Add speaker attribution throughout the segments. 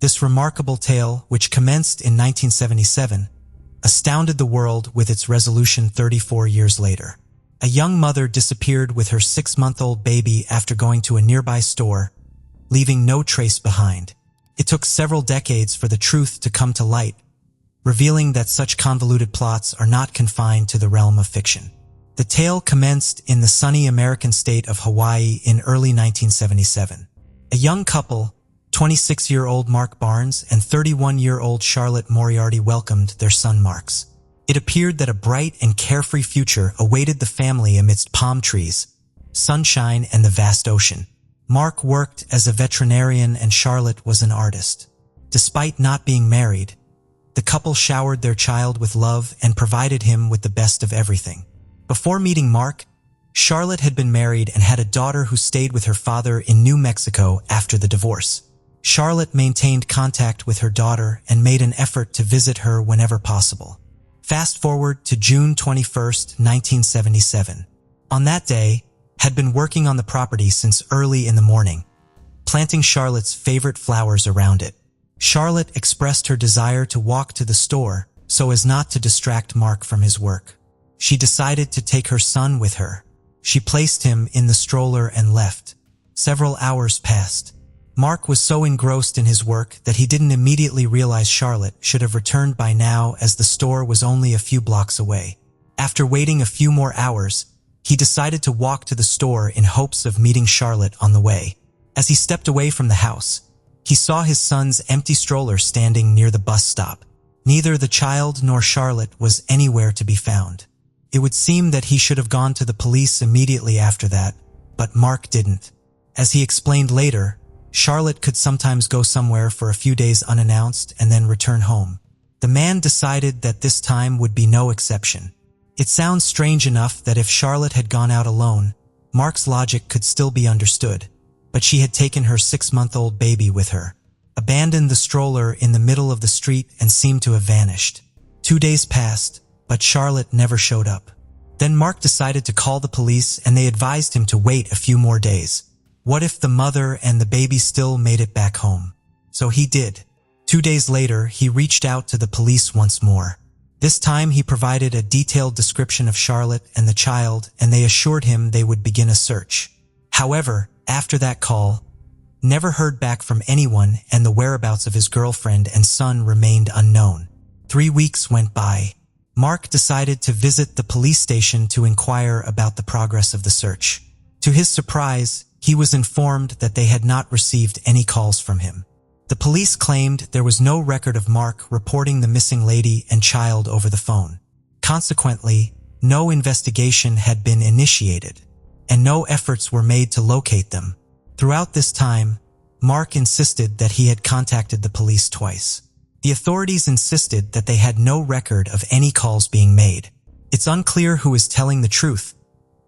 Speaker 1: This remarkable tale, which commenced in 1977, astounded the world with its resolution 34 years later. A young mother disappeared with her 6-month-old baby after going to a nearby store, leaving no trace behind. It took several decades for the truth to come to light, revealing that such convoluted plots are not confined to the realm of fiction. The tale commenced in the sunny American state of Hawaii in early 1977. A young couple, 26-year-old Mark Barnes and 31-year-old Charlotte Moriarty, welcomed their son Marks. It appeared that a bright and carefree future awaited the family amidst palm trees, sunshine, and the vast ocean. Mark worked as a veterinarian and Charlotte was an artist. Despite not being married, the couple showered their child with love and provided him with the best of everything. Before meeting Mark, Charlotte had been married and had a daughter who stayed with her father in New Mexico after the divorce. Charlotte maintained contact with her daughter and made an effort to visit her whenever possible. Fast forward to June 21, 1977. On that day, had been working on the property since early in the morning, planting Charlotte's favorite flowers around it. Charlotte expressed her desire to walk to the store so as not to distract Mark from his work. She decided to take her son with her. She placed him in the stroller and left. Several hours passed. Mark was so engrossed in his work that he didn't immediately realize Charlotte should have returned by now, as the store was only a few blocks away. After waiting a few more hours, he decided to walk to the store in hopes of meeting Charlotte on the way. As he stepped away from the house, he saw his son's empty stroller standing near the bus stop. Neither the child nor Charlotte was anywhere to be found. It would seem that he should have gone to the police immediately after that, but Mark didn't. As he explained later, Charlotte could sometimes go somewhere for a few days unannounced and then return home. The man decided that this time would be no exception. It sounds strange enough that if Charlotte had gone out alone, Mark's logic could still be understood, but she had taken her 6-month-old baby with her, abandoned the stroller in the middle of the street, and seemed to have vanished. 2 days passed, but Charlotte never showed up. Then Mark decided to call the police, and they advised him to wait a few more days. What if the mother and the baby still made it back home? So he did. 2 days later, he reached out to the police once more. This time he provided a detailed description of Charlotte and the child, and they assured him they would begin a search. However, after that call, never heard back from anyone, and the whereabouts of his girlfriend and son remained unknown. 3 weeks went by. Mark decided to visit the police station to inquire about the progress of the search. To his surprise, he was informed that they had not received any calls from him. The police claimed there was no record of Mark reporting the missing lady and child over the phone. Consequently, no investigation had been initiated, and no efforts were made to locate them. Throughout this time, Mark insisted that he had contacted the police twice. The authorities insisted that they had no record of any calls being made. It's unclear who is telling the truth,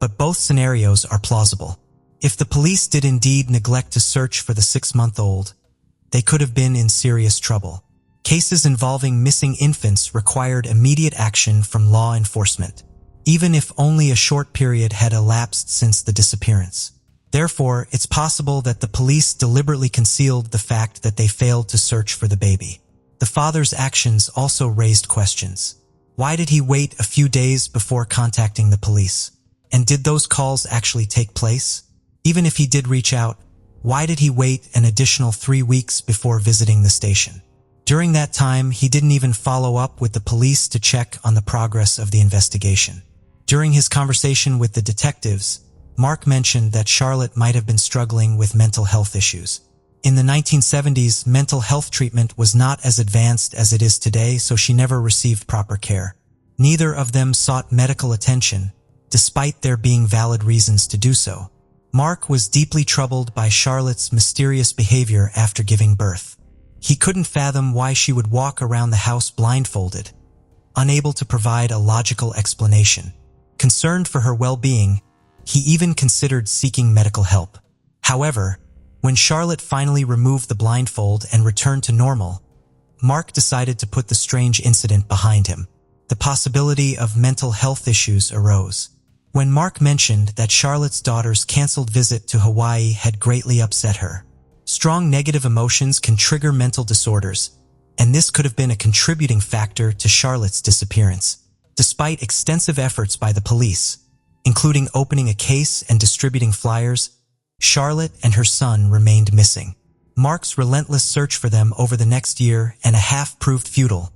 Speaker 1: but both scenarios are plausible. If the police did indeed neglect to search for the 6-month-old, they could have been in serious trouble. Cases involving missing infants required immediate action from law enforcement, even if only a short period had elapsed since the disappearance. Therefore, it's possible that the police deliberately concealed the fact that they failed to search for the baby. The father's actions also raised questions. Why did he wait a few days before contacting the police? And did those calls actually take place? Even if he did reach out, why did he wait an additional 3 weeks before visiting the station? During that time, he didn't even follow up with the police to check on the progress of the investigation. During his conversation with the detectives, Mark mentioned that Charlotte might have been struggling with mental health issues. In the 1970s, mental health treatment was not as advanced as it is today, so she never received proper care. Neither of them sought medical attention, despite there being valid reasons to do so. Mark was deeply troubled by Charlotte's mysterious behavior after giving birth. He couldn't fathom why she would walk around the house blindfolded, unable to provide a logical explanation. Concerned for her well-being, he even considered seeking medical help. However, when Charlotte finally removed the blindfold and returned to normal, Mark decided to put the strange incident behind him. The possibility of mental health issues arose. When Mark mentioned that Charlotte's daughter's canceled visit to Hawaii had greatly upset her, Strong negative emotions can trigger mental disorders, and this could have been a contributing factor to Charlotte's disappearance. Despite extensive efforts by the police, including opening a case and distributing flyers, Charlotte and her son remained missing. Mark's relentless search for them over the next year and a half proved futile,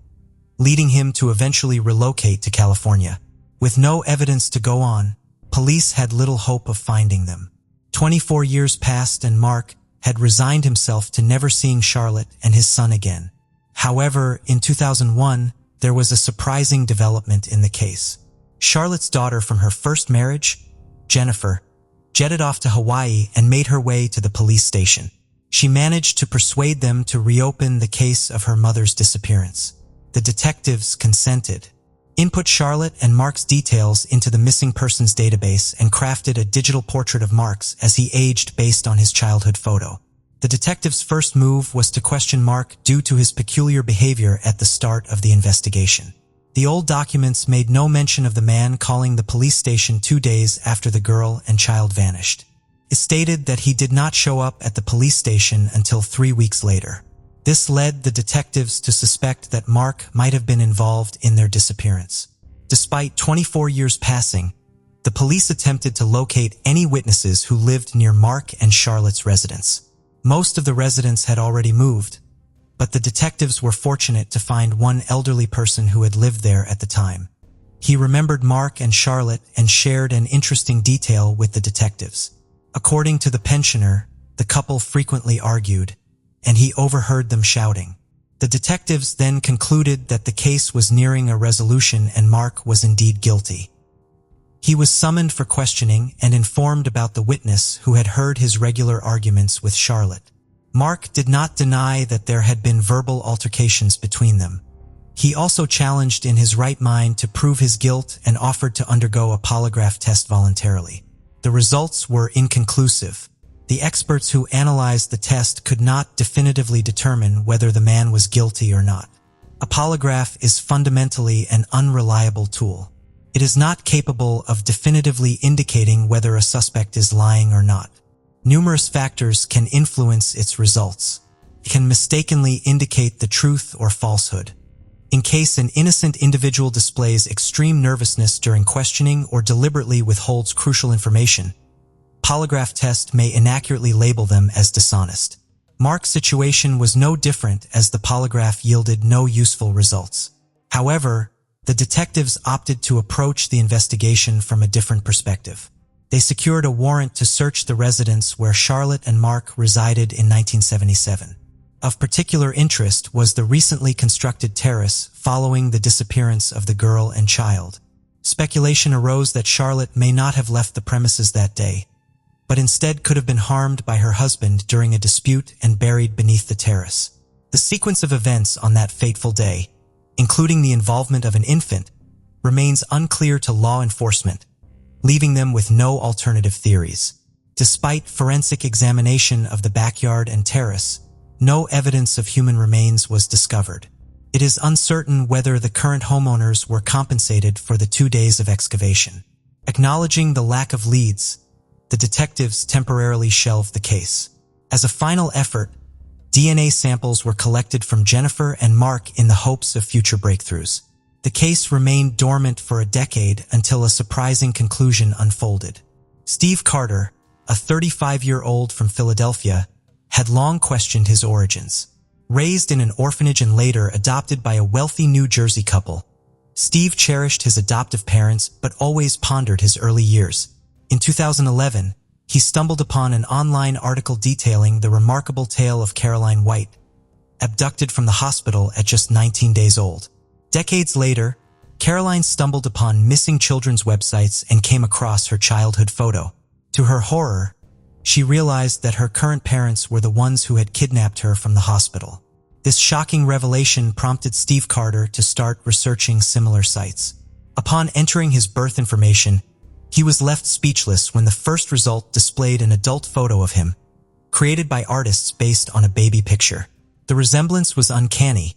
Speaker 1: leading him to eventually relocate to California. With no evidence to go on, police had little hope of finding them. 24 years passed and Mark had resigned himself to never seeing Charlotte and his son again. However, in 2001, there was a surprising development in the case. Charlotte's daughter from her first marriage, Jennifer, jetted off to Hawaii and made her way to the police station. She managed to persuade them to reopen the case of her mother's disappearance. The detectives consented, input Charlotte and Mark's details into the missing persons database, and crafted a digital portrait of Mark's as he aged based on his childhood photo. The detectives' first move was to question Mark due to his peculiar behavior at the start of the investigation. The old documents made no mention of the man calling the police station 2 days after the girl and child vanished. It stated that he did not show up at the police station until 3 weeks later. This led the detectives to suspect that Mark might have been involved in their disappearance. Despite 24 years passing, the police attempted to locate any witnesses who lived near Mark and Charlotte's residence. Most of the residents had already moved, but the detectives were fortunate to find one elderly person who had lived there at the time. He remembered Mark and Charlotte and shared an interesting detail with the detectives. According to the pensioner, the couple frequently argued, and he overheard them shouting. The detectives then concluded that the case was nearing a resolution and Mark was indeed guilty. He was summoned for questioning and informed about the witness who had heard his regular arguments with Charlotte. Mark did not deny that there had been verbal altercations between them. He also challenged in his right mind to prove his guilt and offered to undergo a polygraph test voluntarily. The results were inconclusive. The experts who analyzed the test could not definitively determine whether the man was guilty or not. A polygraph is fundamentally an unreliable tool. It is not capable of definitively indicating whether a suspect is lying or not. Numerous factors can influence its results. It can mistakenly indicate the truth or falsehood. In case an innocent individual displays extreme nervousness during questioning or deliberately withholds crucial information, polygraph test may inaccurately label them as dishonest. Mark's situation was no different, as the polygraph yielded no useful results. However, the detectives opted to approach the investigation from a different perspective. They secured a warrant to search the residence where Charlotte and Mark resided in 1977. Of particular interest was the recently constructed terrace following the disappearance of the girl and child. Speculation arose that Charlotte may not have left the premises that day, but instead could have been harmed by her husband during a dispute and buried beneath the terrace. The sequence of events on that fateful day, including the involvement of an infant, remains unclear to law enforcement, leaving them with no alternative theories. Despite forensic examination of the backyard and terrace, no evidence of human remains was discovered. It is uncertain whether the current homeowners were compensated for the 2 days of excavation. Acknowledging the lack of leads, the detectives temporarily shelved the case. As a final effort, DNA samples were collected from Jennifer and Mark in the hopes of future breakthroughs. The case remained dormant for a decade until a surprising conclusion unfolded. Steve Carter, a 35-year-old from Philadelphia, had long questioned his origins. Raised in an orphanage and later adopted by a wealthy New Jersey couple, Steve cherished his adoptive parents but always pondered his early years. In 2011, he stumbled upon an online article detailing the remarkable tale of Caroline White, abducted from the hospital at just 19 days old. Decades later, Caroline stumbled upon missing children's websites and came across her childhood photo. To her horror, she realized that her current parents were the ones who had kidnapped her from the hospital. This shocking revelation prompted Steve Carter to start researching similar sites. Upon entering his birth information, he was left speechless when the first result displayed an adult photo of him, created by artists based on a baby picture. The resemblance was uncanny,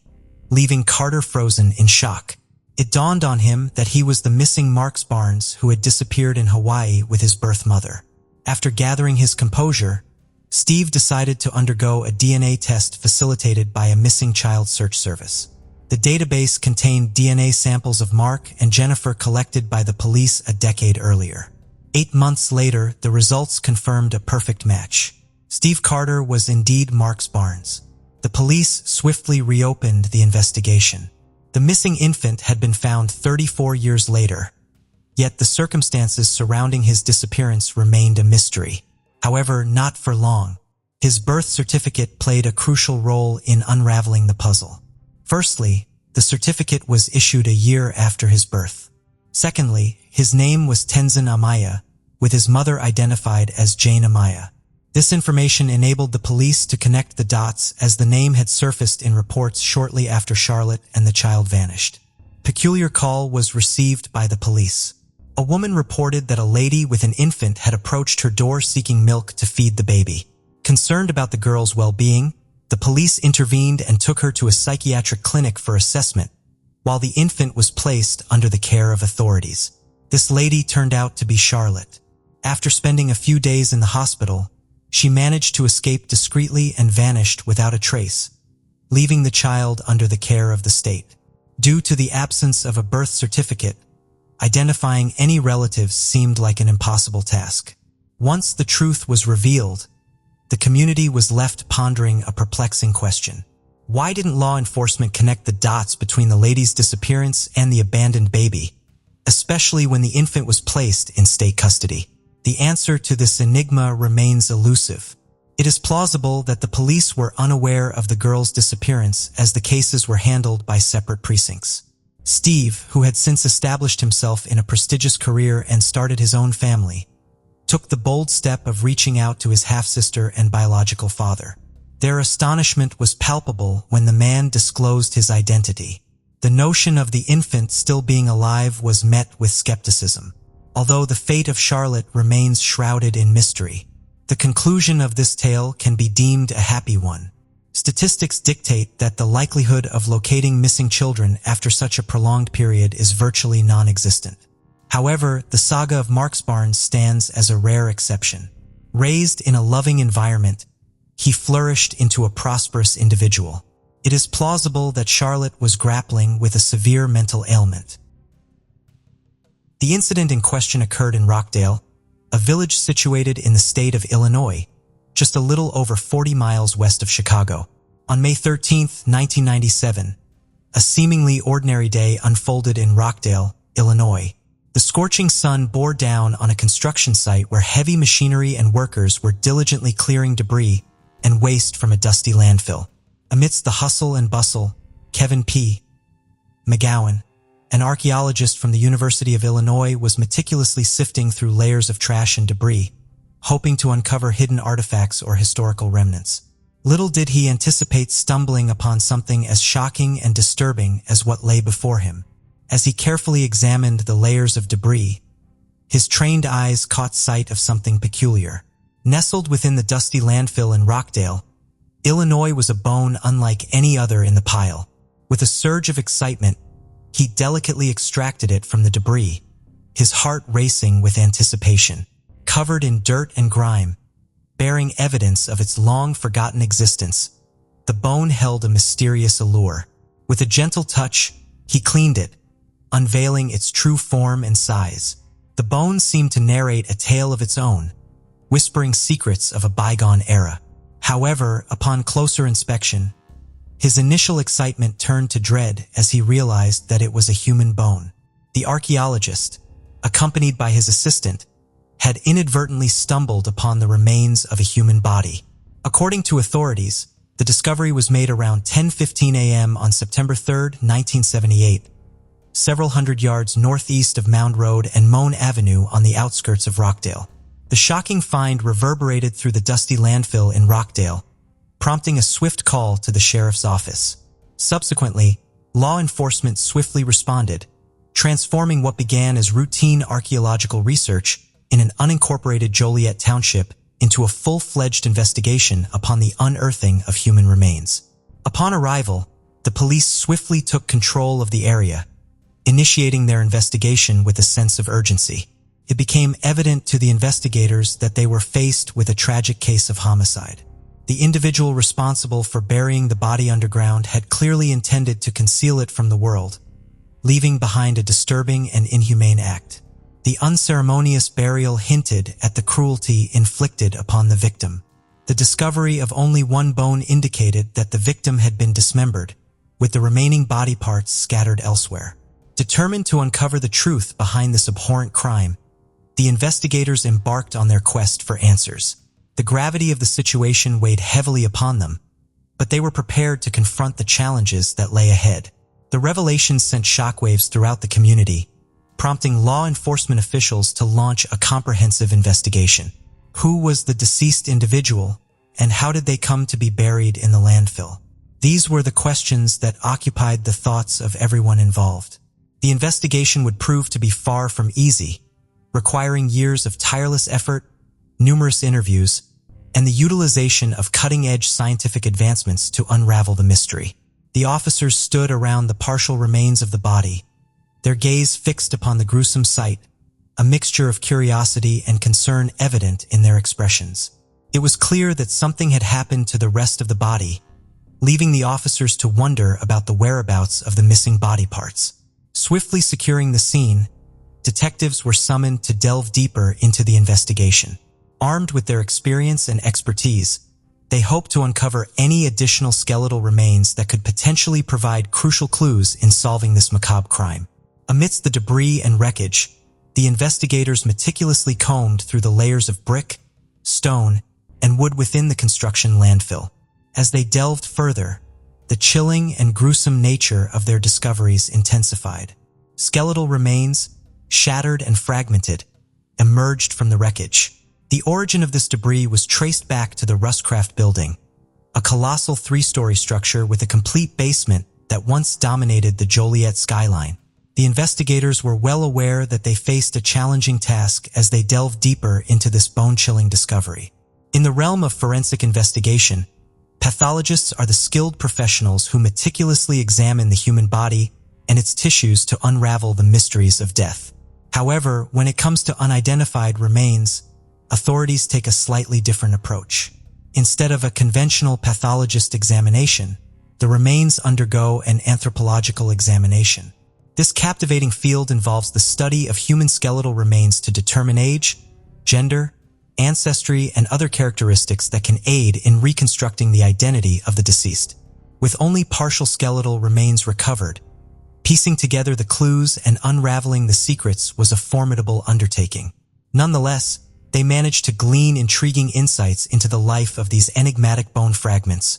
Speaker 1: leaving Carter frozen in shock. It dawned on him that he was the missing Mark Barnes who had disappeared in Hawaii with his birth mother. After gathering his composure, Steve decided to undergo a DNA test facilitated by a missing child search service. The database contained DNA samples of Mark and Jennifer collected by the police a decade earlier. 8 months later, the results confirmed a perfect match. Steve Carter was indeed Mark Barnes. The police swiftly reopened the investigation. The missing infant had been found 34 years later, yet the circumstances surrounding his disappearance remained a mystery. However, not for long. His birth certificate played a crucial role in unraveling the puzzle. Firstly, the certificate was issued a year after his birth. Secondly, his name was Tenzin Amaya, with his mother identified as Jane Amaya. This information enabled the police to connect the dots as the name had surfaced in reports shortly after Charlotte and the child vanished. Peculiar call was received by the police. A woman reported that a lady with an infant had approached her door seeking milk to feed the baby. Concerned about the girl's well-being, the police intervened and took her to a psychiatric clinic for assessment, while the infant was placed under the care of authorities. This lady turned out to be Charlotte. After spending a few days in the hospital, she managed to escape discreetly and vanished without a trace, leaving the child under the care of the state. Due to the absence of a birth certificate, identifying any relatives seemed like an impossible task. Once the truth was revealed, the community was left pondering a perplexing question. Why didn't law enforcement connect the dots between the lady's disappearance and the abandoned baby, especially when the infant was placed in state custody? The answer to this enigma remains elusive. It is plausible that the police were unaware of the girl's disappearance as the cases were handled by separate precincts. Steve, who had since established himself in a prestigious career and started his own family, took the bold step of reaching out to his half-sister and biological father. Their astonishment was palpable when the man disclosed his identity. The notion of the infant still being alive was met with skepticism. Although the fate of Charlotte remains shrouded in mystery, the conclusion of this tale can be deemed a happy one. Statistics dictate that the likelihood of locating missing children after such a prolonged period is virtually non-existent. However, the saga of Mark Barnes stands as a rare exception. Raised in a loving environment, he flourished into a prosperous individual. It is plausible that Charlotte was grappling with a severe mental ailment. The incident in question occurred in Rockdale, a village situated in the state of Illinois, just a little over 40 miles west of Chicago. On May 13, 1997, a seemingly ordinary day unfolded in Rockdale, Illinois. The scorching sun bore down on a construction site where heavy machinery and workers were diligently clearing debris and waste from a dusty landfill. Amidst the hustle and bustle, Kevin P. McGowan, an archaeologist from the University of Illinois, was meticulously sifting through layers of trash and debris, hoping to uncover hidden artifacts or historical remnants. Little did he anticipate stumbling upon something as shocking and disturbing as what lay before him. As he carefully examined the layers of debris, his trained eyes caught sight of something peculiar. Nestled within the dusty landfill in Rockdale, Illinois was a bone unlike any other in the pile. With a surge of excitement, he delicately extracted it from the debris, his heart racing with anticipation. Covered in dirt and grime, bearing evidence of its long-forgotten existence, the bone held a mysterious allure. With a gentle touch, he cleaned it, unveiling its true form and size. The bone seemed to narrate a tale of its own, whispering secrets of a bygone era. However, upon closer inspection, his initial excitement turned to dread as he realized that it was a human bone. The archaeologist, accompanied by his assistant, had inadvertently stumbled upon the remains of a human body. According to authorities, the discovery was made around 10:15 a.m. on September 3, 1978, several hundred yards northeast of Mound Road and Moan Avenue on the outskirts of Rockdale. The shocking find reverberated through the dusty landfill in Rockdale, prompting a swift call to the sheriff's office. Subsequently, law enforcement swiftly responded, transforming what began as routine archaeological research in an unincorporated Joliet Township into a full-fledged investigation upon the unearthing of human remains. Upon arrival, the police swiftly took control of the area, initiating their investigation with a sense of urgency. it became evident to the investigators that they were faced with a tragic case of homicide. The individual responsible for burying the body underground had clearly intended to conceal it from the world, leaving behind a disturbing and inhumane act. The unceremonious burial hinted at the cruelty inflicted upon the victim. The discovery of only one bone indicated that the victim had been dismembered, with the remaining body parts scattered elsewhere. Determined to uncover the truth behind this abhorrent crime, the investigators embarked on their quest for answers. The gravity of the situation weighed heavily upon them, but they were prepared to confront the challenges that lay ahead. The revelations sent shockwaves throughout the community, prompting law enforcement officials to launch a comprehensive investigation. Who was the deceased individual, and how did they come to be buried in the landfill? These were the questions that occupied the thoughts of everyone involved. The investigation would prove to be far from easy, requiring years of tireless effort, numerous interviews, and the utilization of cutting-edge scientific advancements to unravel the mystery. The officers stood around the partial remains of the body, their gaze fixed upon the gruesome sight, a mixture of curiosity and concern evident in their expressions. It was clear that something had happened to the rest of the body, leaving the officers to wonder about the whereabouts of the missing body parts. Swiftly securing the scene, detectives were summoned to delve deeper into the investigation. Armed with their experience and expertise, they hoped to uncover any additional skeletal remains that could potentially provide crucial clues in solving this macabre crime. Amidst the debris and wreckage, the investigators meticulously combed through the layers of brick, stone, and wood within the construction landfill. As they delved further, the chilling and gruesome nature of their discoveries intensified. Skeletal remains, shattered and fragmented, emerged from the wreckage. The origin of this debris was traced back to the Rustcraft building, a colossal 3-story structure with a complete basement that once dominated the Joliet skyline. The investigators were well aware that they faced a challenging task as they delved deeper into this bone-chilling discovery. In the realm of forensic investigation, pathologists are the skilled professionals who meticulously examine the human body and its tissues to unravel the mysteries of death. However, when it comes to unidentified remains, authorities take a slightly different approach. Instead of a conventional pathologist examination, the remains undergo an anthropological examination. This captivating field involves the study of human skeletal remains to determine age, gender, ancestry, and other characteristics that can aid in reconstructing the identity of the deceased. With only partial skeletal remains recovered, piecing together the clues and unraveling the secrets was a formidable undertaking. Nonetheless, they managed to glean intriguing insights into the life of these enigmatic bone fragments,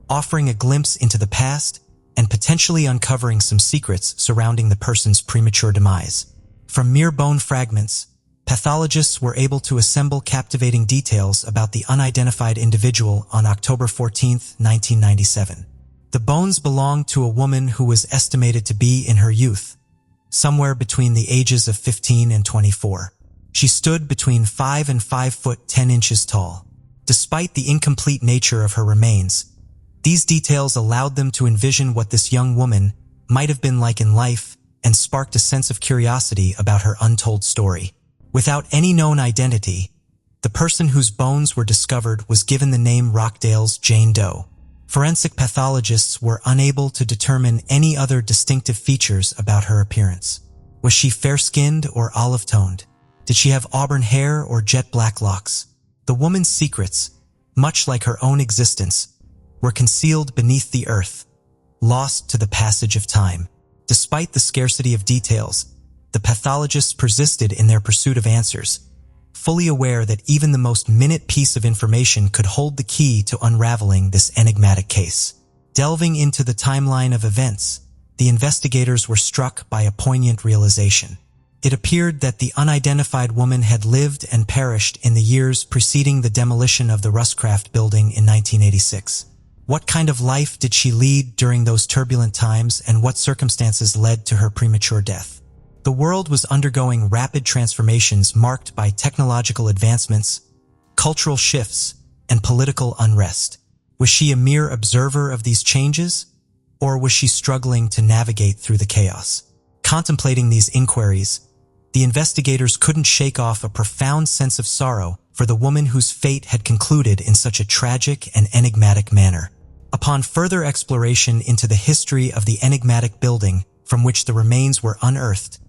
Speaker 1: offering a glimpse into the past and potentially uncovering some secrets surrounding the person's premature demise. From mere bone fragments, pathologists were able to assemble captivating details about the unidentified individual on October 14, 1997. The bones belonged to a woman who was estimated to be in her youth, somewhere between the ages of 15 and 24. She stood between 5 and 5 foot 10 inches tall. Despite the incomplete nature of her remains, these details allowed them to envision what this young woman might have been like in life and sparked a sense of curiosity about her untold story. Without any known identity, the person whose bones were discovered was given the name Rockdale's Jane Doe. Forensic pathologists were unable to determine any other distinctive features about her appearance. Was she fair-skinned or olive-toned? Did she have auburn hair or jet black locks? The woman's secrets, much like her own existence, were concealed beneath the earth, lost to the passage of time. Despite the scarcity of details, the pathologists persisted in their pursuit of answers, fully aware that even the most minute piece of information could hold the key to unraveling this enigmatic case. Delving into the timeline of events, the investigators were struck by a poignant realization. It appeared that the unidentified woman had lived and perished in the years preceding the demolition of the Rustcraft building in 1986. What kind of life did she lead during those turbulent times, and what circumstances led to her premature death? The world was undergoing rapid transformations marked by technological advancements, cultural shifts, and political unrest. Was she a mere observer of these changes, or was she struggling to navigate through the chaos? Contemplating these inquiries, the investigators couldn't shake off a profound sense of sorrow for the woman whose fate had concluded in such a tragic and enigmatic manner. Upon further exploration into the history of the enigmatic building from which the remains were unearthed,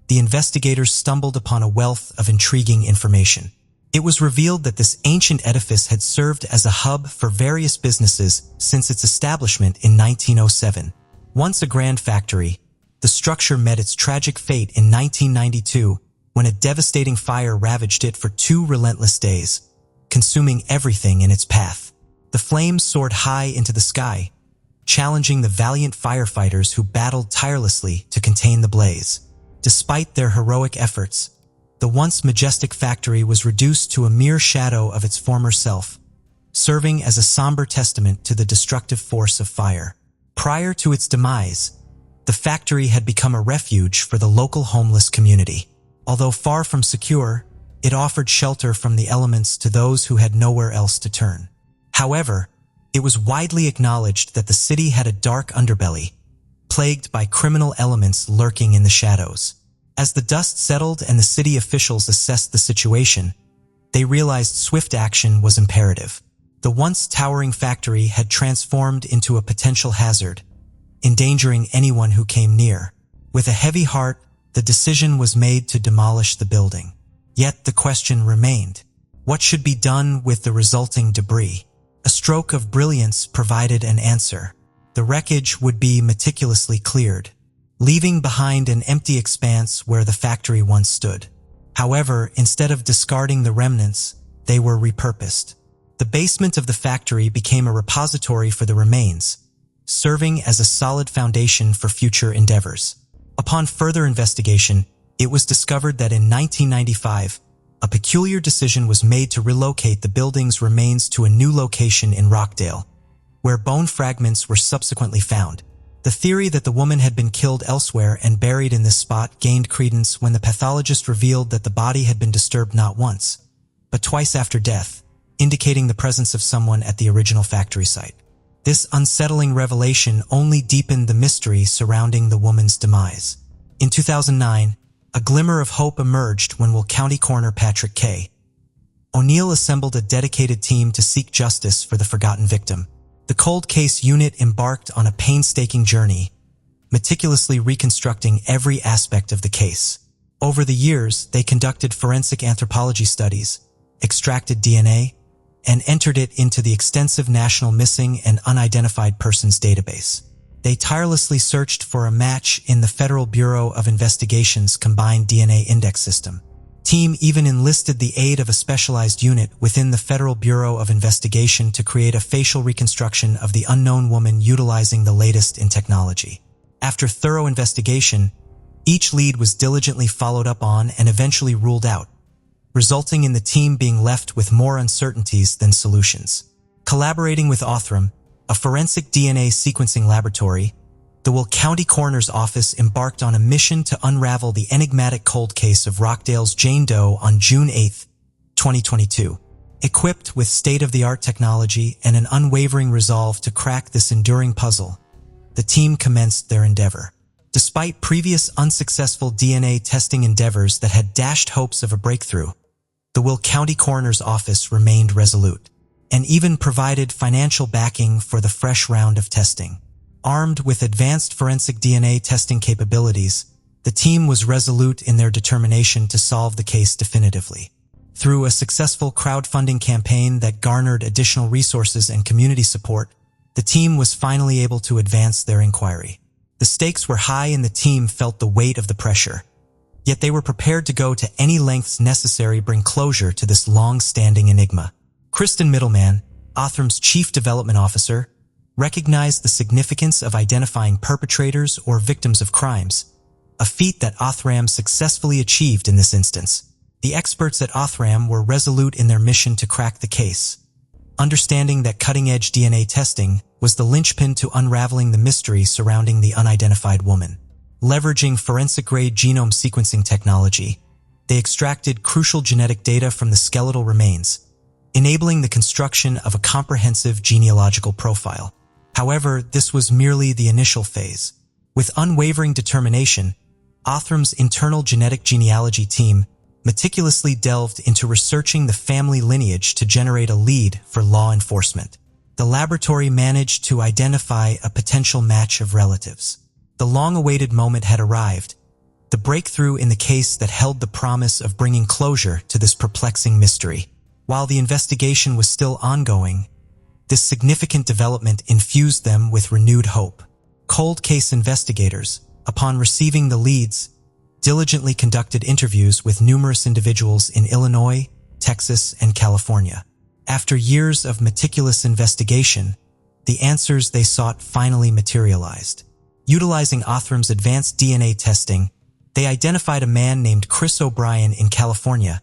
Speaker 1: the investigators stumbled upon a wealth of intriguing information. It was revealed that this ancient edifice had served as a hub for various businesses since its establishment in 1907. Once a grand factory, the structure met its tragic fate in 1992 when a devastating fire ravaged it for 2 relentless days, consuming everything in its path. The flames soared high into the sky, challenging the valiant firefighters who battled tirelessly to contain the blaze. Despite their heroic efforts, the once majestic factory was reduced to a mere shadow of its former self, serving as a somber testament to the destructive force of fire. Prior to its demise, the factory had become a refuge for the local homeless community. Although far from secure, it offered shelter from the elements to those who had nowhere else to turn. However, it was widely acknowledged that the city had a dark underbelly, plagued by criminal elements lurking in the shadows. As the dust settled and the city officials assessed the situation, they realized swift action was imperative. The once towering factory had transformed into a potential hazard, endangering anyone who came near. With a heavy heart, the decision was made to demolish the building. Yet the question remained: what should be done with the resulting debris? A stroke of brilliance provided an answer. The wreckage would be meticulously cleared, leaving behind an empty expanse where the factory once stood. However, instead of discarding the remnants, they were repurposed. The basement of the factory became a repository for the remains, serving as a solid foundation for future endeavors. Upon further investigation, it was discovered that in 1995, a peculiar decision was made to relocate the building's remains to a new location in Rockdale, where bone fragments were subsequently found. The theory that the woman had been killed elsewhere and buried in this spot gained credence when the pathologist revealed that the body had been disturbed not once, but twice after death, indicating the presence of someone at the original factory site. This unsettling revelation only deepened the mystery surrounding the woman's demise. In 2009, a glimmer of hope emerged when Will County Coroner Patrick K. O'Neill assembled a dedicated team to seek justice for the forgotten victim. The cold case unit embarked on a painstaking journey, meticulously reconstructing every aspect of the case. Over the years, they conducted forensic anthropology studies, extracted DNA, and entered it into the extensive National Missing and Unidentified Persons database. They tirelessly searched for a match in the Federal Bureau of Investigation's combined DNA index system. Team even enlisted the aid of a specialized unit within the Federal Bureau of Investigation to create a facial reconstruction of the unknown woman utilizing the latest in technology. After thorough investigation, each lead was diligently followed up on and eventually ruled out, resulting in the team being left with more uncertainties than solutions. Collaborating with Othram, a forensic DNA sequencing laboratory, the Will County Coroner's Office embarked on a mission to unravel the enigmatic cold case of Rockdale's Jane Doe on June 8, 2022. Equipped with state-of-the-art technology and an unwavering resolve to crack this enduring puzzle, the team commenced their endeavor. Despite previous unsuccessful DNA testing endeavors that had dashed hopes of a breakthrough, the Will County Coroner's Office remained resolute, and even provided financial backing for the fresh round of testing. Armed with advanced forensic DNA testing capabilities, the team was resolute in their determination to solve the case definitively. Through a successful crowdfunding campaign that garnered additional resources and community support, the team was finally able to advance their inquiry. The stakes were high and the team felt the weight of the pressure, yet they were prepared to go to any lengths necessary to bring closure to this long-standing enigma. Kristen Middleman, Othram's Chief Development Officer, recognized the significance of identifying perpetrators or victims of crimes, a feat that Othram successfully achieved in this instance. The experts at Othram were resolute in their mission to crack the case, understanding that cutting-edge DNA testing was the linchpin to unraveling the mystery surrounding the unidentified woman. Leveraging forensic-grade genome sequencing technology, they extracted crucial genetic data from the skeletal remains, enabling the construction of a comprehensive genealogical profile. However, this was merely the initial phase. With unwavering determination, Othram's internal genetic genealogy team meticulously delved into researching the family lineage to generate a lead for law enforcement. The laboratory managed to identify a potential match of relatives. The long-awaited moment had arrived, the breakthrough in the case that held the promise of bringing closure to this perplexing mystery. While the investigation was still ongoing, this significant development infused them with renewed hope. Cold case investigators, upon receiving the leads, diligently conducted interviews with numerous individuals in Illinois, Texas, and California. After years of meticulous investigation, the answers they sought finally materialized. Utilizing Othram's advanced DNA testing, they identified a man named Chris O'Brien in California,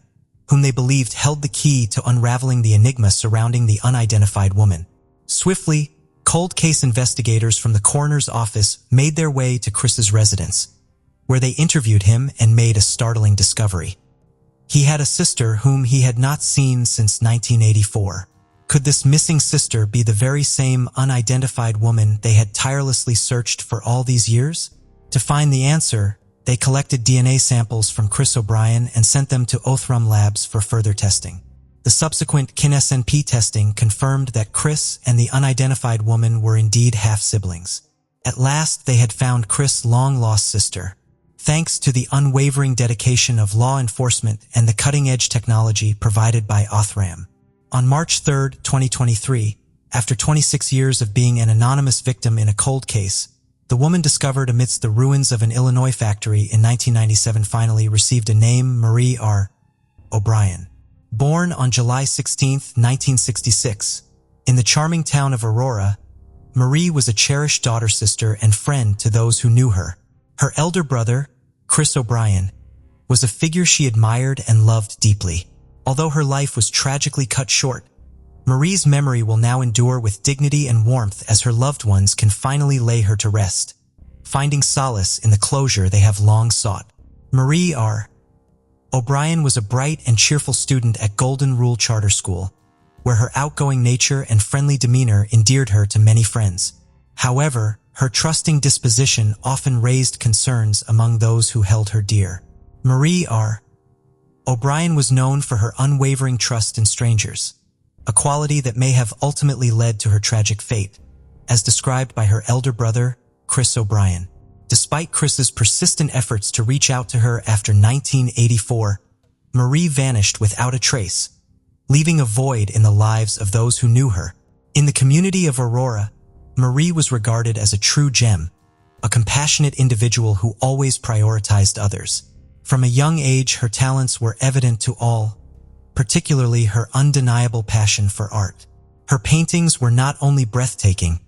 Speaker 1: whom they believed held the key to unraveling the enigma surrounding the unidentified woman. Swiftly, cold case investigators from the coroner's office made their way to Chris's residence, where they interviewed him and made a startling discovery. He had a sister whom he had not seen since 1984. Could this missing sister be the very same unidentified woman they had tirelessly searched for all these years? To find the answer, they collected DNA samples from Chris O'Brien and sent them to Othram Labs for further testing. The subsequent KIN-SNP testing confirmed that Chris and the unidentified woman were indeed half-siblings. At last, they had found Chris' long-lost sister. Thanks to the unwavering dedication of law enforcement and the cutting-edge technology provided by Othram. On March 3, 2023, after 26 years of being an anonymous victim in a cold case, the woman discovered amidst the ruins of an Illinois factory in 1997 finally received a name: Marie R. O'Brien. Born on July 16, 1966, in the charming town of Aurora, Marie was a cherished daughter, sister, and friend to those who knew her. Her elder brother, Chris O'Brien, was a figure she admired and loved deeply. Although her life was tragically cut short, Marie's memory will now endure with dignity and warmth as her loved ones can finally lay her to rest, finding solace in the closure they have long sought. Marie R. O'Brien was a bright and cheerful student at Golden Rule Charter School, where her outgoing nature and friendly demeanor endeared her to many friends. However, her trusting disposition often raised concerns among those who held her dear. Marie R. O'Brien was known for her unwavering trust in strangers, a quality that may have ultimately led to her tragic fate, as described by her elder brother, Chris O'Brien. Despite Chris's persistent efforts to reach out to her after 1984, Marie vanished without a trace, leaving a void in the lives of those who knew her. In the community of Aurora, Marie was regarded as a true gem, a compassionate individual who always prioritized others. From a young age, her talents were evident to all, particularly her undeniable passion for art. Her paintings were not only breathtaking,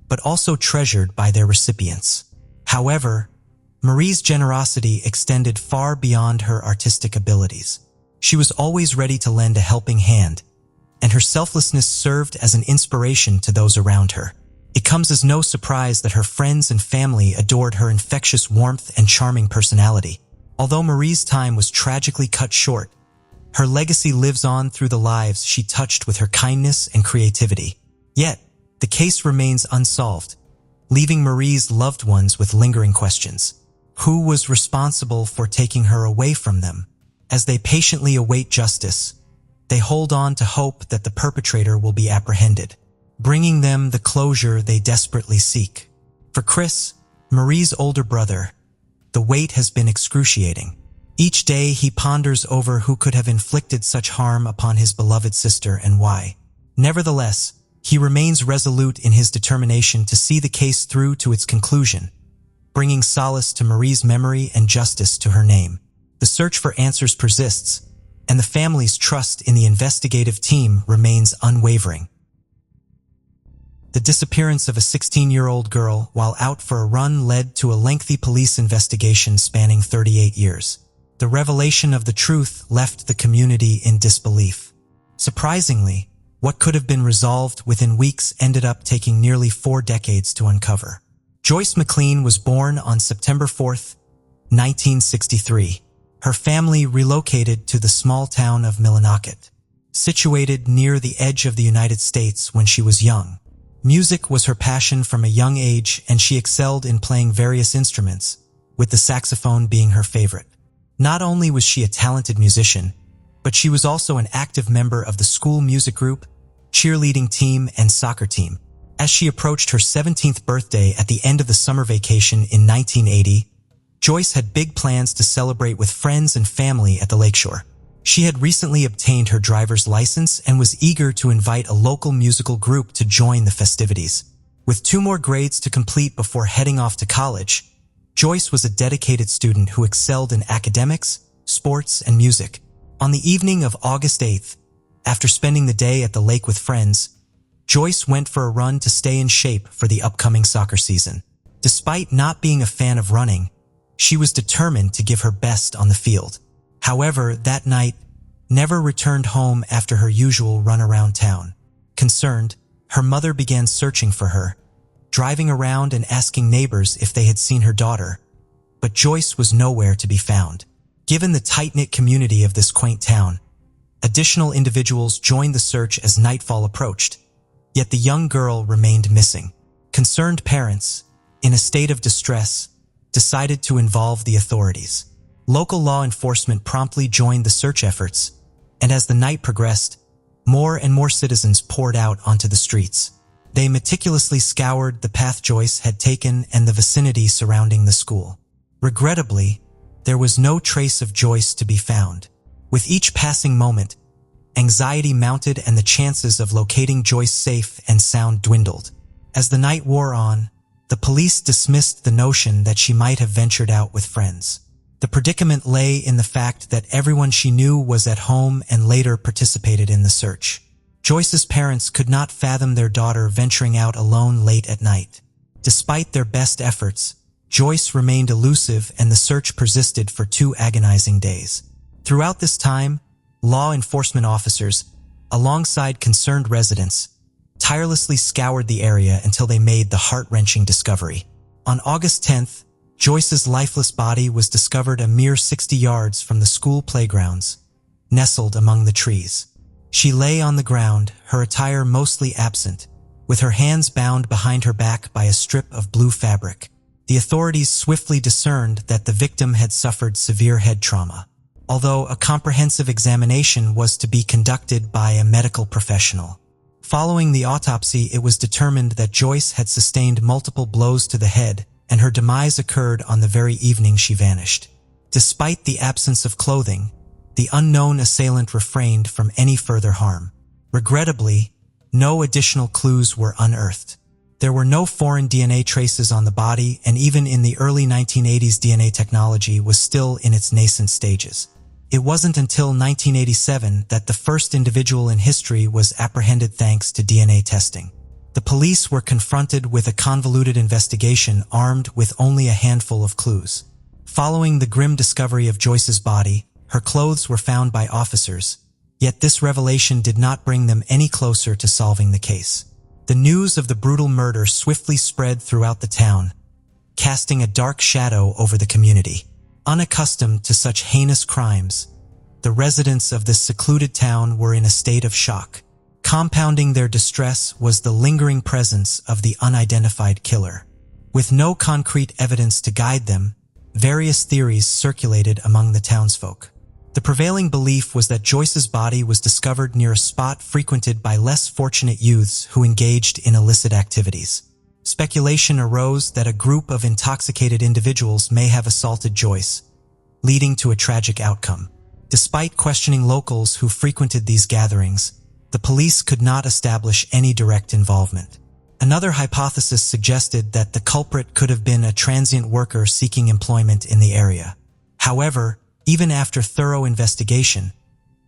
Speaker 1: but also treasured by their recipients. However, Marie's generosity extended far beyond her artistic abilities. She was always ready to lend a helping hand, and her selflessness served as an inspiration to those around her. It comes as no surprise that her friends and family adored her infectious warmth and charming personality. Although Marie's time was tragically cut short, her legacy lives on through the lives she touched with her kindness and creativity. Yet, the case remains unsolved, leaving Marie's loved ones with lingering questions. Who was responsible for taking her away from them? As they patiently await justice, they hold on to hope that the perpetrator will be apprehended, bringing them the closure they desperately seek. For Chris, Marie's older brother, the wait has been excruciating. Each day he ponders over who could have inflicted such harm upon his beloved sister and why. Nevertheless, he remains resolute in his determination to see the case through to its conclusion, bringing solace to Marie's memory and justice to her name. The search for answers persists, and the family's trust in the investigative team remains unwavering. The disappearance of a 16-year-old girl while out for a run led to a lengthy police investigation spanning 38 years. The revelation of the truth left the community in disbelief. Surprisingly, what could have been resolved within weeks ended up taking nearly 4 decades to uncover. Joyce McLean was born on September 4, 1963. Her family relocated to the small town of Millinocket, situated near the edge of the United States when she was young. Music was her passion from a young age, and she excelled in playing various instruments, with the saxophone being her favorite. Not only was she a talented musician, but she was also an active member of the school music group, cheerleading team, and soccer team. As she approached her 17th birthday at the end of the summer vacation in 1980, Joyce had big plans to celebrate with friends and family at the lakeshore. She had recently obtained her driver's license and was eager to invite a local musical group to join the festivities. With 2 more grades to complete before heading off to college, Joyce was a dedicated student who excelled in academics, sports, and music. On the evening of August 8th, after spending the day at the lake with friends, Joyce went for a run to stay in shape for the upcoming soccer season. Despite not being a fan of running, she was determined to give her best on the field. However, that night, never returned home after her usual run around town. Concerned, her mother began searching for her, driving around and asking neighbors if they had seen her daughter, but Joyce was nowhere to be found. Given the tight-knit community of this quaint town, additional individuals joined the search as nightfall approached, yet the young girl remained missing. Concerned parents, in a state of distress, decided to involve the authorities. Local law enforcement promptly joined the search efforts, and as the night progressed, more and more citizens poured out onto the streets. They meticulously scoured the path Joyce had taken and the vicinity surrounding the school. Regrettably, there was no trace of Joyce to be found. With each passing moment, anxiety mounted and the chances of locating Joyce safe and sound dwindled. As the night wore on, the police dismissed the notion that she might have ventured out with friends. The predicament lay in the fact that everyone she knew was at home and later participated in the search. Joyce's parents could not fathom their daughter venturing out alone late at night. Despite their best efforts, Joyce remained elusive and the search persisted for 2 agonizing days. Throughout this time, law enforcement officers, alongside concerned residents, tirelessly scoured the area until they made the heart-wrenching discovery. On August 10th, Joyce's lifeless body was discovered a mere 60 yards from the school playgrounds, nestled among the trees. She lay on the ground, her attire mostly absent, with her hands bound behind her back by a strip of blue fabric. The authorities swiftly discerned that the victim had suffered severe head trauma, although a comprehensive examination was to be conducted by a medical professional. Following the autopsy, it was determined that Joyce had sustained multiple blows to the head, and her demise occurred on the very evening she vanished. Despite the absence of clothing, the unknown assailant refrained from any further harm. Regrettably, no additional clues were unearthed. There were no foreign DNA traces on the body, and even in the early 1980s, DNA technology was still in its nascent stages. It wasn't until 1987 that the first individual in history was apprehended thanks to DNA testing. The police were confronted with a convoluted investigation armed with only a handful of clues. Following the grim discovery of Joyce's body, her clothes were found by officers, yet this revelation did not bring them any closer to solving the case. The news of the brutal murder swiftly spread throughout the town, casting a dark shadow over the community. Unaccustomed to such heinous crimes, the residents of this secluded town were in a state of shock. Compounding their distress was the lingering presence of the unidentified killer. With no concrete evidence to guide them, various theories circulated among the townsfolk. The prevailing belief was that Joyce's body was discovered near a spot frequented by less fortunate youths who engaged in illicit activities. Speculation arose that a group of intoxicated individuals may have assaulted Joyce, leading to a tragic outcome. Despite questioning locals who frequented these gatherings, the police could not establish any direct involvement. Another hypothesis suggested that the culprit could have been a transient worker seeking employment in the area. However, even after thorough investigation,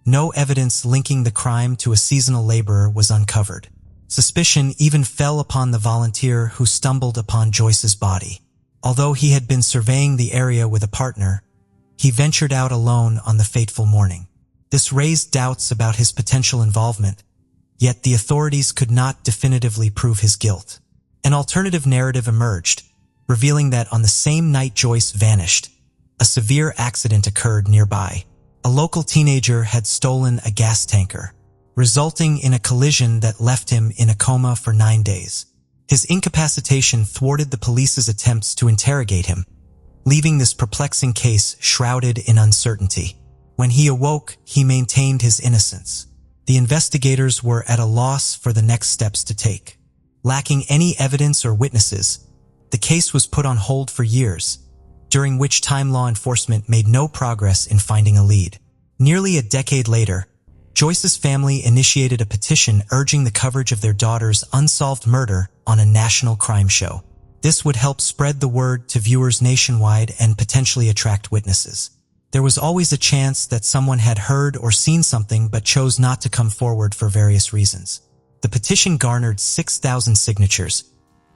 Speaker 1: no evidence linking the crime to a seasonal laborer was uncovered. Suspicion even fell upon the volunteer who stumbled upon Joyce's body. Although he had been surveying the area with a partner, he ventured out alone on the fateful morning. This raised doubts about his potential involvement, yet the authorities could not definitively prove his guilt. An alternative narrative emerged, revealing that on the same night Joyce vanished, a severe accident occurred nearby. A local teenager had stolen a gas tanker, resulting in a collision that left him in a coma for 9 days. His incapacitation thwarted the police's attempts to interrogate him, leaving this perplexing case shrouded in uncertainty. When he awoke, he maintained his innocence. The investigators were at a loss for the next steps to take. Lacking any evidence or witnesses, the case was put on hold for years, during which time law enforcement made no progress in finding a lead. Nearly a decade later, Joyce's family initiated a petition urging the coverage of their daughter's unsolved murder on a national crime show. This would help spread the word to viewers nationwide and potentially attract witnesses. There was always a chance that someone had heard or seen something but chose not to come forward for various reasons. The petition garnered 6,000 signatures,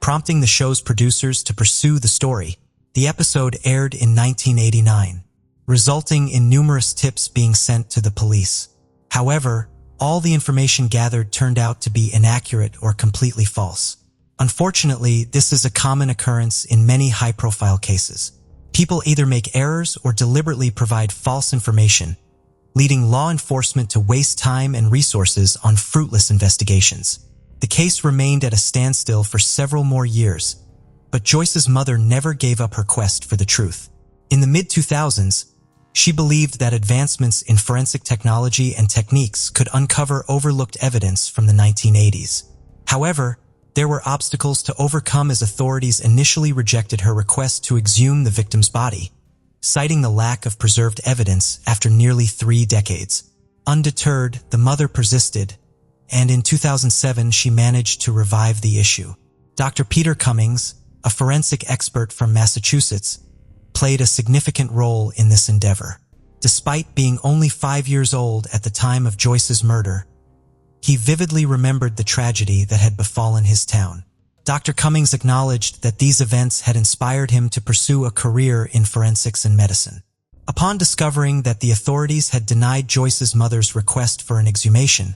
Speaker 1: prompting the show's producers to pursue the story. The episode aired in 1989, resulting in numerous tips being sent to the police. However, all the information gathered turned out to be inaccurate or completely false. Unfortunately, this is a common occurrence in many high-profile cases. People either make errors or deliberately provide false information, leading law enforcement to waste time and resources on fruitless investigations. The case remained at a standstill for several more years, but Joyce's mother never gave up her quest for the truth. In the mid-2000s, she believed that advancements in forensic technology and techniques could uncover overlooked evidence from the 1980s. However, there were obstacles to overcome as authorities initially rejected her request to exhume the victim's body, citing the lack of preserved evidence after nearly 3 decades. Undeterred, the mother persisted, and in 2007 she managed to revive the issue. Dr. Peter Cummings, a forensic expert from Massachusetts, played a significant role in this endeavor. Despite being only 5 years old at the time of Joyce's murder, he vividly remembered the tragedy that had befallen his town. Dr. Cummings acknowledged that these events had inspired him to pursue a career in forensics and medicine. Upon discovering that the authorities had denied Joyce's mother's request for an exhumation,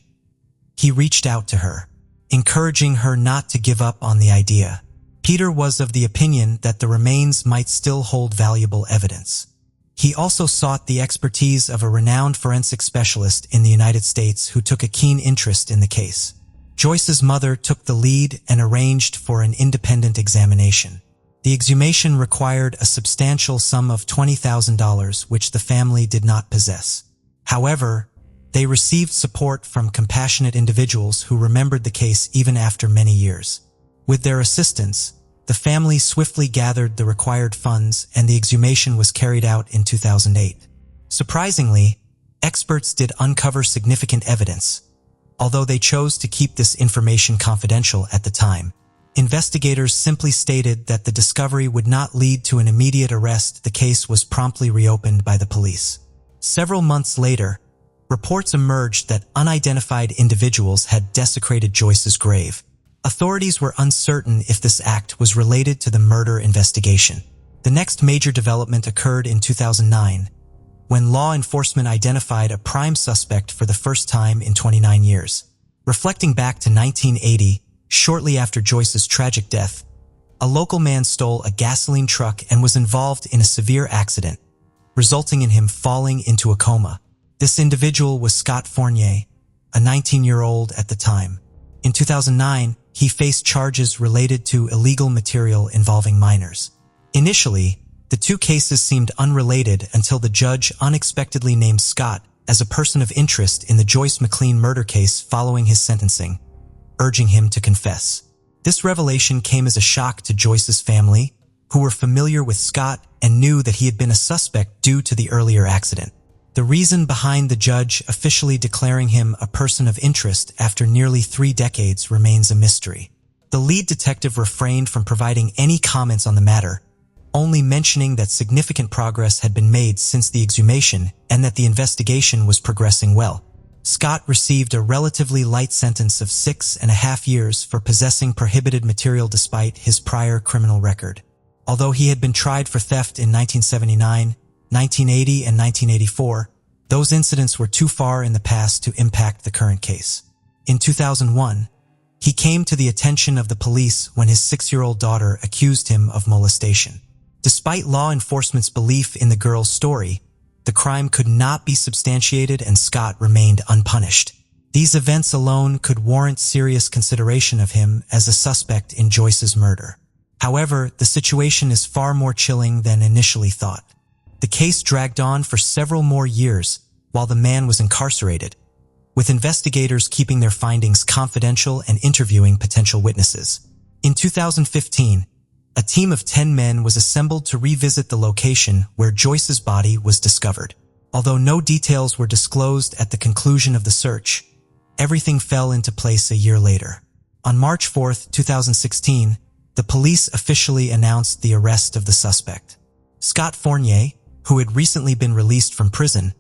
Speaker 1: he reached out to her, encouraging her not to give up on the idea. Peter was of the opinion that the remains might still hold valuable evidence. He also sought the expertise of a renowned forensic specialist in the United States who took a keen interest in the case. Joyce's mother took the lead and arranged for an independent examination. The exhumation required a substantial sum of $20,000, which the family did not possess. However, they received support from compassionate individuals who remembered the case even after many years. With their assistance, the family swiftly gathered the required funds and the exhumation was carried out in 2008. Surprisingly, experts did uncover significant evidence, although they chose to keep this information confidential at the time. Investigators simply stated that the discovery would not lead to an immediate arrest. The case was promptly reopened by the police. Several months later, reports emerged that unidentified individuals had desecrated Joyce's grave. Authorities were uncertain if this act was related to the murder investigation. The next major development occurred in 2009, when law enforcement identified a prime suspect for the first time in 29 years. Reflecting back to 1980, shortly after Joyce's tragic death, a local man stole a gasoline truck and was involved in a severe accident, resulting in him falling into a coma. This individual was Scott Fournier, a 19-year-old at the time. In 2009, he faced charges related to illegal material involving minors. Initially, the two cases seemed unrelated until the judge unexpectedly named Scott as a person of interest in the Joyce McLean murder case following his sentencing, urging him to confess. This revelation came as a shock to Joyce's family, who were familiar with Scott and knew that he had been a suspect due to the earlier accident. The reason behind the judge officially declaring him a person of interest after nearly 3 decades remains a mystery. The lead detective refrained from providing any comments on the matter, only mentioning that significant progress had been made since the exhumation and that the investigation was progressing well. Scott received a relatively light sentence of 6.5 years for possessing prohibited material despite his prior criminal record. Although he had been tried for theft in 1979, 1980, and 1984, those incidents were too far in the past to impact the current case. In 2001, he came to the attention of the police when his 6-year-old daughter accused him of molestation. Despite law enforcement's belief in the girl's story, the crime could not be substantiated and Scott remained unpunished. These events alone could warrant serious consideration of him as a suspect in Joyce's murder. However, the situation is far more chilling than initially thought. The case dragged on for several more years while the man was incarcerated, with investigators keeping their findings confidential and interviewing potential witnesses. In 2015, a team of 10 men was assembled to revisit the location where Joyce's body was discovered. Although no details were disclosed at the conclusion of the search, everything fell into place a year later. On March 4, 2016, the police officially announced the arrest of the suspect. Scott Fournier, who had recently been released from prison,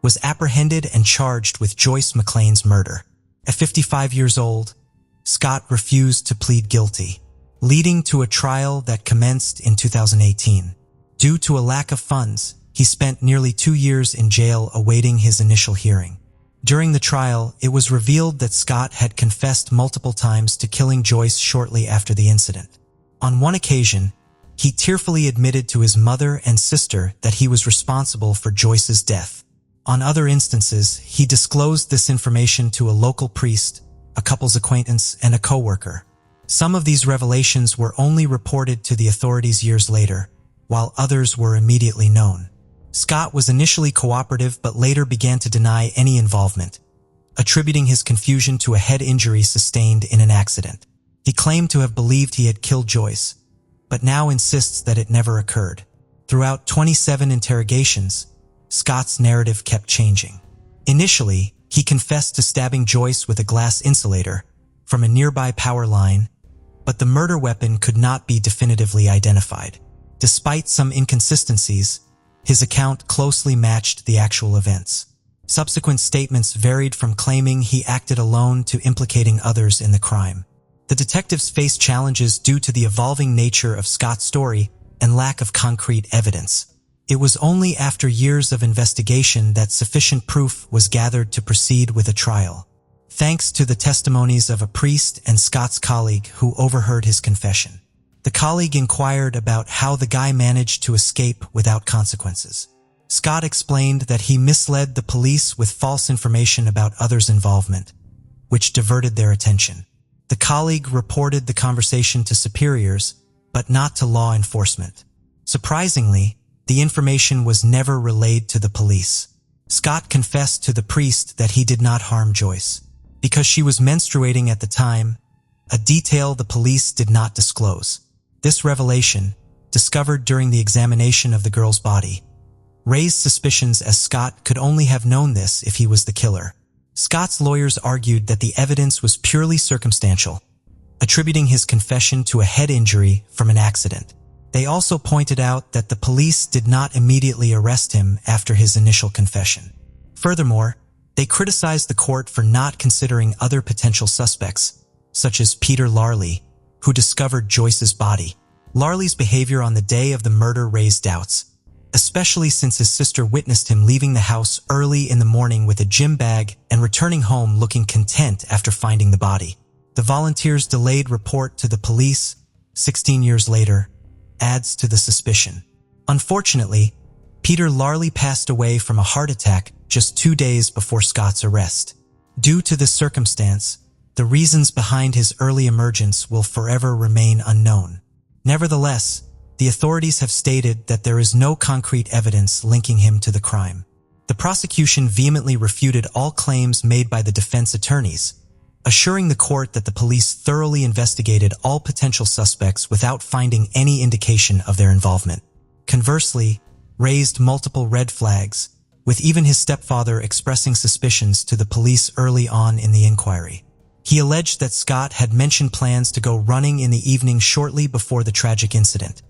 Speaker 1: was apprehended and charged with Joyce McLean's murder. At 55 years old, Scott refused to plead guilty, leading to a trial that commenced in 2018. Due to a lack of funds, he spent nearly 2 years in jail awaiting his initial hearing. During the trial, it was revealed that Scott had confessed multiple times to killing Joyce shortly after the incident. On one occasion, he tearfully admitted to his mother and sister that he was responsible for Joyce's death. On other instances, he disclosed this information to a local priest, a couple's acquaintance, and a coworker. Some of these revelations were only reported to the authorities years later, while others were immediately known. Scott was initially cooperative but later began to deny any involvement, attributing his confusion to a head injury sustained in an accident. He claimed to have believed he had killed Joyce, but now insists that it never occurred. Throughout 27 interrogations, Scott's narrative kept changing. Initially, he confessed to stabbing Joyce with a glass insulator from a nearby power line, but the murder weapon could not be definitively identified. Despite some inconsistencies, his account closely matched the actual events. Subsequent statements varied from claiming he acted alone to implicating others in the crime. The detectives faced challenges due to the evolving nature of Scott's story and lack of concrete evidence. It was only after years of investigation that sufficient proof was gathered to proceed with a trial, thanks to the testimonies of a priest and Scott's colleague who overheard his confession. The colleague inquired about how the guy managed to escape without consequences. Scott explained that he misled the police with false information about others' involvement, which diverted their attention. The colleague reported the conversation to superiors, but not to law enforcement. Surprisingly, the information was never relayed to the police. Scott confessed to the priest that he did not harm Joyce because she was menstruating at the time, a detail the police did not disclose. This revelation, discovered during the examination of the girl's body, raised suspicions as Scott could only have known this if he was the killer. Scott's lawyers argued that the evidence was purely circumstantial, attributing his confession to a head injury from an accident. They also pointed out that the police did not immediately arrest him after his initial confession. Furthermore, they criticized the court for not considering other potential suspects, such as Peter Larley, who discovered Joyce's body. Larley's behavior on the day of the murder raised doubts, especially since his sister witnessed him leaving the house early in the morning with a gym bag and returning home looking content after finding the body. The volunteer's delayed report to the police, 16 years later, adds to the suspicion. Unfortunately, Peter Larley passed away from a heart attack just 2 days before Scott's arrest. Due to this circumstance, the reasons behind his early emergence will forever remain unknown. Nevertheless, the authorities have stated that there is no concrete evidence linking him to the crime. The prosecution vehemently refuted all claims made by the defense attorneys, assuring the court that the police thoroughly investigated all potential suspects without finding any indication of their involvement. Conversely, raised multiple red flags, with even his stepfather expressing suspicions to the police early on in the inquiry. He alleged that Scott had mentioned plans to go running in the evening shortly before the tragic incident,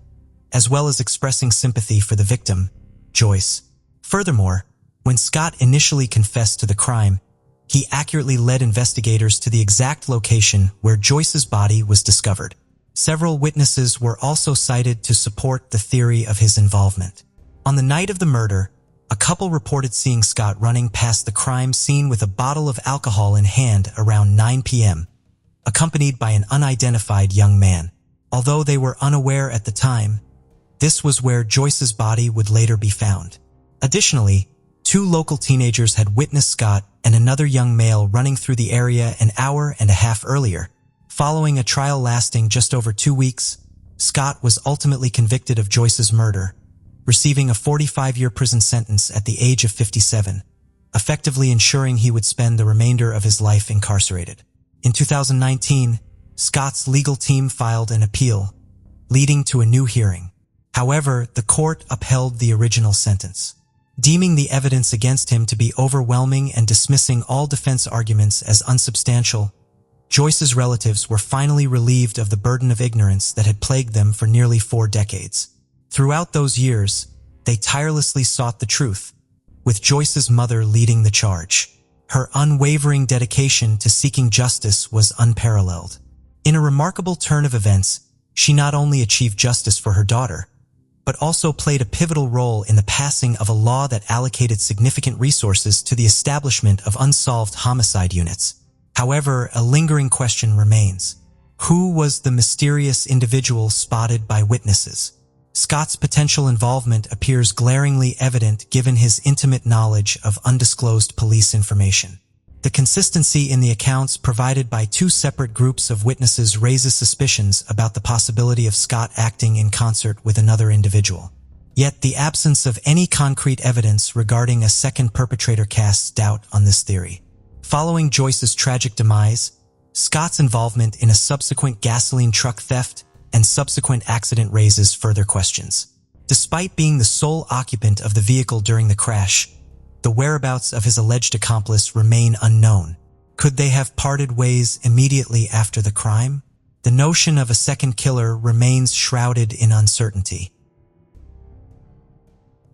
Speaker 1: as well as expressing sympathy for the victim, Joyce. Furthermore, when Scott initially confessed to the crime, he accurately led investigators to the exact location where Joyce's body was discovered. Several witnesses were also cited to support the theory of his involvement. On the night of the murder, a couple reported seeing Scott running past the crime scene with a bottle of alcohol in hand around 9 p.m., accompanied by an unidentified young man. Although they were unaware at the time, this was where Joyce's body would later be found. Additionally, 2 local teenagers had witnessed Scott and another young male running through the area an hour and a half earlier. Following a trial lasting just over 2 weeks, Scott was ultimately convicted of Joyce's murder, receiving a 45-year prison sentence at the age of 57, effectively ensuring he would spend the remainder of his life incarcerated. In 2019, Scott's legal team filed an appeal, leading to a new hearing. However, the court upheld the original sentence, deeming the evidence against him to be overwhelming and dismissing all defense arguments as unsubstantial. Joyce's relatives were finally relieved of the burden of ignorance that had plagued them for nearly 4 decades. Throughout those years, they tirelessly sought the truth, with Joyce's mother leading the charge. Her unwavering dedication to seeking justice was unparalleled. In a remarkable turn of events, she not only achieved justice for her daughter, but also played a pivotal role in the passing of a law that allocated significant resources to the establishment of unsolved homicide units. However, a lingering question remains. Who was the mysterious individual spotted by witnesses? Scott's potential involvement appears glaringly evident given his intimate knowledge of undisclosed police information. The consistency in the accounts provided by 2 separate groups of witnesses raises suspicions about the possibility of Scott acting in concert with another individual. Yet the absence of any concrete evidence regarding a second perpetrator casts doubt on this theory. Following Joyce's tragic demise, Scott's involvement in a subsequent gasoline truck theft and subsequent accident raises further questions. Despite being the sole occupant of the vehicle during the crash, the whereabouts of his alleged accomplice remain unknown. Could they have parted ways immediately after the crime? The notion of a second killer remains shrouded in uncertainty.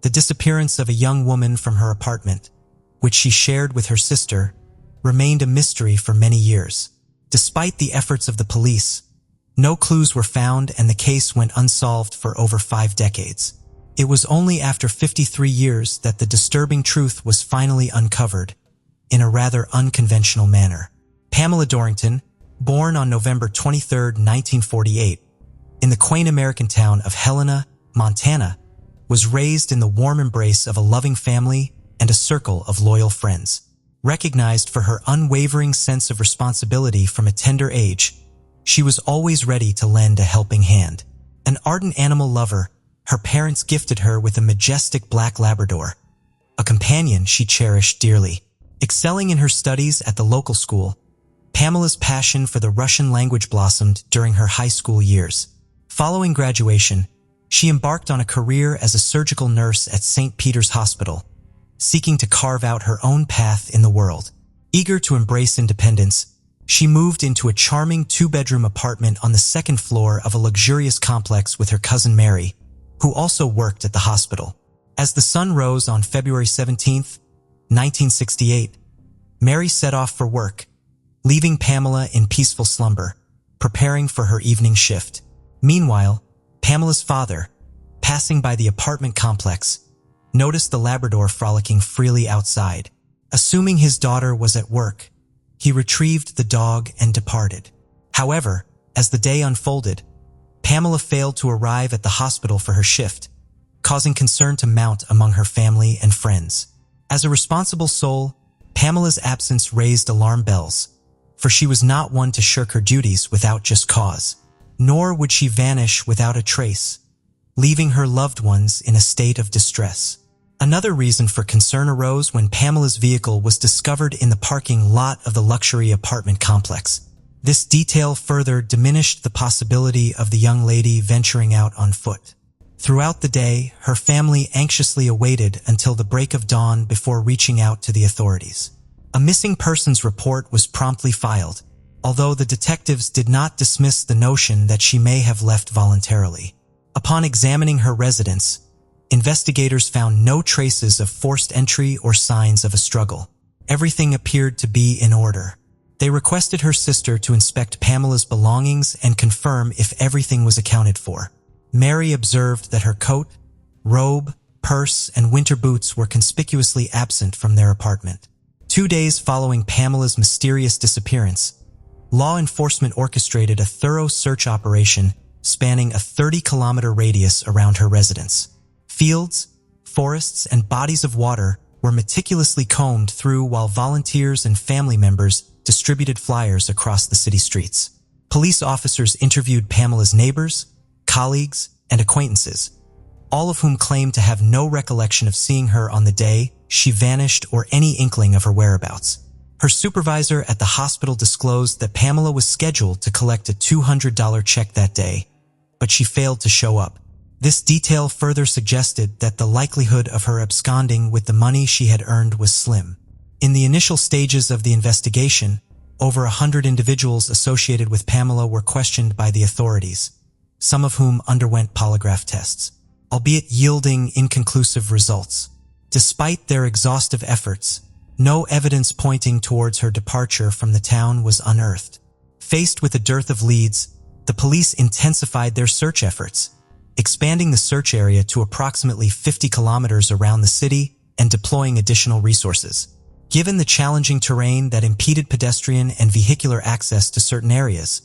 Speaker 1: The disappearance of a young woman from her apartment, which she shared with her sister, remained a mystery for many years. Despite the efforts of the police, no clues were found and the case went unsolved for over 5 decades. It was only after 53 years that the disturbing truth was finally uncovered, in a rather unconventional manner. Pamela Dorrington, born on November 23, 1948, in the quaint American town of Helena, Montana, was raised in the warm embrace of a loving family and a circle of loyal friends. Recognized for her unwavering sense of responsibility from a tender age, she was always ready to lend a helping hand. An ardent animal lover, her parents gifted her with a majestic black Labrador, a companion she cherished dearly. Excelling in her studies at the local school, Pamela's passion for the Russian language blossomed during her high school years. Following graduation, she embarked on a career as a surgical nurse at St. Peter's Hospital, seeking to carve out her own path in the world. Eager to embrace independence, she moved into a charming 2-bedroom apartment on the 2nd floor of a luxurious complex with her cousin Mary, who also worked at the hospital. As the sun rose on February 17, 1968, Mary set off for work, leaving Pamela in peaceful slumber, preparing for her evening shift. Meanwhile, Pamela's father, passing by the apartment complex, noticed the Labrador frolicking freely outside. Assuming his daughter was at work, he retrieved the dog and departed. However, as the day unfolded, Pamela failed to arrive at the hospital for her shift, causing concern to mount among her family and friends. As a responsible soul, Pamela's absence raised alarm bells, for she was not one to shirk her duties without just cause. Nor would she vanish without a trace, leaving her loved ones in a state of distress. Another reason for concern arose when Pamela's vehicle was discovered in the parking lot of the luxury apartment complex. This detail further diminished the possibility of the young lady venturing out on foot. Throughout the day, her family anxiously awaited until the break of dawn before reaching out to the authorities. A missing persons report was promptly filed, although the detectives did not dismiss the notion that she may have left voluntarily. Upon examining her residence, investigators found no traces of forced entry or signs of a struggle. Everything appeared to be in order. They requested her sister to inspect Pamela's belongings and confirm if everything was accounted for. Mary observed that her coat, robe, purse, and winter boots were conspicuously absent from their apartment. 2 days following Pamela's mysterious disappearance, law enforcement orchestrated a thorough search operation spanning a 30-kilometer radius around her residence. Fields, forests, and bodies of water were meticulously combed through while volunteers and family members distributed flyers across the city streets. Police officers interviewed Pamela's neighbors, colleagues, and acquaintances, all of whom claimed to have no recollection of seeing her on the day she vanished or any inkling of her whereabouts. Her supervisor at the hospital disclosed that Pamela was scheduled to collect a $200 check that day, but she failed to show up. This detail further suggested that the likelihood of her absconding with the money she had earned was slim. In the initial stages of the investigation, over 100 individuals associated with Pamela were questioned by the authorities, some of whom underwent polygraph tests, albeit yielding inconclusive results. Despite their exhaustive efforts, no evidence pointing towards her departure from the town was unearthed. Faced with a dearth of leads, the police intensified their search efforts, expanding the search area to approximately 50 kilometers around the city and deploying additional resources. Given the challenging terrain that impeded pedestrian and vehicular access to certain areas,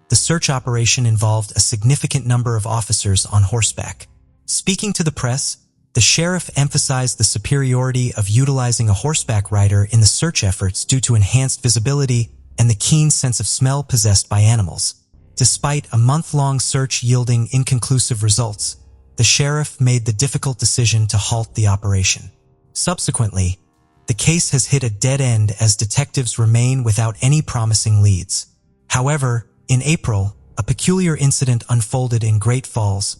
Speaker 1: the search operation involved a significant number of officers on horseback. Speaking to the press, the sheriff emphasized the superiority of utilizing a horseback rider in the search efforts due to enhanced visibility and the keen sense of smell possessed by animals. Despite a month-long search yielding inconclusive results, the sheriff made the difficult decision to halt the operation. Subsequently, the case has hit a dead end as detectives remain without any promising leads. However, in April, a peculiar incident unfolded in Great Falls,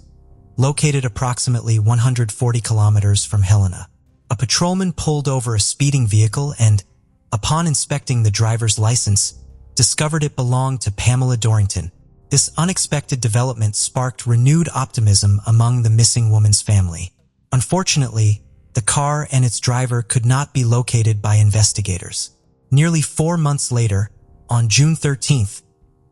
Speaker 1: located approximately 140 kilometers from Helena. A patrolman pulled over a speeding vehicle and, upon inspecting the driver's license, discovered it belonged to Pamela Dorrington. This unexpected development sparked renewed optimism among the missing woman's family. Unfortunately, the car and its driver could not be located by investigators. Nearly 4 months later, on June 13th,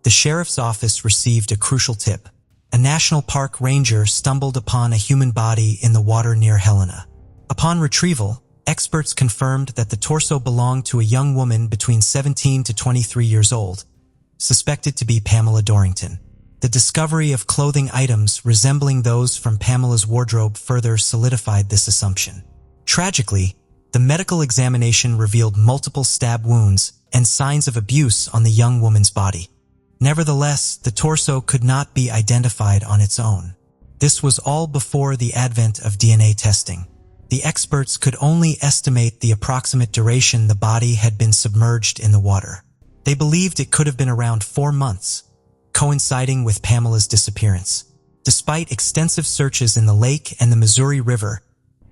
Speaker 1: the sheriff's office received a crucial tip. A national park ranger stumbled upon a human body in the water near Helena. Upon retrieval, experts confirmed that the torso belonged to a young woman between 17 to 23 years old, suspected to be Pamela Dorrington. The discovery of clothing items resembling those from Pamela's wardrobe further solidified this assumption. Tragically, the medical examination revealed multiple stab wounds and signs of abuse on the young woman's body. Nevertheless, the torso could not be identified on its own. This was all before the advent of DNA testing. The experts could only estimate the approximate duration the body had been submerged in the water. They believed it could have been around 4 months, coinciding with Pamela's disappearance. Despite extensive searches in the lake and the Missouri River,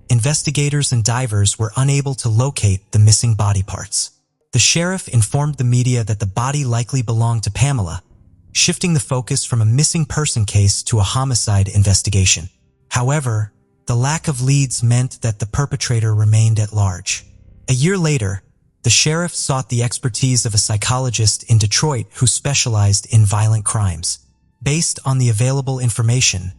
Speaker 1: investigators and divers were unable to locate the missing body parts. The sheriff informed the media that the body likely belonged to Pamela, shifting the focus from a missing person case to a homicide investigation. However, the lack of leads meant that the perpetrator remained at large. A year later, the sheriff sought the expertise of a psychologist in Detroit who specialized in violent crimes. Based on the available information,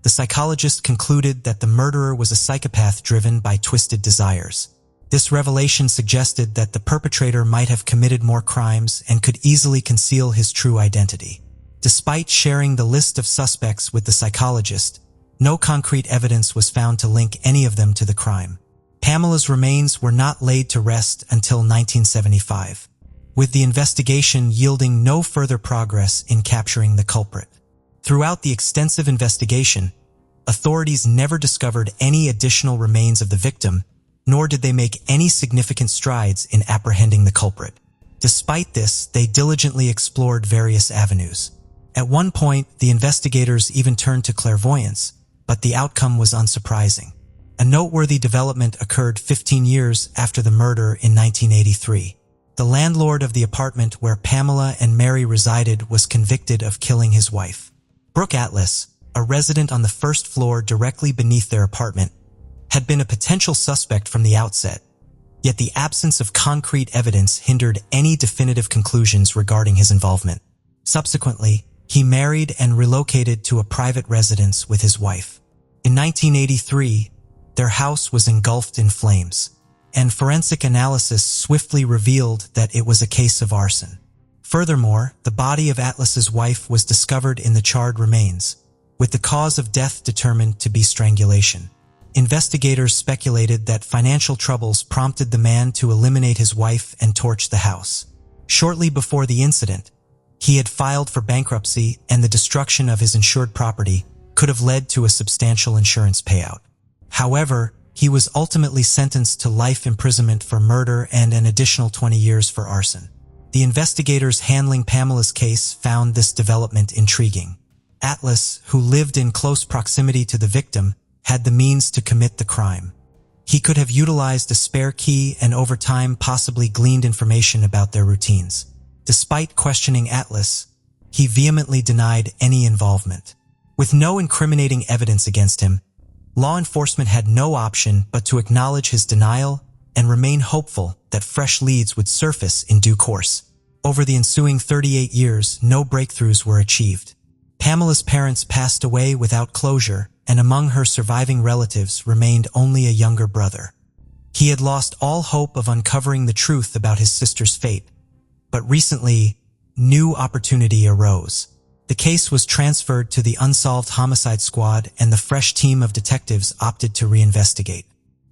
Speaker 1: the psychologist concluded that the murderer was a psychopath driven by twisted desires. This revelation suggested that the perpetrator might have committed more crimes and could easily conceal his true identity. Despite sharing the list of suspects with the psychologist, no concrete evidence was found to link any of them to the crime. Pamela's remains were not laid to rest until 1975, with the investigation yielding no further progress in capturing the culprit. Throughout the extensive investigation, authorities never discovered any additional remains of the victim, nor did they make any significant strides in apprehending the culprit. Despite this, they diligently explored various avenues. At one point, the investigators even turned to clairvoyance, but the outcome was unsurprising. A noteworthy development occurred 15 years after the murder in 1983. The landlord of the apartment where Pamela and Mary resided was convicted of killing his wife. Brooke Atlas, a resident on the first floor directly beneath their apartment, had been a potential suspect from the outset, yet the absence of concrete evidence hindered any definitive conclusions regarding his involvement. Subsequently, he married and relocated to a private residence with his wife. In 1983, their house was engulfed in flames, and forensic analysis swiftly revealed that it was a case of arson. Furthermore, the body of Atlas's wife was discovered in the charred remains, with the cause of death determined to be strangulation. Investigators speculated that financial troubles prompted the man to eliminate his wife and torch the house. Shortly before the incident, he had filed for bankruptcy and the destruction of his insured property, could have led to a substantial insurance payout. However, he was ultimately sentenced to life imprisonment for murder and an additional 20 years for arson. The investigators handling Pamela's case found this development intriguing. Atlas, who lived in close proximity to the victim, had the means to commit the crime. He could have utilized a spare key and over time possibly gleaned information about their routines. Despite questioning Atlas, he vehemently denied any involvement. With no incriminating evidence against him, law enforcement had no option but to acknowledge his denial and remain hopeful that fresh leads would surface in due course. Over the ensuing 38 years, no breakthroughs were achieved. Pamela's parents passed away without closure, and among her surviving relatives remained only a younger brother. He had lost all hope of uncovering the truth about his sister's fate, but recently, new opportunity arose. The case was transferred to the Unsolved Homicide Squad, and the fresh team of detectives opted to reinvestigate.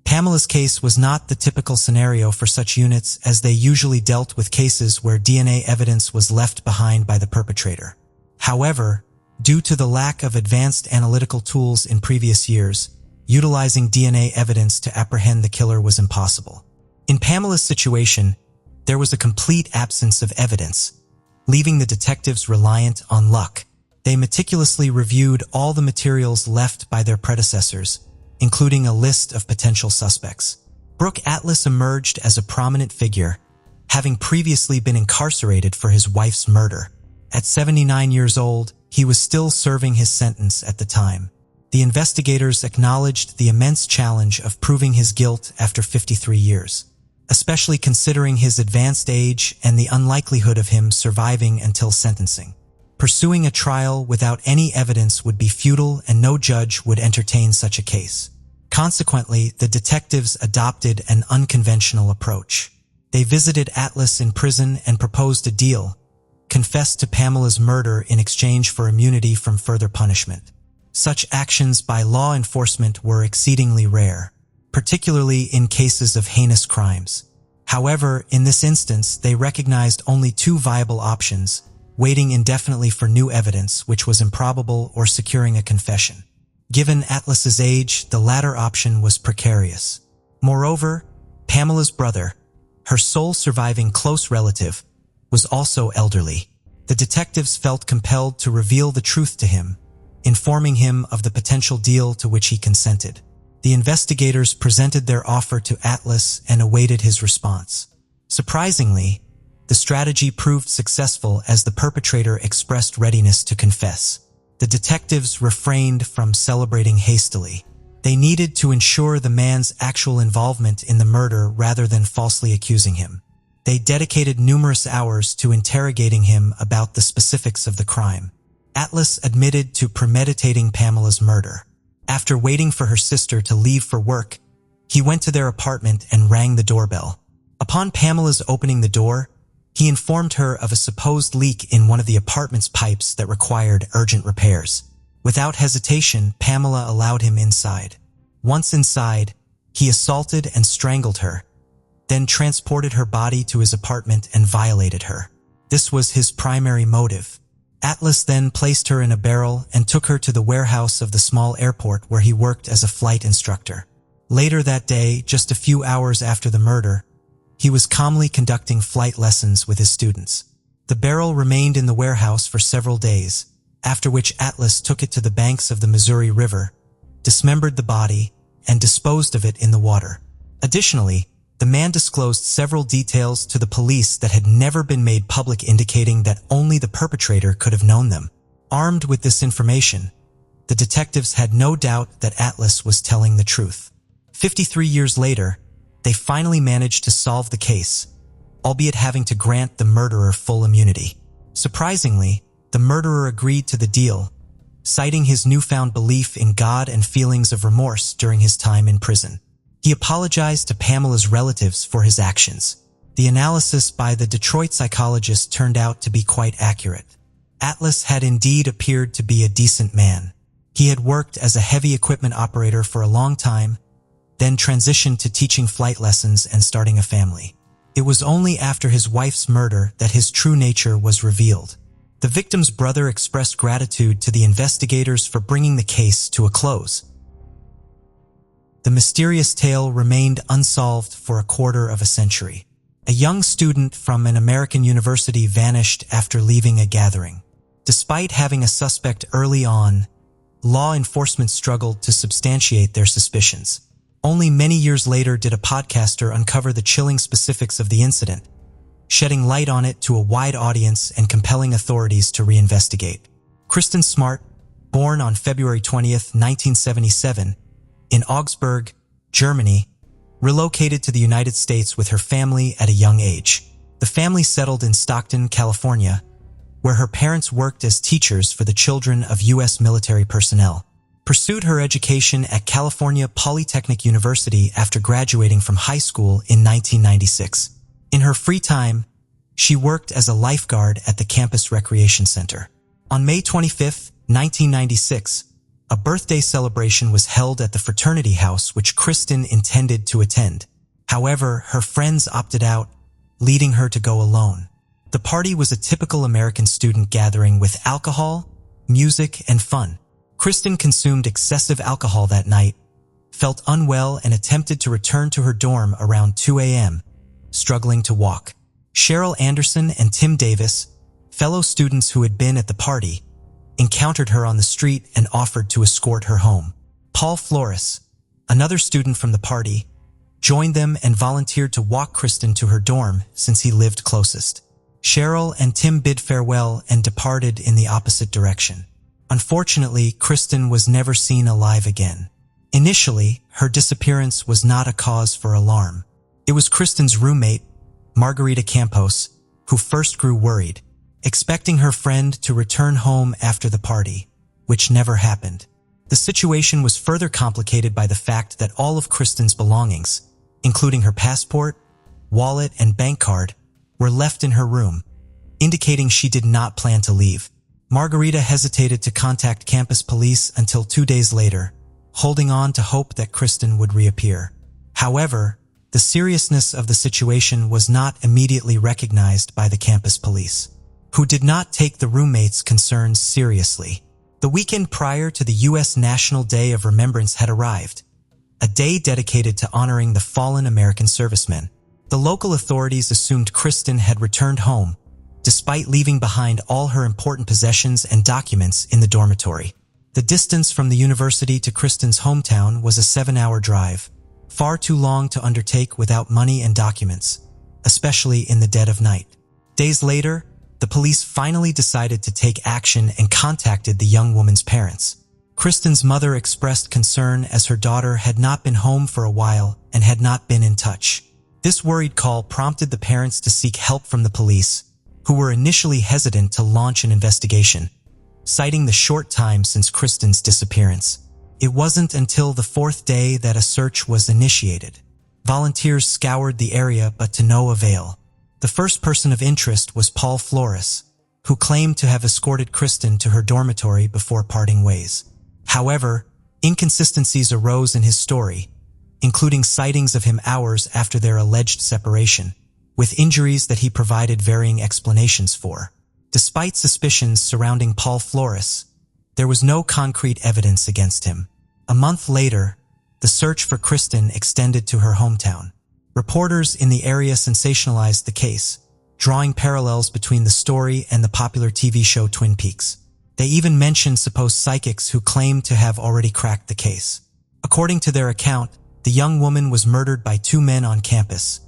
Speaker 1: Pamela's case was not the typical scenario for such units, as they usually dealt with cases where DNA evidence was left behind by the perpetrator. However, due to the lack of advanced analytical tools in previous years, utilizing DNA evidence to apprehend the killer was impossible. In Pamela's situation, there was a complete absence of evidence, leaving the detectives reliant on luck. They meticulously reviewed all the materials left by their predecessors, including a list of potential suspects. Brooke Atlas emerged as a prominent figure, having previously been incarcerated for his wife's murder. At 79 years old, he was still serving his sentence at the time. The investigators acknowledged the immense challenge of proving his guilt after 53 years, especially considering his advanced age and the unlikelihood of him surviving until sentencing. Pursuing a trial without any evidence would be futile, and no judge would entertain such a case. Consequently, the detectives adopted an unconventional approach. They visited Atlas in prison and proposed a deal: confessed to Pamela's murder in exchange for immunity from further punishment. Such actions by law enforcement were exceedingly rare, particularly in cases of heinous crimes. However, in this instance, they recognized only two viable options: waiting indefinitely for new evidence, which was improbable, or securing a confession. Given Atlas's age, the latter option was precarious. Moreover, Pamela's brother, her sole surviving close relative, was also elderly. The detectives felt compelled to reveal the truth to him, informing him of the potential deal to which he consented. The investigators presented their offer to Atlas and awaited his response. Surprisingly, the strategy proved successful as the perpetrator expressed readiness to confess. The detectives refrained from celebrating hastily. They needed to ensure the man's actual involvement in the murder rather than falsely accusing him. They dedicated numerous hours to interrogating him about the specifics of the crime. Atlas admitted to premeditating Pamela's murder. After waiting for her sister to leave for work, he went to their apartment and rang the doorbell. Upon Pamela's opening the door, he informed her of a supposed leak in one of the apartment's pipes that required urgent repairs. Without hesitation, Pamela allowed him inside. Once inside, he assaulted and strangled her, then transported her body to his apartment and violated her. This was his primary motive. Atlas then placed her in a barrel and took her to the warehouse of the small airport where he worked as a flight instructor. Later that day, just a few hours after the murder, he was calmly conducting flight lessons with his students. The barrel remained in the warehouse for several days, after which Atlas took it to the banks of the Missouri River, dismembered the body, and disposed of it in the water. Additionally, the man disclosed several details to the police that had never been made public, indicating that only the perpetrator could have known them. Armed with this information, the detectives had no doubt that Atlas was telling the truth. 53 years later, they finally managed to solve the case, albeit having to grant the murderer full immunity. Surprisingly, the murderer agreed to the deal, citing his newfound belief in God and feelings of remorse during his time in prison. He apologized to Pamela's relatives for his actions. The analysis by the Detroit psychologist turned out to be quite accurate. Atlas had indeed appeared to be a decent man. He had worked as a heavy equipment operator for a long time, then transitioned to teaching flight lessons and starting a family. It was only after his wife's murder that his true nature was revealed. The victim's brother expressed gratitude to the investigators for bringing the case to a close. The mysterious tale remained unsolved for a quarter of a century. A young student from an American university vanished after leaving a gathering. Despite having a suspect early on, law enforcement struggled to substantiate their suspicions. Only many years later did a podcaster uncover the chilling specifics of the incident, shedding light on it to a wide audience and compelling authorities to reinvestigate. Kristen Smart, born on February 20th, 1977, in Augsburg, Germany, relocated to the United States with her family at a young age. The family settled in Stockton, California, where her parents worked as teachers for the children of U.S. military personnel. Pursued her education at California Polytechnic University after graduating from high school in 1996. In her free time, she worked as a lifeguard at the campus recreation center. On May 25, 1996, a birthday celebration was held at the fraternity house which Kristen intended to attend. However, her friends opted out, leading her to go alone. The party was a typical American student gathering with alcohol, music, and fun. Kristen consumed excessive alcohol that night, felt unwell, and attempted to return to her dorm around 2 a.m., struggling to walk. Cheryl Anderson and Tim Davis, fellow students who had been at the party, encountered her on the street and offered to escort her home. Paul Flores, another student from the party, joined them and volunteered to walk Kristen to her dorm since he lived closest. Cheryl and Tim bid farewell and departed in the opposite direction. Unfortunately, Kristen was never seen alive again. Initially, her disappearance was not a cause for alarm. It was Kristen's roommate, Margarita Campos, who first grew worried, expecting her friend to return home after the party, which never happened. The situation was further complicated by the fact that all of Kristen's belongings, including her passport, wallet, and bank card, were left in her room, indicating she did not plan to leave. Margarita hesitated to contact campus police until 2 days later, holding on to hope that Kristen would reappear. However, the seriousness of the situation was not immediately recognized by the campus police, who did not take the roommates' concerns seriously. The weekend prior to the U.S. National Day of Remembrance had arrived, a day dedicated to honoring the fallen American servicemen. The local authorities assumed Kristen had returned home, despite leaving behind all her important possessions and documents in the dormitory. The distance from the university to Kristen's hometown was a 7-hour drive, far too long to undertake without money and documents, especially in the dead of night. Days later, the police finally decided to take action and contacted the young woman's parents. Kristen's mother expressed concern as her daughter had not been home for a while and had not been in touch. This worried call prompted the parents to seek help from the police, who were initially hesitant to launch an investigation, citing the short time since Kristen's disappearance. It wasn't until the 4th day that a search was initiated. Volunteers scoured the area, but to no avail. The first person of interest was Paul Flores, who claimed to have escorted Kristen to her dormitory before parting ways. However, inconsistencies arose in his story, including sightings of him hours after their alleged separation, with injuries that he provided varying explanations for. Despite suspicions surrounding Paul Flores, there was no concrete evidence against him. A month later, the search for Kristen extended to her hometown. Reporters in the area sensationalized the case, drawing parallels between the story and the popular TV show Twin Peaks. They even mentioned supposed psychics who claimed to have already cracked the case. According to their account, the young woman was murdered by 2 men on campus,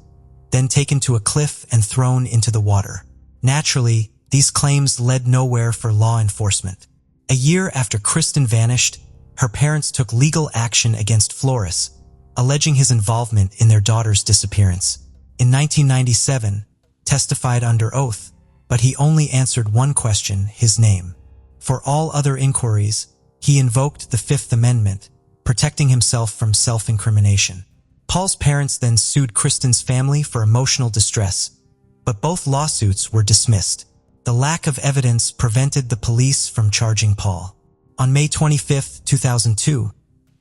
Speaker 1: then taken to a cliff and thrown into the water. Naturally, these claims led nowhere for law enforcement. A year after Kristen vanished, her parents took legal action against Flores, alleging his involvement in their daughter's disappearance. In 1997, testified under oath, but he only answered one question, his name. For all other inquiries, he invoked the Fifth Amendment, protecting himself from self-incrimination. Paul's parents then sued Kristen's family for emotional distress, but both lawsuits were dismissed. The lack of evidence prevented the police from charging Paul. On May 25, 2002,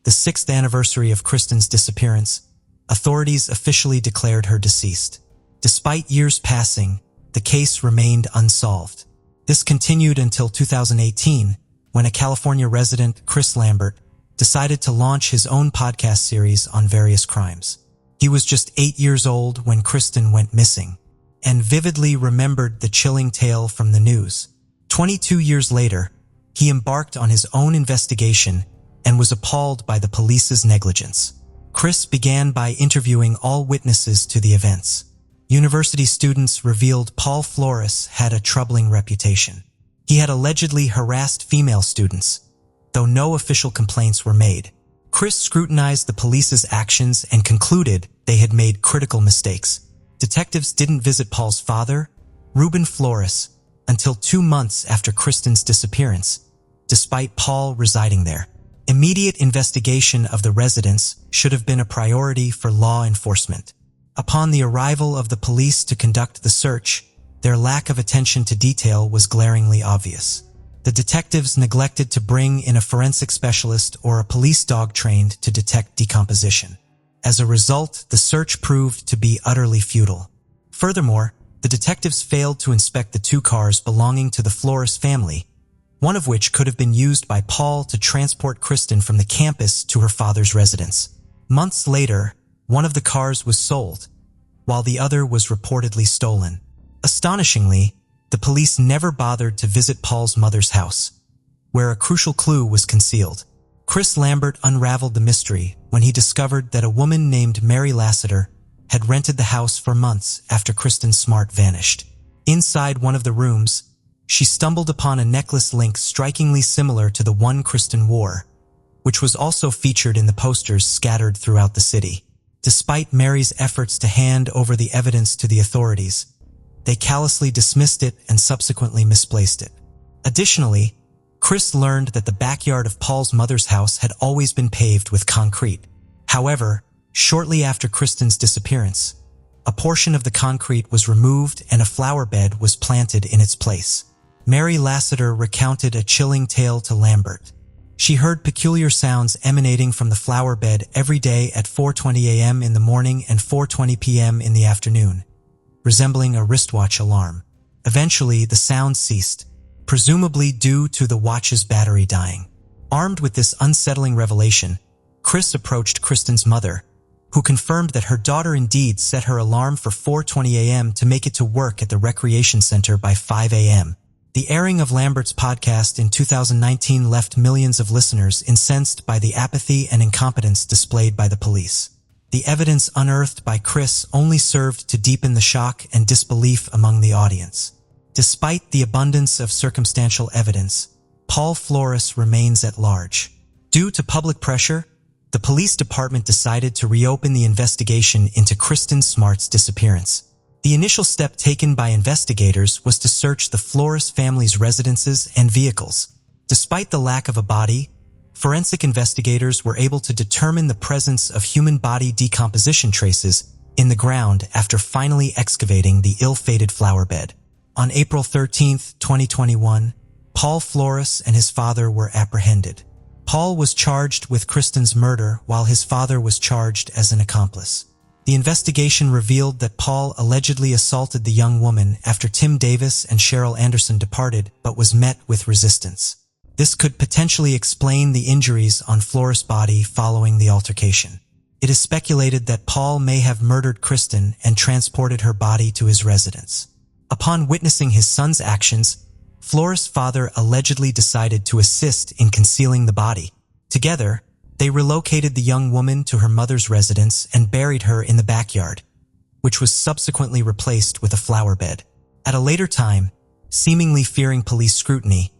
Speaker 1: the 6th anniversary of Kristen's disappearance, authorities officially declared her deceased. Despite years passing, the case remained unsolved. This continued until 2018, when a California resident, Chris Lambert, decided to launch his own podcast series on various crimes. He was just 8 years old when Kristen went missing, and vividly remembered the chilling tale from the news. 22 years later, he embarked on his own investigation and was appalled by the police's negligence. Chris began by interviewing all witnesses to the events. University students revealed Paul Flores had a troubling reputation. He had allegedly harassed female students, though no official complaints were made. Chris scrutinized the police's actions and concluded they had made critical mistakes. Detectives didn't visit Paul's father, Ruben Flores, until 2 months after Kristen's disappearance, despite Paul residing there. Immediate investigation of the residence should have been a priority for law enforcement. Upon the arrival of the police to conduct the search, their lack of attention to detail was glaringly obvious. The detectives neglected to bring in a forensic specialist or a police dog trained to detect decomposition. As a result, the search proved to be utterly futile. Furthermore, the detectives failed to inspect the 2 cars belonging to the Flores family, one of which could have been used by Paul to transport Kristen from the campus to her father's residence. Months later, one of the cars was sold, while the other was reportedly stolen. Astonishingly, the police never bothered to visit Paul's mother's house, where a crucial clue was concealed. Chris Lambert unraveled the mystery when he discovered that a woman named Mary Lassiter had rented the house for months after Kristen Smart vanished. Inside one of the rooms, she stumbled upon a necklace link strikingly similar to the one Kristen wore, which was also featured in the posters scattered throughout the city. Despite Mary's efforts to hand over the evidence to the authorities, they callously dismissed it and subsequently misplaced it. Additionally, Chris learned that the backyard of Paul's mother's house had always been paved with concrete. However, shortly after Kristen's disappearance, a portion of the concrete was removed and a flower bed was planted in its place. Mary Lassiter recounted a chilling tale to Lambert. She heard peculiar sounds emanating from the flower bed every day at 4:20 a.m. in the morning and 4:20 p.m. in the afternoon, resembling a wristwatch alarm. Eventually, the sound ceased, presumably due to the watch's battery dying. Armed with this unsettling revelation, Chris approached Kristen's mother, who confirmed that her daughter indeed set her alarm for 4:20 a.m. to make it to work at the recreation center by 5 a.m. The airing of Lambert's podcast in 2019 left millions of listeners incensed by the apathy and incompetence displayed by the police. The evidence unearthed by Chris only served to deepen the shock and disbelief among the audience. Despite the abundance of circumstantial evidence, Paul Flores remains at large. Due to public pressure, the police department decided to reopen the investigation into Kristen Smart's disappearance. The initial step taken by investigators was to search the Flores family's residences and vehicles. Despite the lack of a body, forensic investigators were able to determine the presence of human body decomposition traces in the ground after finally excavating the ill-fated flower bed. On April 13, 2021, Paul Flores and his father were apprehended. Paul was charged with Kristen's murder while his father was charged as an accomplice. The investigation revealed that Paul allegedly assaulted the young woman after Tim Davis and Cheryl Anderson departed but was met with resistance. This could potentially explain the injuries on Flores' body following the altercation. It is speculated that Paul may have murdered Kristen and transported her body to his residence. Upon witnessing his son's actions, Flores' father allegedly decided to assist in concealing the body. Together, they relocated the young woman to her mother's residence and buried her in the backyard, which was subsequently replaced with a flower bed. At a later time, seemingly fearing police scrutiny,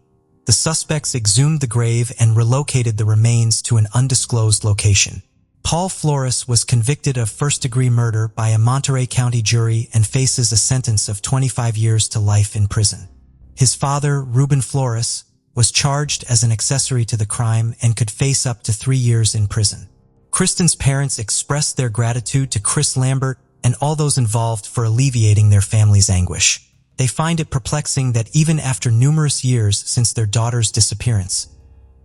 Speaker 1: the suspects exhumed the grave and relocated the remains to an undisclosed location. Paul Flores was convicted of first-degree murder by a Monterey County jury and faces a sentence of 25 years to life in prison. His father, Ruben Flores, was charged as an accessory to the crime and could face up to 3 years in prison. Kristen's parents expressed their gratitude to Chris Lambert and all those involved for alleviating their family's anguish. They find it perplexing that even after numerous years since their daughter's disappearance,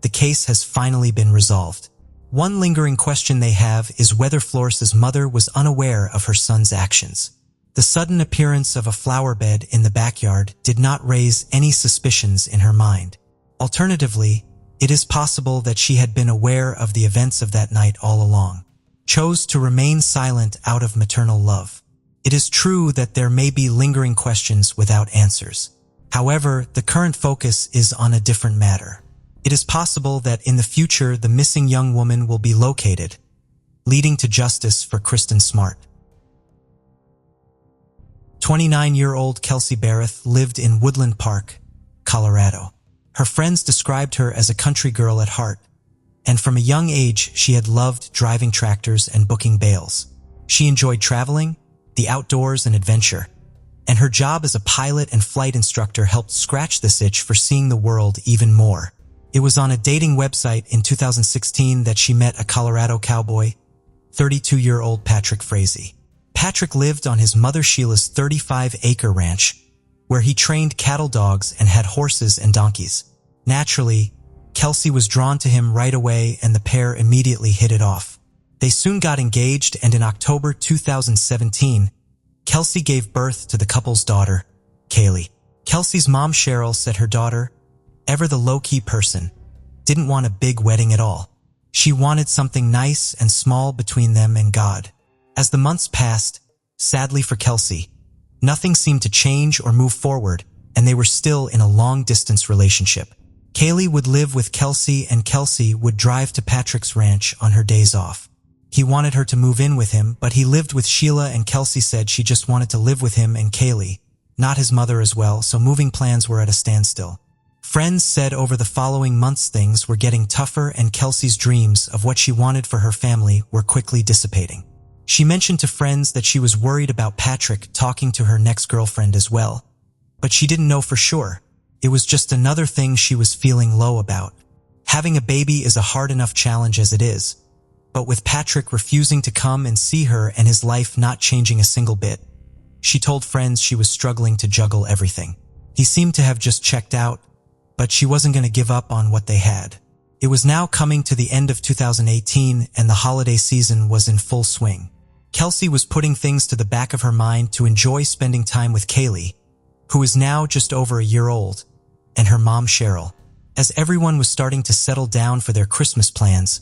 Speaker 1: the case has finally been resolved. One lingering question they have is whether Flores' mother was unaware of her son's actions. The sudden appearance of a flower bed in the backyard did not raise any suspicions in her mind. Alternatively, it is possible that she had been aware of the events of that night all along, chose to remain silent out of maternal love. It is true that there may be lingering questions without answers. However, the current focus is on a different matter. It is possible that in the future the missing young woman will be located, leading to justice for Kristen Smart. 29-year-old Kelsey Barrett lived in Woodland Park, Colorado. Her friends described her as a country girl at heart, and from a young age she had loved driving tractors and booking bales. She enjoyed traveling, the outdoors, and adventure, and her job as a pilot and flight instructor helped scratch this itch for seeing the world even more. It was on a dating website in 2016 that she met a Colorado cowboy, 32-year-old Patrick Frazee. Patrick lived on his mother Sheila's 35-acre ranch, where he trained cattle dogs and had horses and donkeys. Naturally, Kelsey was drawn to him right away and the pair immediately hit it off. They soon got engaged, and in October 2017, Kelsey gave birth to the couple's daughter, Kaylee. Kelsey's mom Cheryl said her daughter, ever the low-key person, didn't want a big wedding at all. She wanted something nice and small between them and God. As the months passed, sadly for Kelsey, nothing seemed to change or move forward, and they were still in a long-distance relationship. Kaylee would live with Kelsey, and Kelsey would drive to Patrick's ranch on her days off. He wanted her to move in with him, but he lived with Sheila, and Kelsey said she just wanted to live with him and Kaylee, not his mother as well, so moving plans were at a standstill. Friends said over the following months things were getting tougher, and Kelsey's dreams of what she wanted for her family were quickly dissipating. She mentioned to friends that she was worried about Patrick talking to her next girlfriend as well, but she didn't know for sure. It was just another thing she was feeling low about. Having a baby is a hard enough challenge as it is, but with Patrick refusing to come and see her and his life not changing a single bit, she told friends she was struggling to juggle everything. He seemed to have just checked out, but she wasn't going to give up on what they had. It was now coming to the end of 2018, and the holiday season was in full swing. Kelsey was putting things to the back of her mind to enjoy spending time with Kaylee, who is now just over a year old, and her mom Cheryl. As everyone was starting to settle down for their Christmas plans,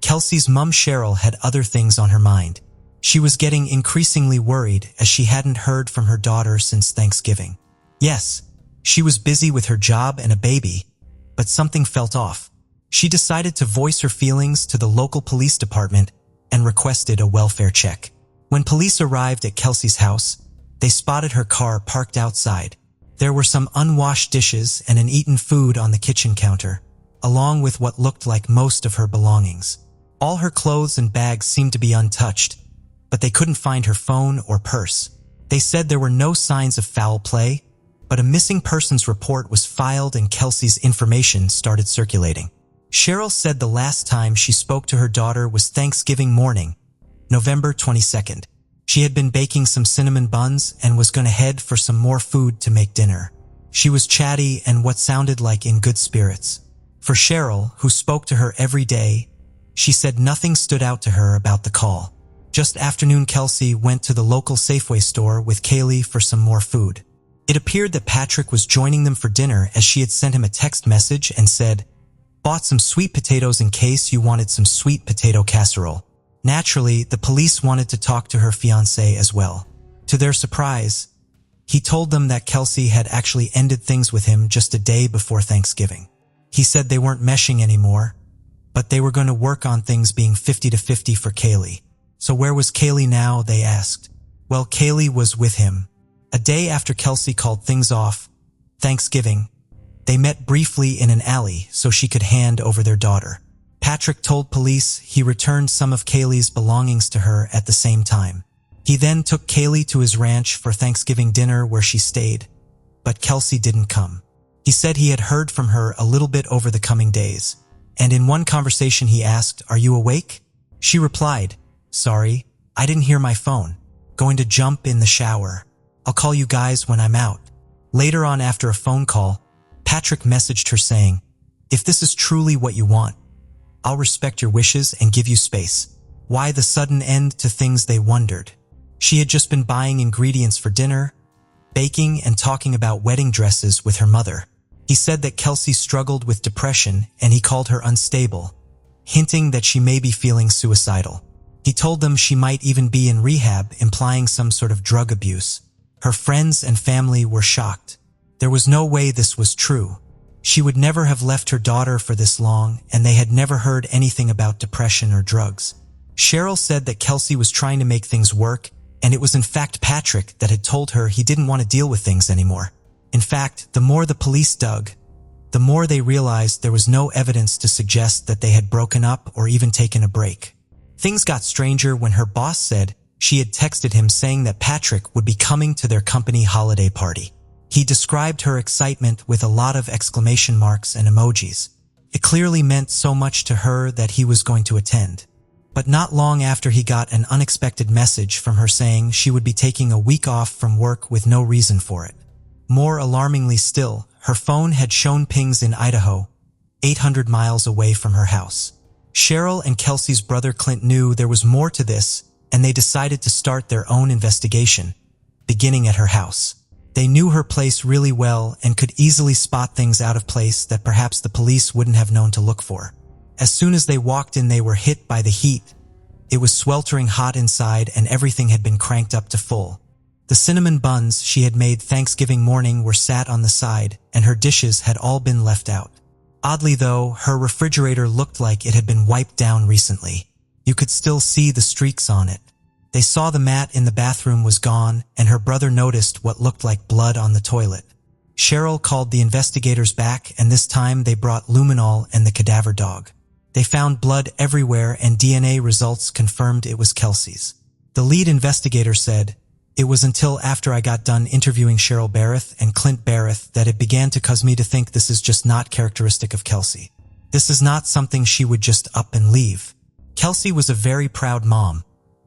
Speaker 1: Kelsey's mom Cheryl had other things on her mind. She was getting increasingly worried as she hadn't heard from her daughter since Thanksgiving. Yes, she was busy with her job and a baby, but something felt off. She decided to voice her feelings to the local police department and requested a welfare check. When police arrived at Kelsey's house, they spotted her car parked outside. There were some unwashed dishes and uneaten food on the kitchen counter, along with what looked like most of her belongings. All her clothes and bags seemed to be untouched, but they couldn't find her phone or purse. They said there were no signs of foul play, but a missing persons report was filed and Kelsey's information started circulating. Cheryl said the last time she spoke to her daughter was Thanksgiving morning, November 22nd. She had been baking some cinnamon buns and was going to head for some more food to make dinner. She was chatty and what sounded like in good spirits. For Cheryl, who spoke to her every day, she said nothing stood out to her about the call. Just afternoon, Kelsey went to the local Safeway store with Kaylee for some more food. It appeared that Patrick was joining them for dinner, as she had sent him a text message and said, "Bought some sweet potatoes in case you wanted some sweet potato casserole." Naturally, the police wanted to talk to her fiancé as well. To their surprise, he told them that Kelsey had actually ended things with him just a day before Thanksgiving. He said they weren't meshing anymore, but they were going to work on things being 50-50 for Kaylee. So where was Kaylee now, they asked. Well, Kaylee was with him. A day after Kelsey called things off, Thanksgiving, they met briefly in an alley so she could hand over their daughter. Patrick told police he returned some of Kaylee's belongings to her at the same time. He then took Kaylee to his ranch for Thanksgiving dinner where she stayed, but Kelsey didn't come. He said he had heard from her a little bit over the coming days, and in one conversation he asked, "Are you awake?" She replied, "Sorry, I didn't hear my phone. Going to jump in the shower. I'll call you guys when I'm out." Later on, after a phone call, Patrick messaged her saying, "If this is truly what you want, I'll respect your wishes and give you space." Why the sudden end to things, they wondered. She had just been buying ingredients for dinner, baking, and talking about wedding dresses with her mother. He said that Kelsey struggled with depression and he called her unstable, hinting that she may be feeling suicidal. He told them she might even be in rehab, implying some sort of drug abuse. Her friends and family were shocked. There was no way this was true. She would never have left her daughter for this long, and they had never heard anything about depression or drugs. Cheryl said that Kelsey was trying to make things work, and it was in fact Patrick that had told her he didn't want to deal with things anymore. In fact, the more the police dug, the more they realized there was no evidence to suggest that they had broken up or even taken a break. Things got stranger when her boss said she had texted him saying that Patrick would be coming to their company holiday party. He described her excitement with a lot of exclamation marks and emojis. It clearly meant so much to her that he was going to attend. But not long after, he got an unexpected message from her saying she would be taking a week off from work with no reason for it. More alarmingly still, her phone had shown pings in Idaho, 800 miles away from her house. Cheryl and Kelsey's brother Clint knew there was more to this, and they decided to start their own investigation, beginning at her house. They knew her place really well and could easily spot things out of place that perhaps the police wouldn't have known to look for. As soon as they walked in, they were hit by the heat. It was sweltering hot inside, and everything had been cranked up to full. The cinnamon buns she had made Thanksgiving morning were sat on the side, and her dishes had all been left out. Oddly though, her refrigerator looked like it had been wiped down recently. You could still see the streaks on it. They saw the mat in the bathroom was gone, and her brother noticed what looked like blood on the toilet. Cheryl called the investigators back, and this time they brought luminol and the cadaver dog. They found blood everywhere, and DNA results confirmed it was Kelsey's. The lead investigator said, "It was until after I got done interviewing Cheryl Barrett and Clint Barrett that it began to cause me to think this is just not characteristic of Kelsey. This is not something she would just up and leave." Kelsey was a very proud mom,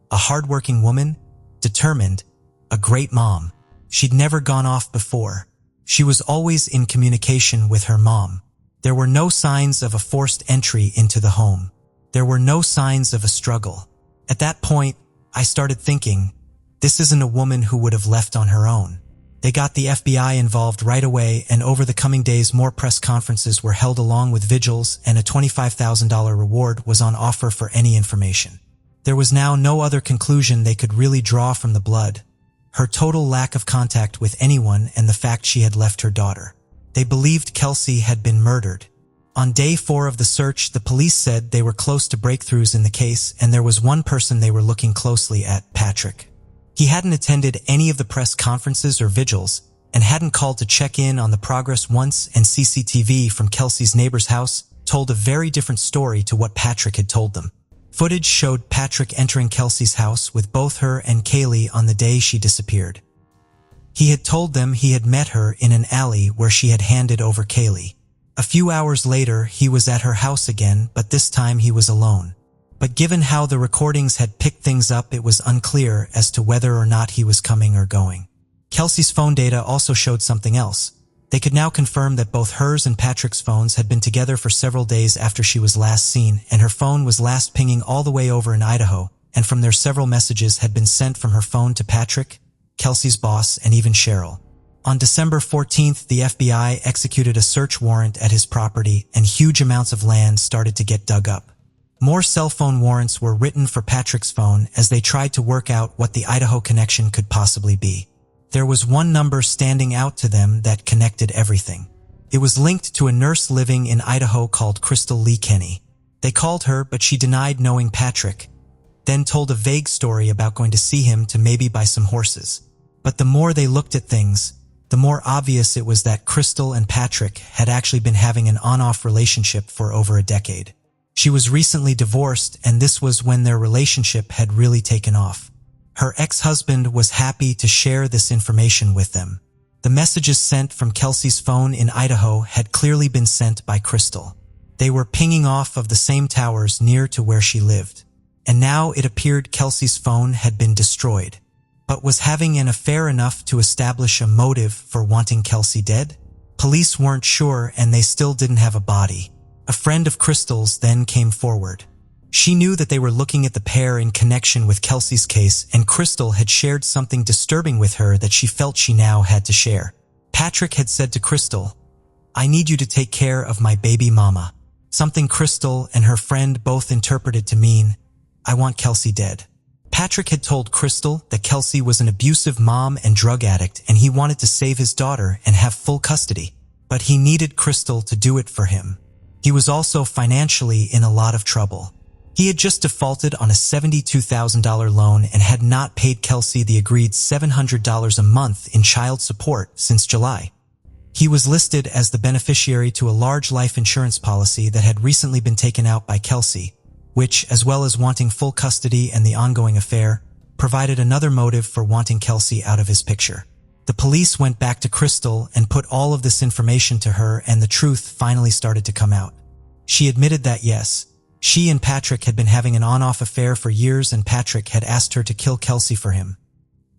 Speaker 1: a hardworking woman, determined, a great mom. She'd never gone off before. She was always in communication with her mom. There were no signs of a forced entry into the home. There were no signs of a struggle. At that point, I started thinking, this isn't a woman who would have left on her own. They got the FBI involved right away, and over the coming days more press conferences were held along with vigils, and a $25,000 reward was on offer for any information. There was now no other conclusion they could really draw from the blood, her total lack of contact with anyone, and the fact she had left her daughter. They believed Kelsey had been murdered. On day 4 of the search, the police said they were close to breakthroughs in the case, and there was one person they were looking closely at, Patrick. He hadn't attended any of the press conferences or vigils, and hadn't called to check in on the progress once, and CCTV from Kelsey's neighbor's house told a very different story to what Patrick had told them. Footage showed Patrick entering Kelsey's house with both her and Kaylee on the day she disappeared. He had told them he had met her in an alley where she had handed over Kaylee. A few hours later, he was at her house again, but this time he was alone. But given how the recordings had picked things up, it was unclear as to whether or not he was coming or going. Kelsey's phone data also showed something else. They could now confirm that both hers and Patrick's phones had been together for several days after she was last seen, and her phone was last pinging all the way over in Idaho, and from there several messages had been sent from her phone to Patrick, Kelsey's boss, and even Cheryl. On December 14th, the FBI executed a search warrant at his property, and huge amounts of land started to get dug up. More cell phone warrants were written for Patrick's phone as they tried to work out what the Idaho connection could possibly be. There was one number standing out to them that connected everything. It was linked to a nurse living in Idaho called Crystal Lee Kenny. They called her, but she denied knowing Patrick, then told a vague story about going to see him to maybe buy some horses. But the more they looked at things, the more obvious it was that Crystal and Patrick had actually been having an on-off relationship for over a decade. She was recently divorced, and this was when their relationship had really taken off. Her ex-husband was happy to share this information with them. The messages sent from Kelsey's phone in Idaho had clearly been sent by Crystal. They were pinging off of the same towers near to where she lived. And now it appeared Kelsey's phone had been destroyed. But was having an affair enough to establish a motive for wanting Kelsey dead? Police weren't sure, and they still didn't have a body. A friend of Crystal's then came forward. She knew that they were looking at the pair in connection with Kelsey's case, and Crystal had shared something disturbing with her that she felt she now had to share. Patrick had said to Crystal, "I need you to take care of my baby mama." Something Crystal and her friend both interpreted to mean, "I want Kelsey dead." Patrick had told Crystal that Kelsey was an abusive mom and drug addict, and he wanted to save his daughter and have full custody. But he needed Crystal to do it for him. He was also financially in a lot of trouble. He had just defaulted on a $72,000 loan and had not paid Kelsey the agreed $700 a month in child support since July. He was listed as the beneficiary to a large life insurance policy that had recently been taken out by Kelsey, which, as well as wanting full custody and the ongoing affair, provided another motive for wanting Kelsey out of his picture. The police went back to Crystal and put all of this information to her, and the truth finally started to come out. She admitted that yes, she and Patrick had been having an on-off affair for years, and Patrick had asked her to kill Kelsey for him.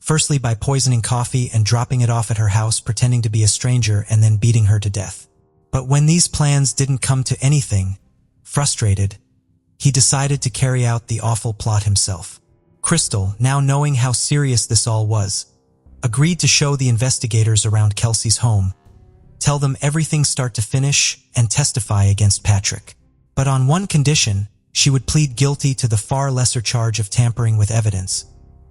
Speaker 1: Firstly by poisoning coffee and dropping it off at her house, pretending to be a stranger, and then beating her to death. But when these plans didn't come to anything, frustrated, he decided to carry out the awful plot himself. Crystal, now knowing how serious this all was, agreed to show the investigators around Kelsey's home, tell them everything start to finish, and testify against Patrick. But on one condition, she would plead guilty to the far lesser charge of tampering with evidence,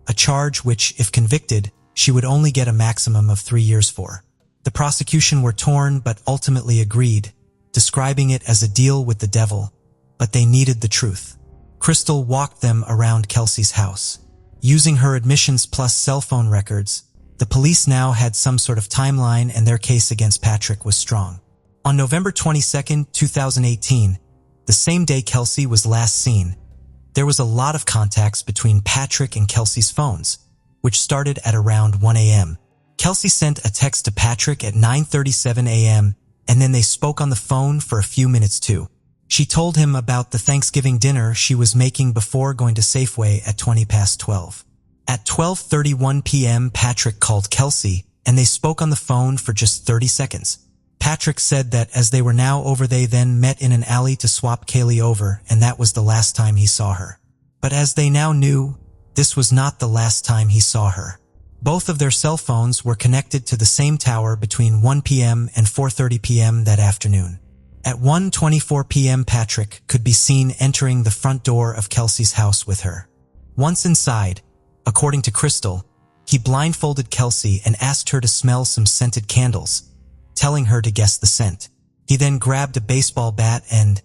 Speaker 1: a charge which, if convicted, she would only get a maximum of 3 years for. The prosecution were torn but ultimately agreed, describing it as a deal with the devil, but they needed the truth. Crystal walked them around Kelsey's house. Using her admissions plus cell phone records, the police now had some sort of timeline, and their case against Patrick was strong. On November 22, 2018, the same day Kelsey was last seen, there was a lot of contacts between Patrick and Kelsey's phones, which started at around 1 a.m. Kelsey sent a text to Patrick at 9:37 a.m., and then they spoke on the phone for a few minutes too. She told him about the Thanksgiving dinner she was making before going to Safeway at 12:20. At 12:31 p.m., Patrick called Kelsey, and they spoke on the phone for just 30 seconds. Patrick said that as they were now over, they then met in an alley to swap Kaylee over, and that was the last time he saw her. But as they now knew, this was not the last time he saw her. Both of their cell phones were connected to the same tower between 1 p.m. and 4:30 p.m. that afternoon. At 1:24 p.m., Patrick could be seen entering the front door of Kelsey's house with her. Once inside, according to Crystal, he blindfolded Kelsey and asked her to smell some scented candles, telling her to guess the scent. He then grabbed a baseball bat and,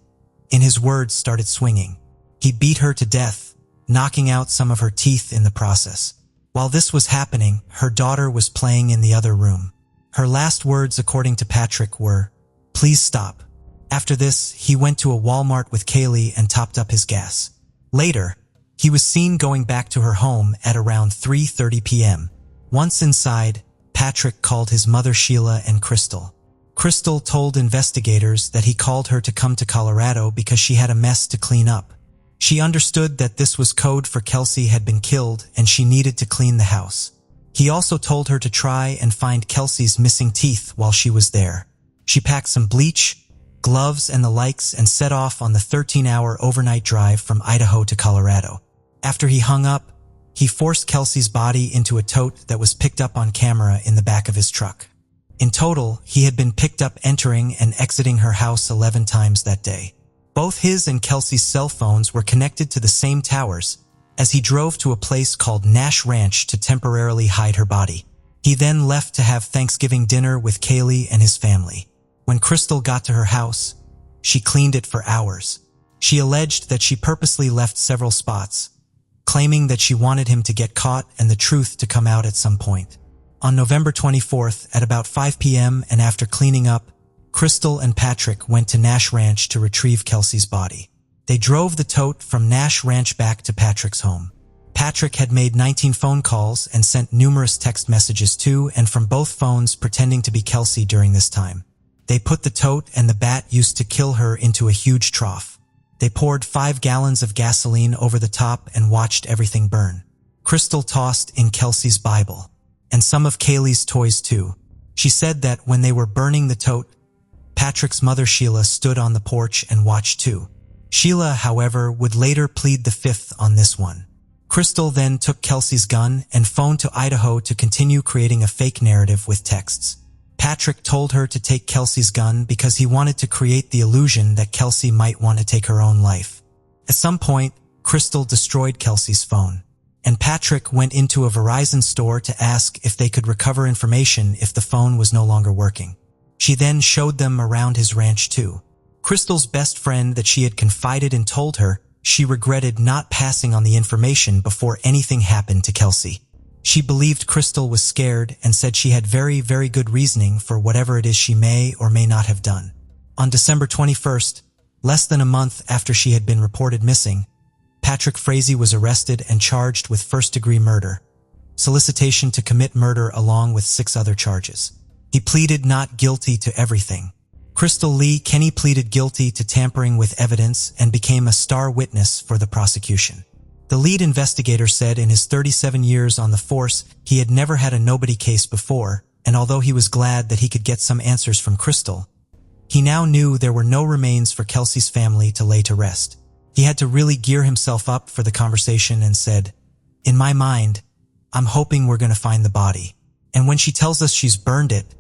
Speaker 1: in his words, started swinging. He beat her to death, knocking out some of her teeth in the process. While this was happening, her daughter was playing in the other room. Her last words, according to Patrick, were, "Please stop." After this, he went to a Walmart with Kaylee and topped up his gas. Later, he was seen going back to her home at around 3:30 p.m. Once inside, Patrick called his mother Sheila and Crystal. Crystal told investigators that he called her to come to Colorado because she had a mess to clean up. She understood that this was code for Kelsey had been killed and she needed to clean the house. He also told her to try and find Kelsey's missing teeth while she was there. She packed some bleach, gloves, and the likes and set off on the 13-hour overnight drive from Idaho to Colorado. After he hung up, he forced Kelsey's body into a tote that was picked up on camera in the back of his truck. In total, he had been picked up entering and exiting her house 11 times that day. Both his and Kelsey's cell phones were connected to the same towers as he drove to a place called Nash Ranch to temporarily hide her body. He then left to have Thanksgiving dinner with Kaylee and his family. When Crystal got to her house, she cleaned it for hours. She alleged that she purposely left several spots, claiming that she wanted him to get caught and the truth to come out at some point. On November 24th at about 5 p.m. and after cleaning up, Crystal and Patrick went to Nash Ranch to retrieve Kelsey's body. They drove the tote from Nash Ranch back to Patrick's home. Patrick had made 19 phone calls and sent numerous text messages to and from both phones pretending to be Kelsey during this time. They put the tote and the bat used to kill her into a huge trough. They poured 5 gallons of gasoline over the top and watched everything burn. Crystal tossed in Kelsey's Bible, and some of Kaylee's toys too. She said that when they were burning the tote, Patrick's mother Sheila stood on the porch and watched too. Sheila, however, would later plead the fifth on this one. Crystal then took Kelsey's gun and phoned to Idaho to continue creating a fake narrative with texts. Patrick told her to take Kelsey's gun because he wanted to create the illusion that Kelsey might want to take her own life. At some point, Crystal destroyed Kelsey's phone, and Patrick went into a Verizon store to ask if they could recover information if the phone was no longer working. She then showed them around his ranch too. Crystal's best friend that she had confided in told her she regretted not passing on the information before anything happened to Kelsey. She believed Crystal was scared and said she had very, very good reasoning for whatever it is she may or may not have done. On December 21st, less than a month after she had been reported missing, Patrick Frazee was arrested and charged with first-degree murder, solicitation to commit murder along with 6 other charges. He pleaded not guilty to everything. Crystal Lee Kenny pleaded guilty to tampering with evidence and became a star witness for the prosecution. The lead investigator said in his 37 years on the force, he had never had a nobody case before, and although he was glad that he could get some answers from Crystal, he now knew there were no remains for Kelsey's family to lay to rest. He had to really gear himself up for the conversation and said, "In my mind, I'm hoping we're going to find the body. And when she tells us she's burned it,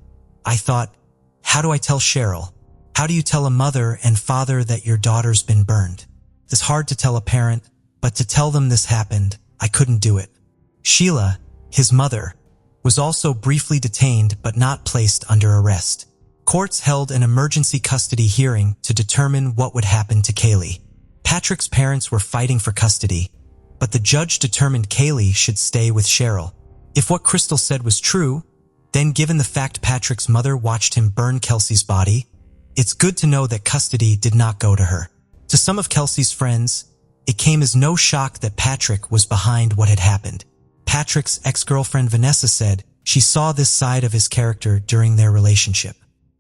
Speaker 1: I thought, how do I tell Cheryl? How do you tell a mother and father that your daughter's been burned? It's hard to tell a parent, but to tell them this happened, I couldn't do it." Sheila, his mother, was also briefly detained but not placed under arrest. Courts held an emergency custody hearing to determine what would happen to Kaylee. Patrick's parents were fighting for custody, but the judge determined Kaylee should stay with Cheryl. If what Crystal said was true, then given the fact Patrick's mother watched him burn Kelsey's body, it's good to know that custody did not go to her. To some of Kelsey's friends, it came as no shock that Patrick was behind what had happened. Patrick's ex-girlfriend Vanessa said she saw this side of his character during their relationship.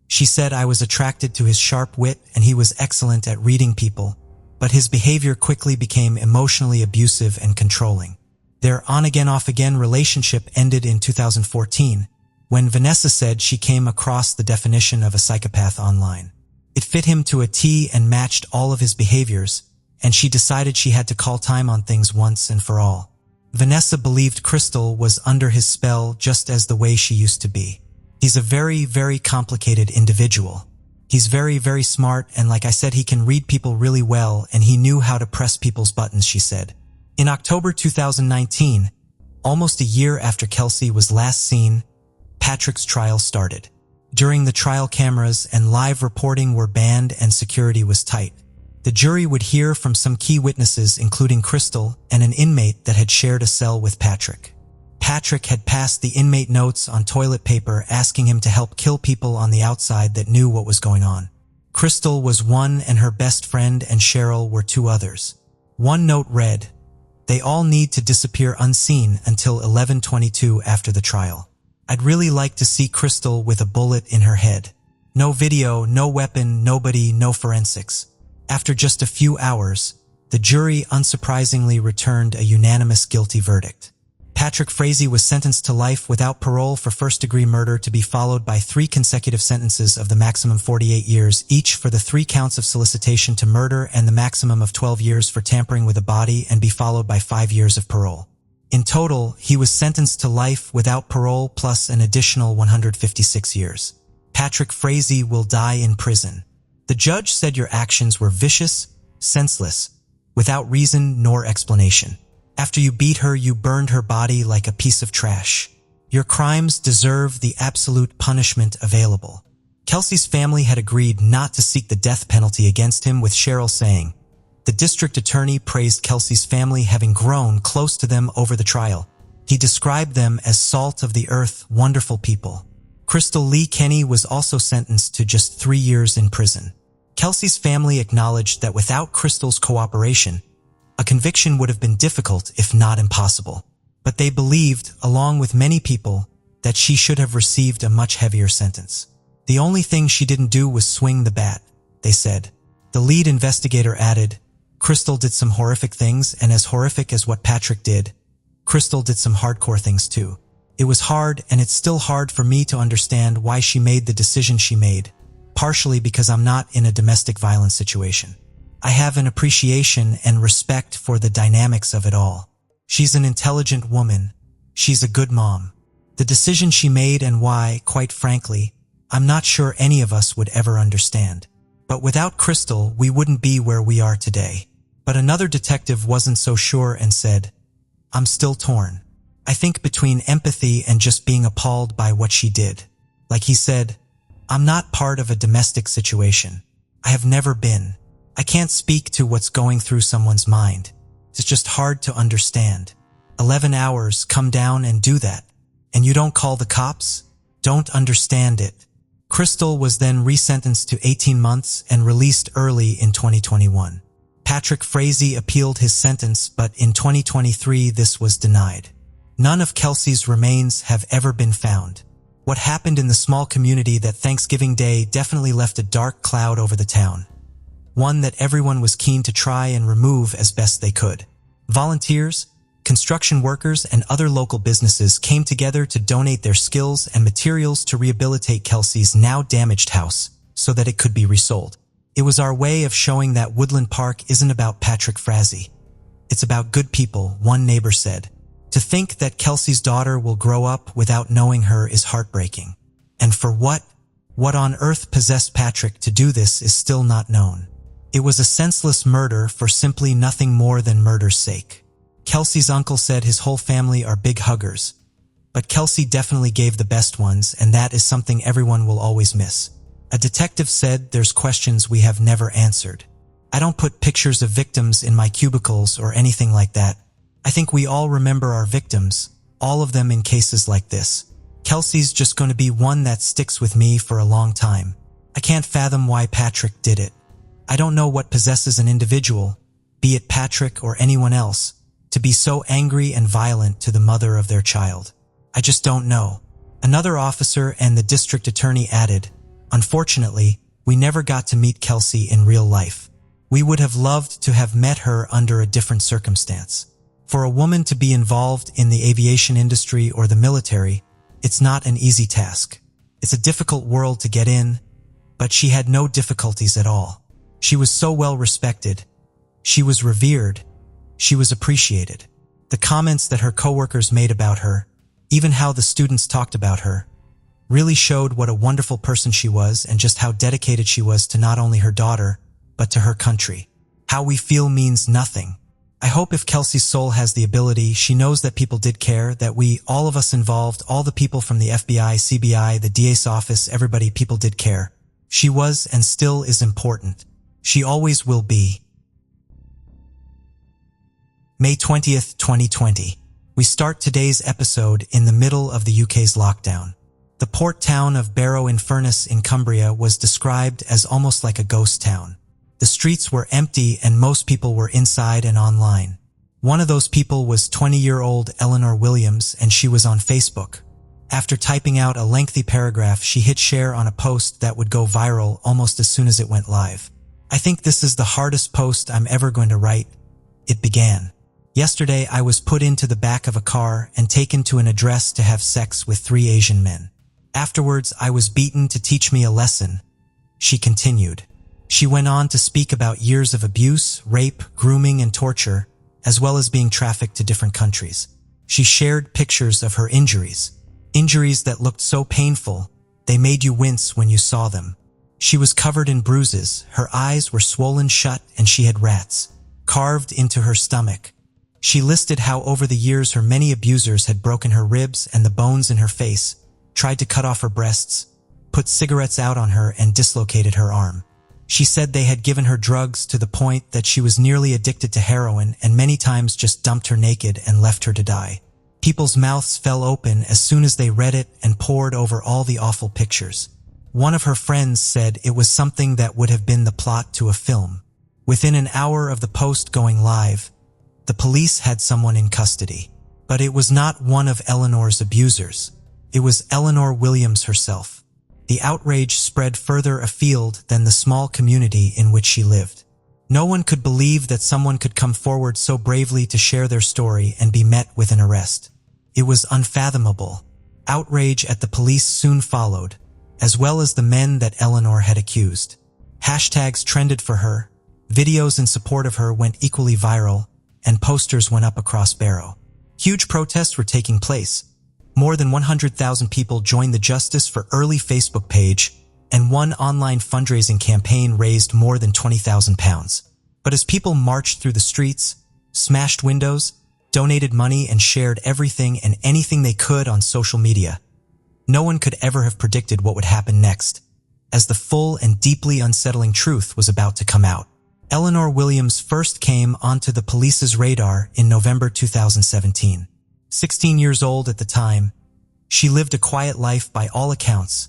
Speaker 1: She said, "I was attracted to his sharp wit and he was excellent at reading people, but his behavior quickly became emotionally abusive and controlling." Their on-again, off-again relationship ended in 2014, when Vanessa said she came across the definition of a psychopath online. It fit him to a T and matched all of his behaviors, and she decided she had to call time on things once and for all. Vanessa believed Crystal was under his spell just as the way she used to be. He's a very, very complicated individual. He's very, very smart, and like I said, he can read people really well, and he knew how to press people's buttons, she said. In October 2019, almost a year after Kelsey was last seen, Patrick's trial started. During the trial, cameras and live reporting were banned and security was tight. The jury would hear from some key witnesses, including Crystal and an inmate that had shared a cell with Patrick. Patrick had passed the inmate notes on toilet paper asking him to help kill people on the outside that knew what was going on. Crystal was one and her best friend and Cheryl were 2 others. One note read, "They all need to disappear unseen until 11:22 after the trial. I'd really like to see Crystal with a bullet in her head. No video, no weapon, nobody, no forensics." After just a few hours, the jury unsurprisingly returned a unanimous guilty verdict. Patrick Frazee was sentenced to life without parole for first-degree murder, to be followed by 3 consecutive sentences of the maximum 48 years each for the 3 counts of solicitation to murder and the maximum of 12 years for tampering with a body, and be followed by 5 years of parole. In total, he was sentenced to life without parole plus an additional 156 years. Patrick Frazee will die in prison. The judge said your actions were vicious, senseless, without reason nor explanation. After you beat her, you burned her body like a piece of trash. Your crimes deserve the absolute punishment available. Kelsey's family had agreed not to seek the death penalty against him, with Cheryl saying, "The district attorney praised Kelsey's family, having grown close to them over the trial. He described them as salt of the earth, wonderful people." Crystal Lee Kenny was also sentenced to just 3 years in prison. Kelsey's family acknowledged that without Crystal's cooperation, a conviction would have been difficult, if not impossible. But they believed, along with many people, that she should have received a much heavier sentence. The only thing she didn't do was swing the bat, they said. The lead investigator added, "Crystal did some horrific things, and as horrific as what Patrick did, Crystal did some hardcore things too. It was hard, and it's still hard for me to understand why she made the decision she made, partially because I'm not in a domestic violence situation. I have an appreciation and respect for the dynamics of it all. She's an intelligent woman. She's a good mom. The decision she made and why, quite frankly, I'm not sure any of us would ever understand. But without Crystal, we wouldn't be where we are today. But another detective wasn't so sure and said, I'm still torn. I think between empathy and just being appalled by what she did. Like he said, I'm not part of a domestic situation. I have never been. I can't speak to what's going through someone's mind. It's just hard to understand. 11 hours, come down and do that. And you don't call the cops? Don't understand it. Crystal was then resentenced to 18 months and released early in 2021. Patrick Frazee appealed his sentence, but in 2023 this was denied. None of Kelsey's remains have ever been found. What happened in the small community that Thanksgiving Day definitely left a dark cloud over the town. One that everyone was keen to try and remove as best they could. Volunteers, construction workers, and other local businesses came together to donate their skills and materials to rehabilitate Kelsey's now damaged house so that it could be resold. It was our way of showing that Woodland Park isn't about Patrick Frazee. It's about good people, one neighbor said. To think that Kelsey's daughter will grow up without knowing her is heartbreaking. And for what? What on earth possessed Patrick to do this is still not known. It was a senseless murder for simply nothing more than murder's sake. Kelsey's uncle said his whole family are big huggers. But Kelsey definitely gave the best ones, and that is something everyone will always miss. A detective said there's questions we have never answered. I don't put pictures of victims in my cubicles or anything like that. I think we all remember our victims, all of them in cases like this. Kelsey's just going to be one that sticks with me for a long time. I can't fathom why Patrick did it. I don't know what possesses an individual, be it Patrick or anyone else, to be so angry and violent to the mother of their child. I just don't know. Another officer and the district attorney added, unfortunately, we never got to meet Kelsey in real life. We would have loved to have met her under a different circumstance. For a woman to be involved in the aviation industry or the military, it's not an easy task. It's a difficult world to get in, but she had no difficulties at all. She was so well respected. She was revered. She was appreciated. The comments that her coworkers made about her, even how the students talked about her, really showed what a wonderful person she was and just how dedicated she was to not only her daughter, but to her country. How we feel means nothing. I hope if Kelsey's soul has the ability, she knows that people did care, that we, all of us involved, all the people from the FBI, CBI, the DA's office, everybody, people did care. She was and still is important. She always will be. May 20th, 2020. We start today's episode in the middle of the UK's lockdown. The port town of Barrow-in-Furness in Cumbria was described as almost like a ghost town. The streets were empty and most people were inside and online. One of those people was 20-year-old Eleanor Williams, and she was on Facebook. After typing out a lengthy paragraph, she hit share on a post that would go viral almost as soon as it went live. I think this is the hardest post I'm ever going to write. It began. Yesterday, I was put into the back of a car and taken to an address to have sex with 3 Asian men. Afterwards, I was beaten to teach me a lesson. She continued. She went on to speak about years of abuse, rape, grooming, and torture, as well as being trafficked to different countries. She shared pictures of her injuries. Injuries that looked so painful, they made you wince when you saw them. She was covered in bruises, her eyes were swollen shut, and she had rats carved into her stomach. She listed how over the years her many abusers had broken her ribs and the bones in her face, tried to cut off her breasts, put cigarettes out on her, and dislocated her arm. She said they had given her drugs to the point that she was nearly addicted to heroin and many times just dumped her naked and left her to die. People's mouths fell open as soon as they read it and pored over all the awful pictures. One of her friends said it was something that would have been the plot to a film. Within an hour of the post going live, the police had someone in custody. But it was not one of Eleanor's abusers. It was Eleanor Williams herself. The outrage spread further afield than the small community in which she lived. No one could believe that someone could come forward so bravely to share their story and be met with an arrest. It was unfathomable. Outrage at the police soon followed, as well as the men that Eleanor had accused. Hashtags trended for her, Videos in support of her went equally viral, and posters went up across Barrow. Huge protests were taking place. More than 100,000 people joined the Justice for Early Facebook page, and one online fundraising campaign raised more than £20,000. But as people marched through the streets, smashed windows, donated money, and shared everything and anything they could on social media, no one could ever have predicted what would happen next, as the full and deeply unsettling truth was about to come out. Eleanor Williams first came onto the police's radar in November 2017. 16 years old at the time, she lived a quiet life by all accounts,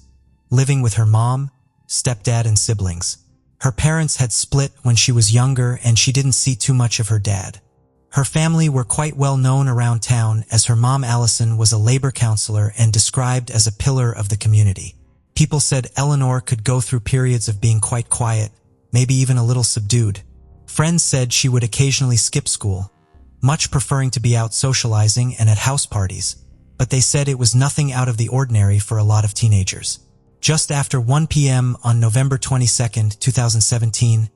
Speaker 1: living with her mom, stepdad, and siblings. Her parents had split when she was younger, and she didn't see too much of her dad. Her family were quite well known around town, as her mom Allison was a labor counselor and described as a pillar of the community. People said Eleanor could go through periods of being quite quiet, maybe even a little subdued. Friends said she would occasionally skip school, much preferring to be out socializing and at house parties, but they said it was nothing out of the ordinary for a lot of teenagers. Just after 1 p.m. on November 22, 2017,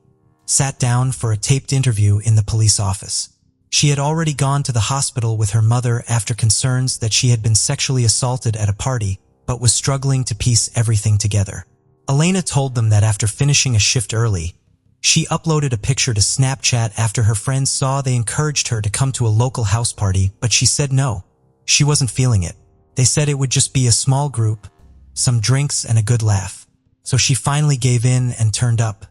Speaker 1: sat down for a taped interview in the police office. She had already gone to the hospital with her mother after concerns that she had been sexually assaulted at a party, but was struggling to piece everything together. Elena told them that after finishing a shift early, she uploaded a picture to Snapchat after her friends saw they encouraged her to come to a local house party, but she said no. She wasn't feeling it. They said it would just be a small group, some drinks, and a good laugh. So she finally gave in and turned up.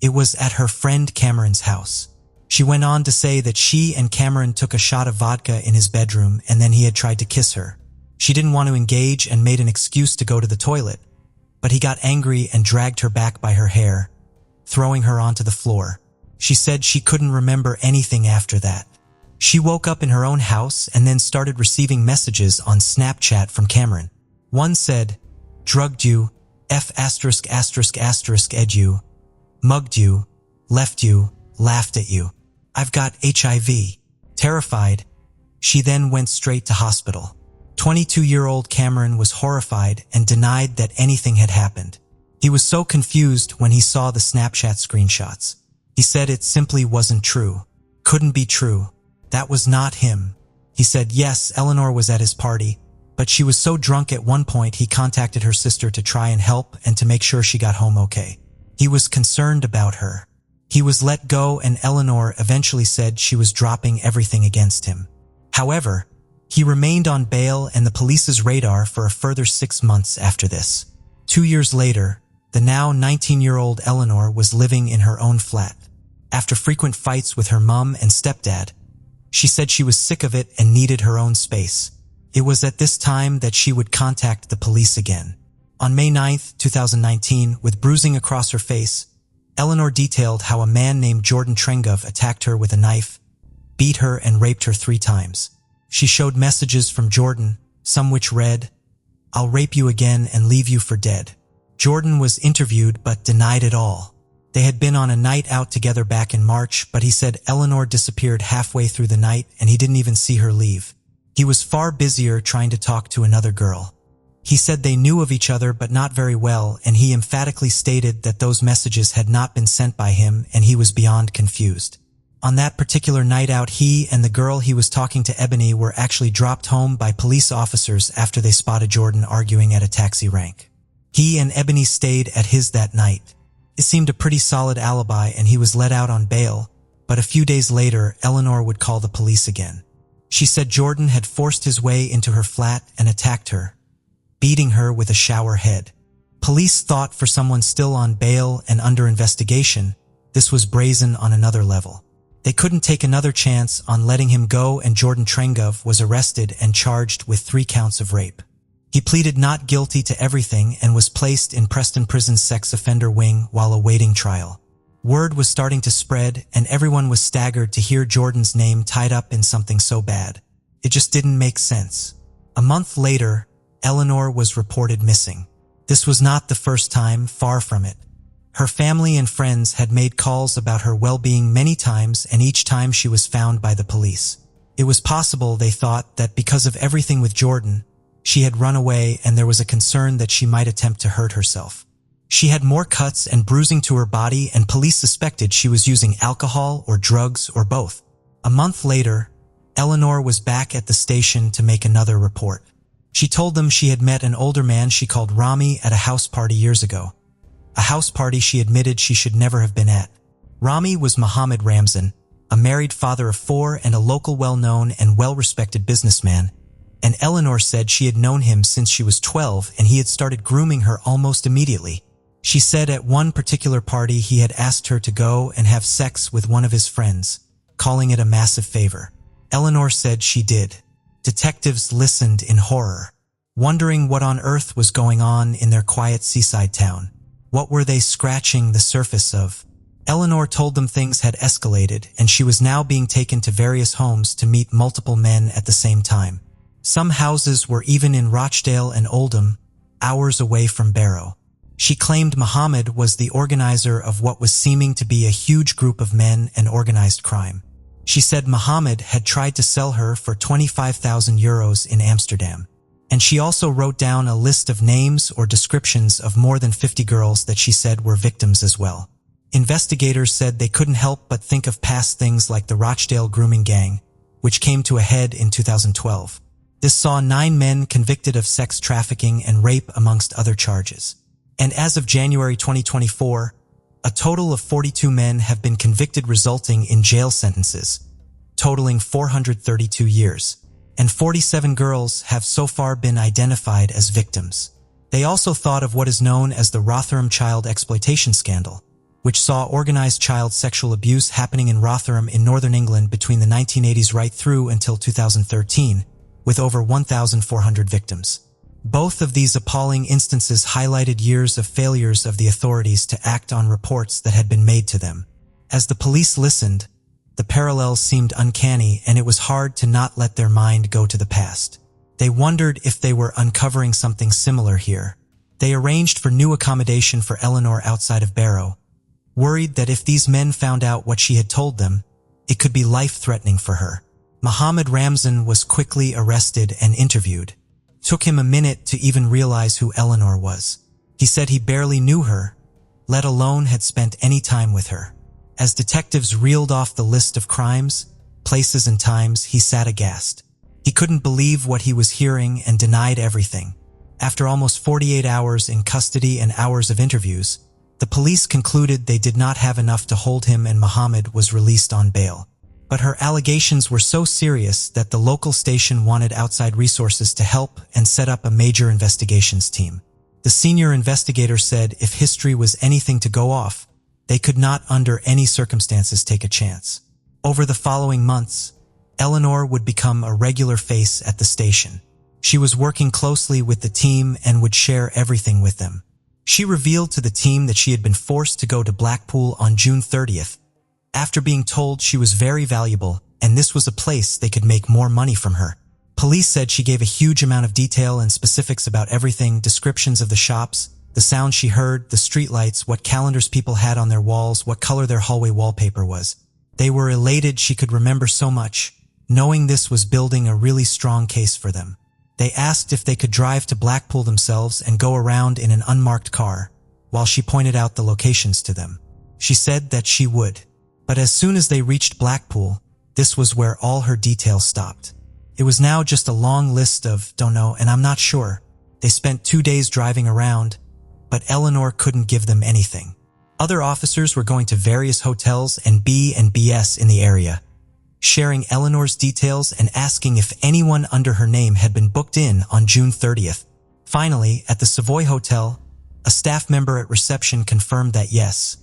Speaker 1: It was at her friend Cameron's house. She went on to say that she and Cameron took a shot of vodka in his bedroom and then he had tried to kiss her. She didn't want to engage and made an excuse to go to the toilet, but he got angry and dragged her back by her hair, throwing her onto the floor. She said she couldn't remember anything after that. She woke up in her own house and then started receiving messages on Snapchat from Cameron. One said, "Drugged you, ed you, mugged you, left you, laughed at you. I've got HIV." Terrified, she then went straight to hospital. 22-year-old Cameron was horrified and denied that anything had happened. He was so confused when he saw the Snapchat screenshots. He said it simply wasn't true. Couldn't be true. That was not him. He said yes, Eleanor was at his party, but she was so drunk at one point he contacted her sister to try and help and to make sure she got home okay. He was concerned about her. He was let go, and Eleanor eventually said she was dropping everything against him. However, he remained on bail and the police's radar for a further 6 months after this. 2 years later, the now 19-year-old Eleanor was living in her own flat. After frequent fights with her mom and stepdad, she said she was sick of it and needed her own space. It was at this time that she would contact the police again. On May 9, 2019, with bruising across her face, Eleanor detailed how a man named Jordan Trengove attacked her with a knife, beat her, and raped her 3 times. She showed messages from Jordan, some which read, "I'll rape you again and leave you for dead." Jordan was interviewed but denied it all. They had been on a night out together back in March, but he said Eleanor disappeared halfway through the night and he didn't even see her leave. He was far busier trying to talk to another girl. He said they knew of each other but not very well, and he emphatically stated that those messages had not been sent by him, and he was beyond confused. On that particular night out, he and the girl he was talking to, Ebony, were actually dropped home by police officers after they spotted Jordan arguing at a taxi rank. He and Ebony stayed at his that night. It seemed a pretty solid alibi, and he was let out on bail, but a few days later, Eleanor would call the police again. She said Jordan had forced his way into her flat and attacked her, beating her with a shower head. Police thought for someone still on bail and under investigation, this was brazen on another level. They couldn't take another chance on letting him go, and Jordan Trengove was arrested and charged with 3 counts of rape. He pleaded not guilty to everything and was placed in Preston Prison's sex offender wing while awaiting trial. Word was starting to spread, and everyone was staggered to hear Jordan's name tied up in something so bad. It just didn't make sense. A month later, Eleanor was reported missing. This was not the first time, far from it. Her family and friends had made calls about her well-being many times, and each time she was found by the police. It was possible, they thought, that because of everything with Jordan, she had run away, and there was a concern that she might attempt to hurt herself. She had more cuts and bruising to her body, and police suspected she was using alcohol or drugs or both. A month later, Eleanor was back at the station to make another report. She told them she had met an older man she called Rami at a house party years ago. A house party she admitted she should never have been at. Rami was Mohammed Ramzan, a married father of 4 and a local well-known and well-respected businessman, and Eleanor said she had known him since she was 12 and he had started grooming her almost immediately. She said at one particular party he had asked her to go and have sex with one of his friends, calling it a massive favor. Eleanor said she did. Detectives listened in horror, wondering what on earth was going on in their quiet seaside town. What were they scratching the surface of? Eleanor told them things had escalated and she was now being taken to various homes to meet multiple men at the same time. Some houses were even in Rochdale and Oldham, hours away from Barrow. She claimed Mohammed was the organizer of what was seeming to be a huge group of men and organized crime. She said Mohammed had tried to sell her for €25,000 in Amsterdam. And she also wrote down a list of names or descriptions of more than 50 girls that she said were victims as well. Investigators said they couldn't help but think of past things like the Rochdale grooming gang, which came to a head in 2012. This saw 9 men convicted of sex trafficking and rape amongst other charges. And as of January 2024, a total of 42 men have been convicted, resulting in jail sentences, totaling 432 years. And 47 girls have so far been identified as victims. They also thought of what is known as the Rotherham child exploitation scandal, which saw organized child sexual abuse happening in Rotherham in northern England between the 1980s right through until 2013, with over 1,400 victims. Both of these appalling instances highlighted years of failures of the authorities to act on reports that had been made to them. As the police listened, the parallels seemed uncanny, and it was hard to not let their mind go to the past. They wondered if they were uncovering something similar here. They arranged for new accommodation for Eleanor outside of Barrow, worried that if these men found out what she had told them, it could be life-threatening for her. Mohammed Ramzan was quickly arrested and interviewed. Took him a minute to even realize who Eleanor was. He said he barely knew her, let alone had spent any time with her. As detectives reeled off the list of crimes, places and times, he sat aghast. He couldn't believe what he was hearing and denied everything. After almost 48 hours in custody and hours of interviews, the police concluded they did not have enough to hold him, and Mohammed was released on bail. But her allegations were so serious that the local station wanted outside resources to help and set up a major investigations team. The senior investigator said if history was anything to go off, they could not under any circumstances take a chance. Over the following months, Eleanor would become a regular face at the station. She was working closely with the team and would share everything with them. She revealed to the team that she had been forced to go to Blackpool on June 30th, after being told she was very valuable and this was a place they could make more money from her. Police said she gave a huge amount of detail and specifics about everything, descriptions of the shops, the sounds she heard, the streetlights, what calendars people had on their walls, what color their hallway wallpaper was. They were elated she could remember so much, knowing this was building a really strong case for them. They asked if they could drive to Blackpool themselves and go around in an unmarked car, while she pointed out the locations to them. She said that she would. But as soon as they reached Blackpool, this was where all her details stopped. It was now just a long list of "don't know" and "I'm not sure." They spent 2 days driving around, but Eleanor couldn't give them anything. Other officers were going to various hotels and B&Bs in the area, sharing Eleanor's details and asking if anyone under her name had been booked in on June 30th. Finally, at the Savoy Hotel, a staff member at reception confirmed that yes,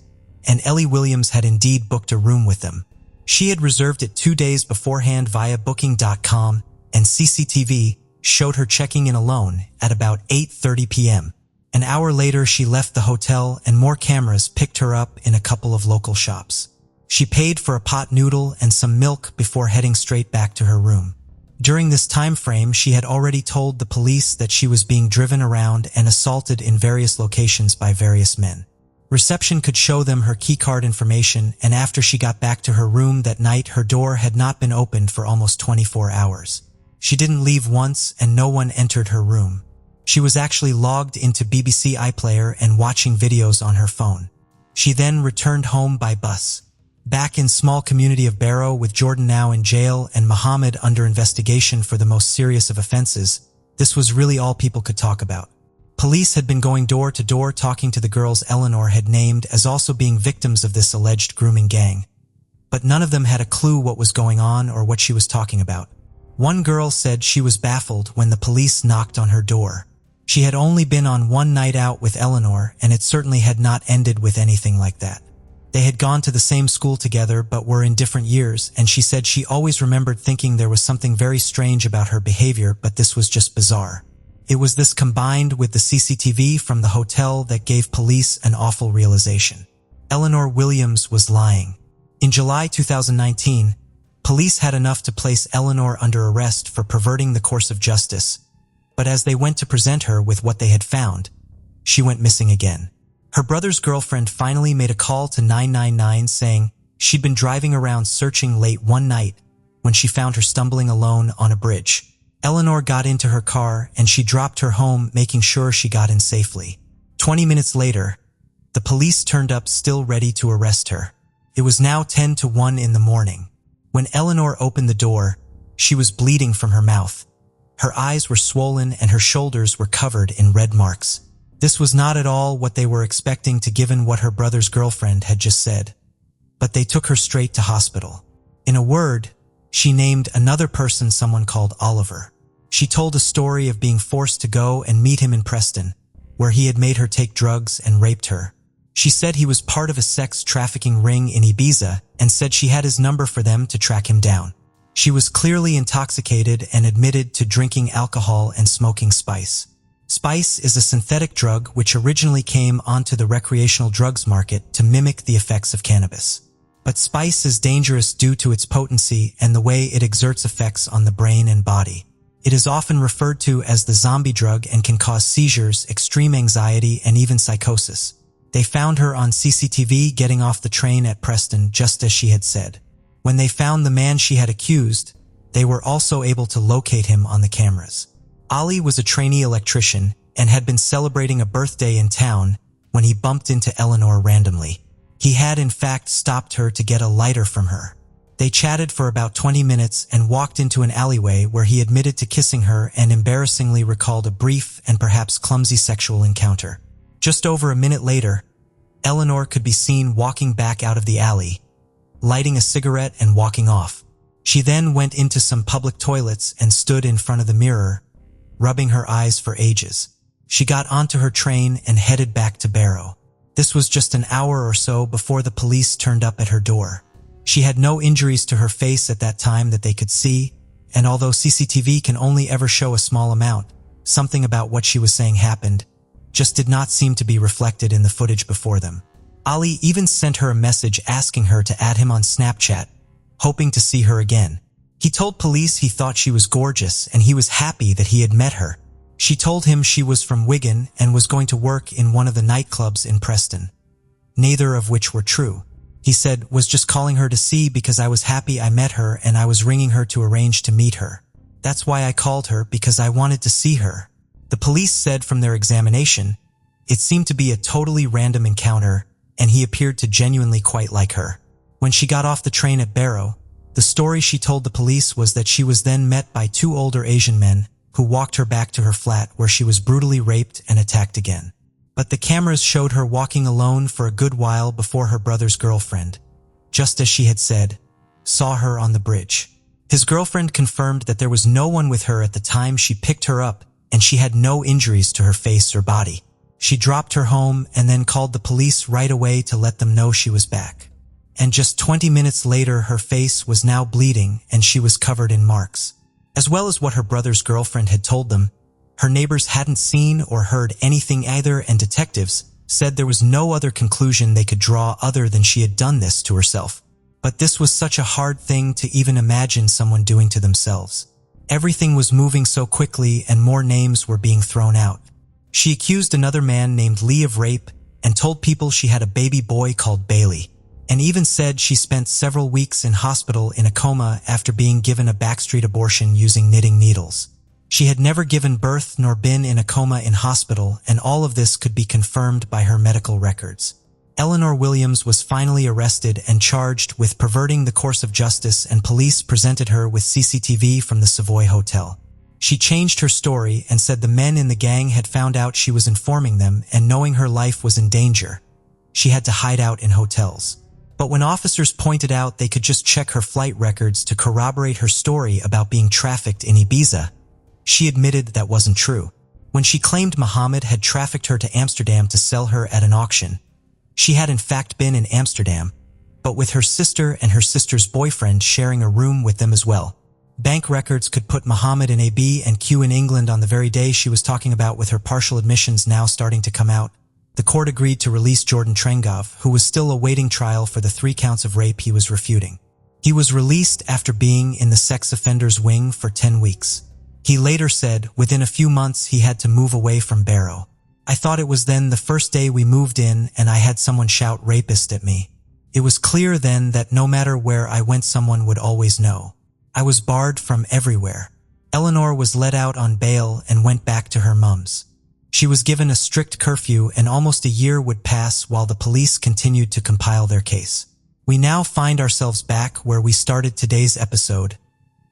Speaker 1: and Ellie Williams had indeed booked a room with them. She had reserved it 2 days beforehand via Booking.com, and CCTV showed her checking in alone at about 8:30 p.m. An hour later, she left the hotel and more cameras picked her up in a couple of local shops. She paid for a pot noodle and some milk before heading straight back to her room. During this time frame, she had already told the police that she was being driven around and assaulted in various locations by various men. Reception could show them her keycard information, and after she got back to her room that night, her door had not been opened for almost 24 hours. She didn't leave once and no one entered her room. She was actually logged into BBC iPlayer and watching videos on her phone. She then returned home by bus. Back in small community of Barrow, with Jordan now in jail and Muhammad under investigation for the most serious of offenses, this was really all people could talk about. Police had been going door to door talking to the girls Eleanor had named as also being victims of this alleged grooming gang. But none of them had a clue what was going on or what she was talking about. One girl said she was baffled when the police knocked on her door. She had only been on one night out with Eleanor, and it certainly had not ended with anything like that. They had gone to the same school together but were in different years, and she said she always remembered thinking there was something very strange about her behavior, but this was just bizarre. It was this combined with the CCTV from the hotel that gave police an awful realization. Eleanor Williams was lying. In July 2019, police had enough to place Eleanor under arrest for perverting the course of justice, but as they went to present her with what they had found, she went missing again. Her brother's girlfriend finally made a call to 999 saying she'd been driving around searching late one night when she found her stumbling alone on a bridge. Eleanor got into her car and she dropped her home, making sure she got in safely. 20 minutes later, the police turned up still ready to arrest her. It was now 10 to 1 in the morning. When Eleanor opened the door, she was bleeding from her mouth. Her eyes were swollen and her shoulders were covered in red marks. This was not at all what they were expecting given what her brother's girlfriend had just said. But they took her straight to hospital. In a word, she named another person someone called Oliver. She told a story of being forced to go and meet him in Preston, where he had made her take drugs and raped her. She said he was part of a sex trafficking ring in Ibiza and said she had his number for them to track him down. She was clearly intoxicated and admitted to drinking alcohol and smoking spice. Spice is a synthetic drug which originally came onto the recreational drugs market to mimic the effects of cannabis. But spice is dangerous due to its potency and the way it exerts effects on the brain and body. It is often referred to as the zombie drug and can cause seizures, extreme anxiety, and even psychosis. They found her on CCTV getting off the train at Preston, just as she had said. When they found the man she had accused, they were also able to locate him on the cameras. Ali was a trainee electrician and had been celebrating a birthday in town when he bumped into Eleanor randomly. He had in fact stopped her to get a lighter from her. They chatted for about 20 minutes and walked into an alleyway where he admitted to kissing her and embarrassingly recalled a brief and perhaps clumsy sexual encounter. Just over a minute later, Eleanor could be seen walking back out of the alley, lighting a cigarette and walking off. She then went into some public toilets and stood in front of the mirror, rubbing her eyes for ages. She got onto her train and headed back to Barrow. This was just an hour or so before the police turned up at her door. She had no injuries to her face at that time that they could see, and although CCTV can only ever show a small amount, something about what she was saying happened just did not seem to be reflected in the footage before them. Ali even sent her a message asking her to add him on Snapchat, hoping to see her again. He told police he thought she was gorgeous and he was happy that he had met her. She told him she was from Wigan and was going to work in one of the nightclubs in Preston. Neither of which were true. He said, was just calling her to see because I was happy I met her and I was ringing her to arrange to meet her. That's why I called her, because I wanted to see her. The police said from their examination, it seemed to be a totally random encounter and he appeared to genuinely quite like her. When she got off the train at Barrow, the story she told the police was that she was then met by two older Asian men who walked her back to her flat where she was brutally raped and attacked again. But the cameras showed her walking alone for a good while before her brother's girlfriend, just as she had said, saw her on the bridge. His girlfriend confirmed that there was no one with her at the time she picked her up and she had no injuries to her face or body. She dropped her home and then called the police right away to let them know she was back. And just 20 minutes later, her face was now bleeding and she was covered in marks. As well as what her brother's girlfriend had told them, her neighbors hadn't seen or heard anything either, and detectives said there was no other conclusion they could draw other than she had done this to herself. But this was such a hard thing to even imagine someone doing to themselves. Everything was moving so quickly and more names were being thrown out. She accused another man named Lee of rape and told people she had a baby boy called Bailey, and even said she spent several weeks in hospital in a coma after being given a backstreet abortion using knitting needles. She had never given birth nor been in a coma in hospital, and all of this could be confirmed by her medical records. Eleanor Williams was finally arrested and charged with perverting the course of justice, and police presented her with CCTV from the Savoy Hotel. She changed her story and said the men in the gang had found out she was informing them, and knowing her life was in danger, she had to hide out in hotels. But when officers pointed out they could just check her flight records to corroborate her story about being trafficked in Ibiza, she admitted that wasn't true. When she claimed Muhammad had trafficked her to Amsterdam to sell her at an auction, she had in fact been in Amsterdam, but with her sister and her sister's boyfriend sharing a room with them as well. Bank records could put Muhammad in AB and Q in England on the very day she was talking about, with her partial admissions now starting to come out. The court agreed to release Jordan Trengov, who was still awaiting trial for the 3 counts of rape he was refuting. He was released after being in the sex offenders wing for 10 weeks. He later said within a few months he had to move away from Barrow. I thought it was then the first day we moved in and I had someone shout rapist at me. It was clear then that no matter where I went someone would always know. I was barred from everywhere. Eleanor was let out on bail and went back to her mum's. She was given a strict curfew, and almost a year would pass while the police continued to compile their case. We now find ourselves back where we started today's episode,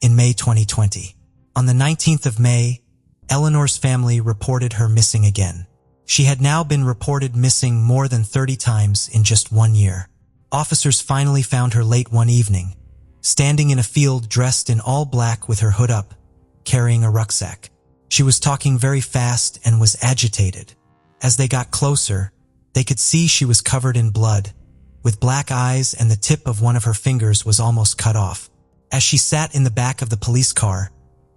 Speaker 1: in May 2020. On the 19th of May, Eleanor's family reported her missing again. She had now been reported missing more than 30 times in just 1 year. Officers finally found her late one evening, standing in a field dressed in all black with her hood up, carrying a rucksack. She was talking very fast and was agitated. As they got closer, they could see she was covered in blood, with black eyes, and the tip of one of her fingers was almost cut off. As she sat in the back of the police car,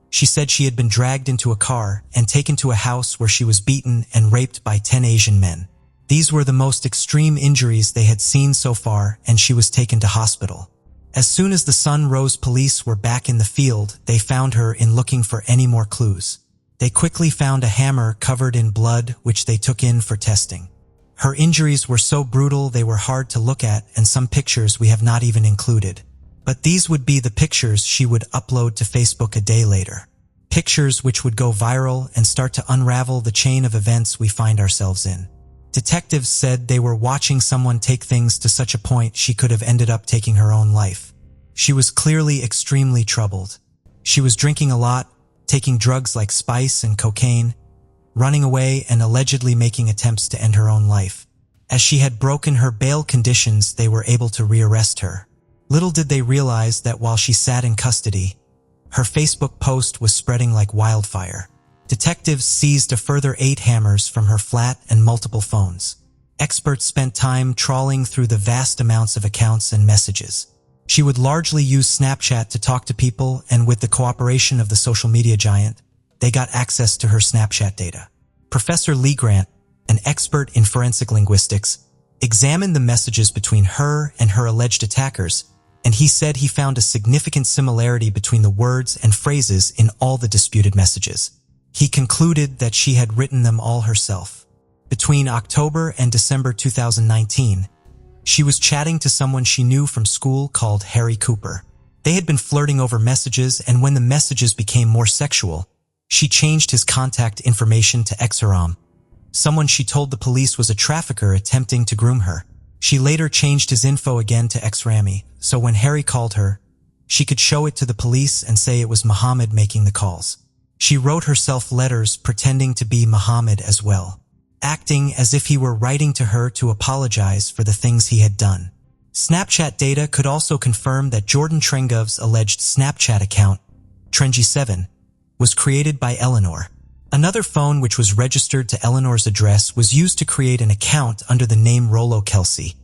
Speaker 1: she said she had been dragged into a car and taken to a house where she was beaten and raped by 10 Asian men. These were the most extreme injuries they had seen so far, and she was taken to hospital. As soon as the sun rose, police were back in the field. They found her in looking for any more clues. They quickly found a hammer covered in blood, which they took in for testing. Her injuries were so brutal they were hard to look at, and some pictures we have not even included. But these would be the pictures she would upload to Facebook a day later. Pictures which would go viral and start to unravel the chain of events we find ourselves in. Detectives said they were watching someone take things to such a point she could have ended up taking her own life. She was clearly extremely troubled. She was drinking a lot, taking drugs like spice and cocaine, running away, and allegedly making attempts to end her own life. As she had broken her bail conditions, they were able to rearrest her. Little did they realize that while she sat in custody, her Facebook post was spreading like wildfire. Detectives seized a further 8 hammers from her flat and multiple phones. Experts spent time trawling through the vast amounts of accounts and messages. She would largely use Snapchat to talk to people, and with the cooperation of the social media giant, they got access to her Snapchat data. Professor Lee Grant, an expert in forensic linguistics, examined the messages between her and her alleged attackers, and he said he found a significant similarity between the words and phrases in all the disputed messages. He concluded that she had written them all herself. Between October and December 2019, she was chatting to someone she knew from school called Harry Cooper. They had been flirting over messages, and when the messages became more sexual, she changed his contact information to Exaram, someone she told the police was a trafficker attempting to groom her. She later changed his info again to Exrami, so when Harry called her, she could show it to the police and say it was Muhammad making the calls. She wrote herself letters pretending to be Muhammad as well, acting as if he were writing to her to apologize for the things he had done. Snapchat data could also confirm that Jordan Trengov's alleged Snapchat account, Trengy7, was created by Eleanor. Another phone which was registered to Eleanor's address was used to create an account under the name Rollo Kelsey,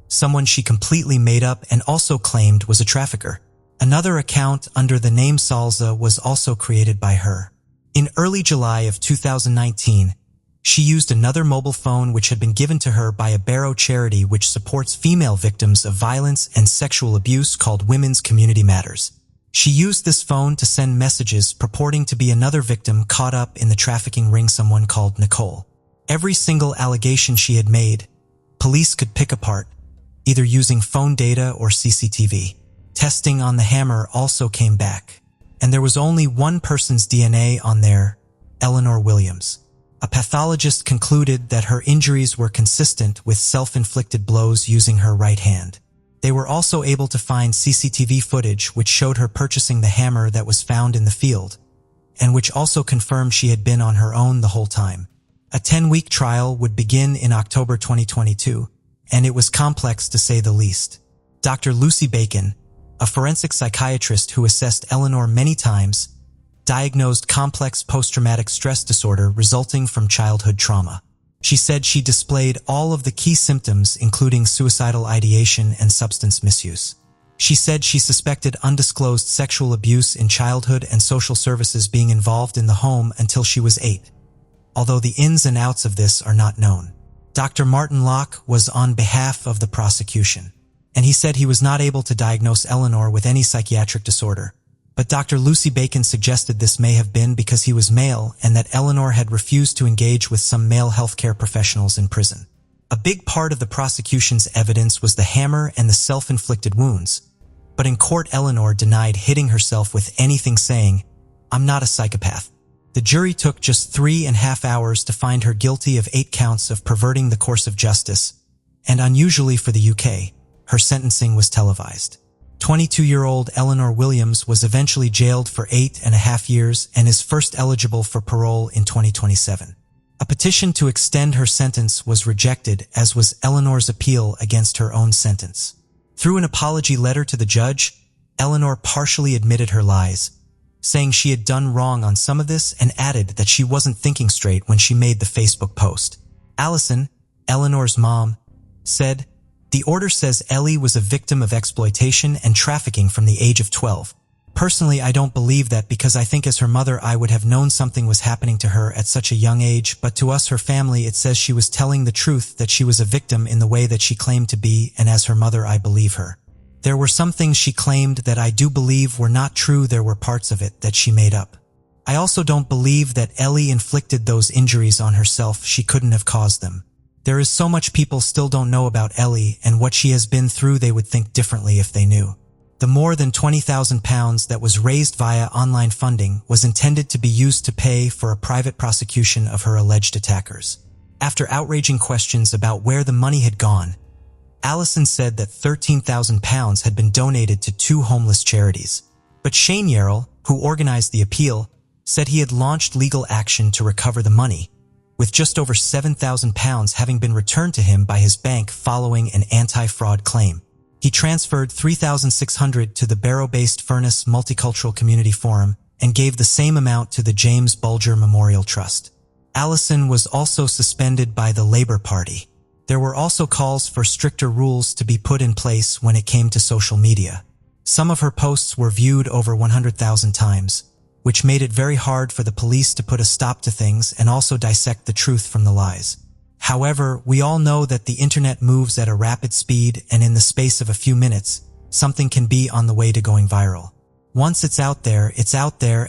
Speaker 1: someone she completely made up and also claimed was a trafficker. Another account under the name Salza was also created by her. In early July of 2019, she used another mobile phone which had been given to her by a Barrow charity which supports female victims of violence and sexual abuse called Women's Community Matters. She used this phone to send messages purporting to be another victim caught up in the trafficking ring, someone called Nicole. Every single allegation she had made, police could pick apart, either using phone data or CCTV. Testing on the hammer also came back. and there was only one person's DNA on there, Eleanor Williams. A pathologist concluded that her injuries were consistent with self-inflicted blows using her right hand. They were also able to find CCTV footage which showed her purchasing the hammer that was found in the field, and which also confirmed she had been on her own the whole time. A 10-week trial would begin in October 2022, and it was complex to say the least. Dr. Lucy Bacon, a forensic psychiatrist who assessed Eleanor many times, diagnosed complex post-traumatic stress disorder resulting from childhood trauma. She said she displayed all of the key symptoms including suicidal ideation and substance misuse. She said she suspected undisclosed sexual abuse in childhood and social services being involved in the home until she was 8, although the ins and outs of this are not known. Dr. Martin Locke was on behalf of the prosecution, and he said he was not able to diagnose Eleanor with any psychiatric disorder. But Dr. Lucy Bacon suggested this may have been because he was male and that Eleanor had refused to engage with some male healthcare professionals in prison. A big part of the prosecution's evidence was the hammer and the self-inflicted wounds, but in court Eleanor denied hitting herself with anything, saying, "I'm not a psychopath." The jury took just 3.5 hours to find her guilty of 8 counts of perverting the course of justice, and unusually for the UK, her sentencing was televised. 22-year-old Eleanor Williams was eventually jailed for 8.5 years and is first eligible for parole in 2027. A petition to extend her sentence was rejected, as was Eleanor's appeal against her own sentence. Through an apology letter to the judge, Eleanor partially admitted her lies, saying she had done wrong on some of this and added that she wasn't thinking straight when she made the Facebook post. Allison, Eleanor's mom, said, "The order says Ellie was a victim of exploitation and trafficking from the age of 12. Personally, I don't believe that because I think as her mother I would have known something was happening to her at such a young age, but to us, her family, it says she was telling the truth, that she was a victim in the way that she claimed to be, and as her mother I believe her. There were some things she claimed that I do believe were not true. There were parts of it that she made up. I also don't believe that Ellie inflicted those injuries on herself. She couldn't have caused them. There is so much people still don't know about Ellie and what she has been through. They would think differently if they knew." The more than £20,000 that was raised via online funding was intended to be used to pay for a private prosecution of her alleged attackers. After outraging questions about where the money had gone, Allison said that £13,000 had been donated to 2 homeless charities. But Shane Yarrell, who organized the appeal, said he had launched legal action to recover the money, with just over £7,000 having been returned to him by his bank following an anti-fraud claim. He transferred $3,600 to the Barrow-based Furness Multicultural Community Forum and gave the same amount to the James Bulger Memorial Trust. Allison was also suspended by the Labour Party. There were also calls for stricter rules to be put in place when it came to social media. Some of her posts were viewed over 100,000 times, which made it very hard for the police to put a stop to things and also dissect the truth from the lies. However, we all know that the internet moves at a rapid speed, and in the space of a few minutes, something can be on the way to going viral. Once it's out there,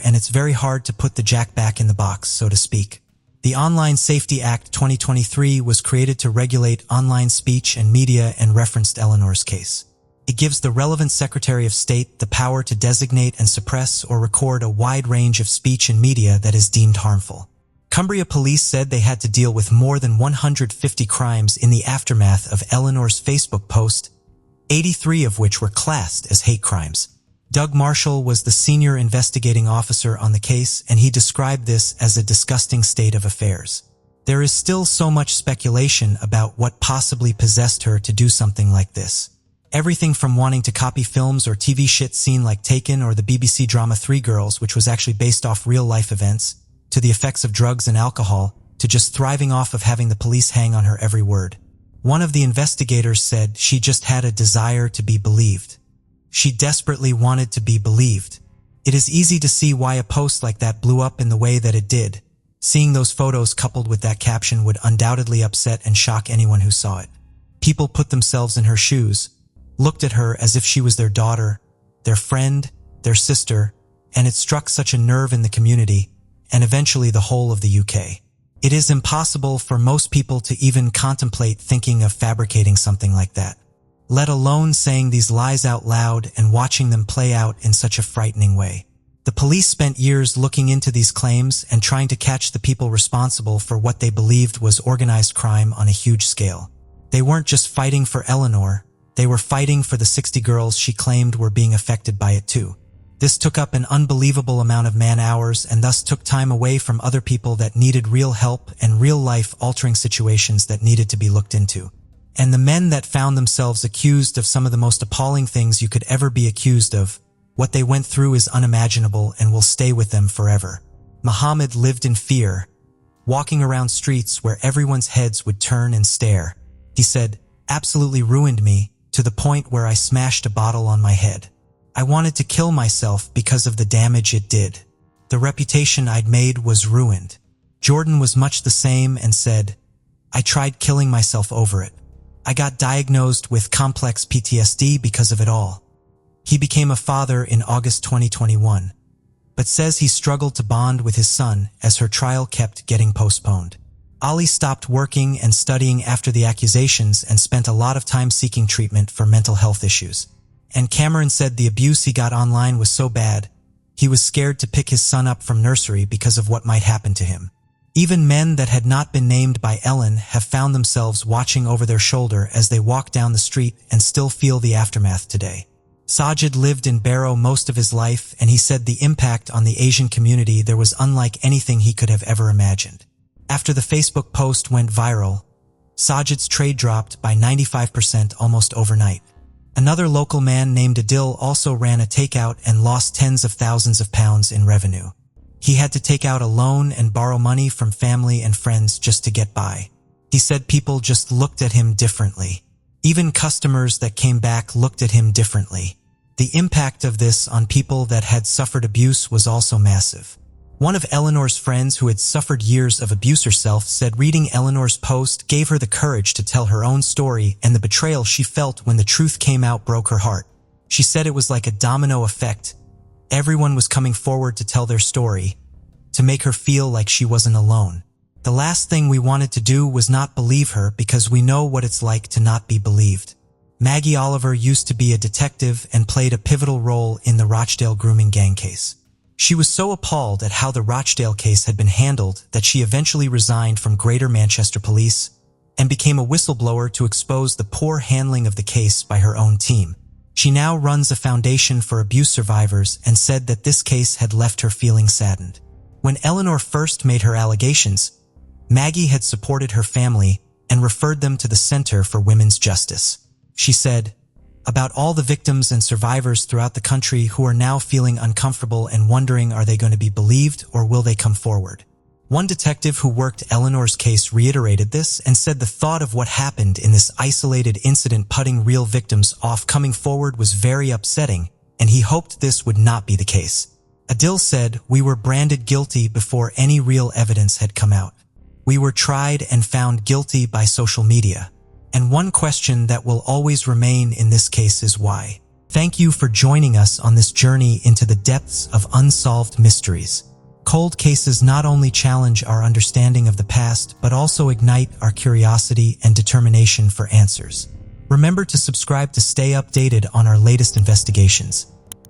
Speaker 1: and it's very hard to put the jack back in the box, so to speak. The Online Safety Act 2023 was created to regulate online speech and media and referenced Eleanor's case. It gives the relevant Secretary of State the power to designate and suppress or record a wide range of speech and media that is deemed harmful. Cumbria police said they had to deal with more than 150 crimes in the aftermath of Eleanor's Facebook post, 83 of which were classed as hate crimes. Doug Marshall was the senior investigating officer on the case, and he described this as a disgusting state of affairs. There is still so much speculation about what possibly possessed her to do something like this. Everything from wanting to copy films or TV shit seen like Taken or the BBC drama Three Girls, which was actually based off real-life events, to the effects of drugs and alcohol, to just thriving off of having the police hang on her every word. One of the investigators said she just had a desire to be believed. She desperately wanted to be believed. It is easy to see why a post like that blew up in the way that it did. Seeing those photos coupled with that caption would undoubtedly upset and shock anyone who saw it. People put themselves in her shoes, looked at her as if she was their daughter, their friend, their sister, and it struck such a nerve in the community, and eventually the whole of the UK. It is impossible for most people to even contemplate thinking of fabricating something like that, let alone saying these lies out loud and watching them play out in such a frightening way. The police spent years looking into these claims and trying to catch the people responsible for what they believed was organized crime on a huge scale. They weren't just fighting for Eleanor, they were fighting for the 60 girls she claimed were being affected by it too. This took up an unbelievable amount of man-hours and thus took time away from other people that needed real help and real-life-altering situations that needed to be looked into. And the men that found themselves accused of some of the most appalling things you could ever be accused of, what they went through is unimaginable and will stay with them forever. Muhammad lived in fear, walking around streets where everyone's heads would turn and stare. He said, "Absolutely ruined me, to the point where I smashed a bottle on my head. I wanted to kill myself because of the damage it did. The reputation I'd made was ruined." Jordan was much the same and said, "I tried killing myself over it. I got diagnosed with complex PTSD because of it all." He became a father in August 2021, but says he struggled to bond with his son as her trial kept getting postponed. Ali stopped working and studying after the accusations and spent a lot of time seeking treatment for mental health issues. And Cameron said the abuse he got online was so bad, he was scared to pick his son up from nursery because of what might happen to him. Even men that had not been named by Ellen have found themselves watching over their shoulder as they walk down the street and still feel the aftermath today. Sajid lived in Barrow most of his life, and he said the impact on the Asian community there was unlike anything he could have ever imagined. After the Facebook post went viral, Sajid's trade dropped by 95% almost overnight. Another local man named Adil also ran a takeout and lost tens of thousands of pounds in revenue. He had to take out a loan and borrow money from family and friends just to get by. He said people just looked at him differently. Even customers that came back looked at him differently. The impact of this on people that had suffered abuse was also massive. One of Eleanor's friends who had suffered years of abuse herself said reading Eleanor's post gave her the courage to tell her own story, and the betrayal she felt when the truth came out broke her heart. She said it was like a domino effect. Everyone was coming forward to tell their story, to make her feel like she wasn't alone. The last thing we wanted to do was not believe her because we know what it's like to not be believed. Maggie Oliver used to be a detective and played a pivotal role in the Rochdale grooming gang case. She was so appalled at how the Rochdale case had been handled that she eventually resigned from Greater Manchester Police and became a whistleblower to expose the poor handling of the case by her own team. She now runs a foundation for abuse survivors and said that this case had left her feeling saddened. When Eleanor first made her allegations, Maggie had supported her family and referred them to the Center for Women's Justice. She said, "About all the victims and survivors throughout the country who are now feeling uncomfortable and wondering are they going to be believed or will they come forward." One detective who worked Eleanor's case reiterated this and said the thought of what happened in this isolated incident putting real victims off coming forward was very upsetting, and he hoped this would not be the case. Adil said, "We were branded guilty before any real evidence had come out. We were tried and found guilty by social media. And one question that will always remain in this case is why." Thank you for joining us on this journey into the depths of unsolved mysteries. Cold cases not only challenge our understanding of the past, but also ignite our curiosity and determination for answers. Remember to subscribe to stay updated on our latest investigations.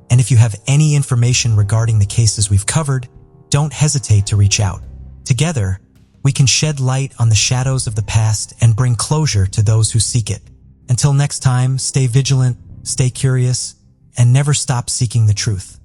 Speaker 1: And if you have any information regarding the cases we've covered, don't hesitate to reach out. Together, we can shed light on the shadows of the past and bring closure to those who seek it. Until next time, stay vigilant, stay curious, and never stop seeking the truth.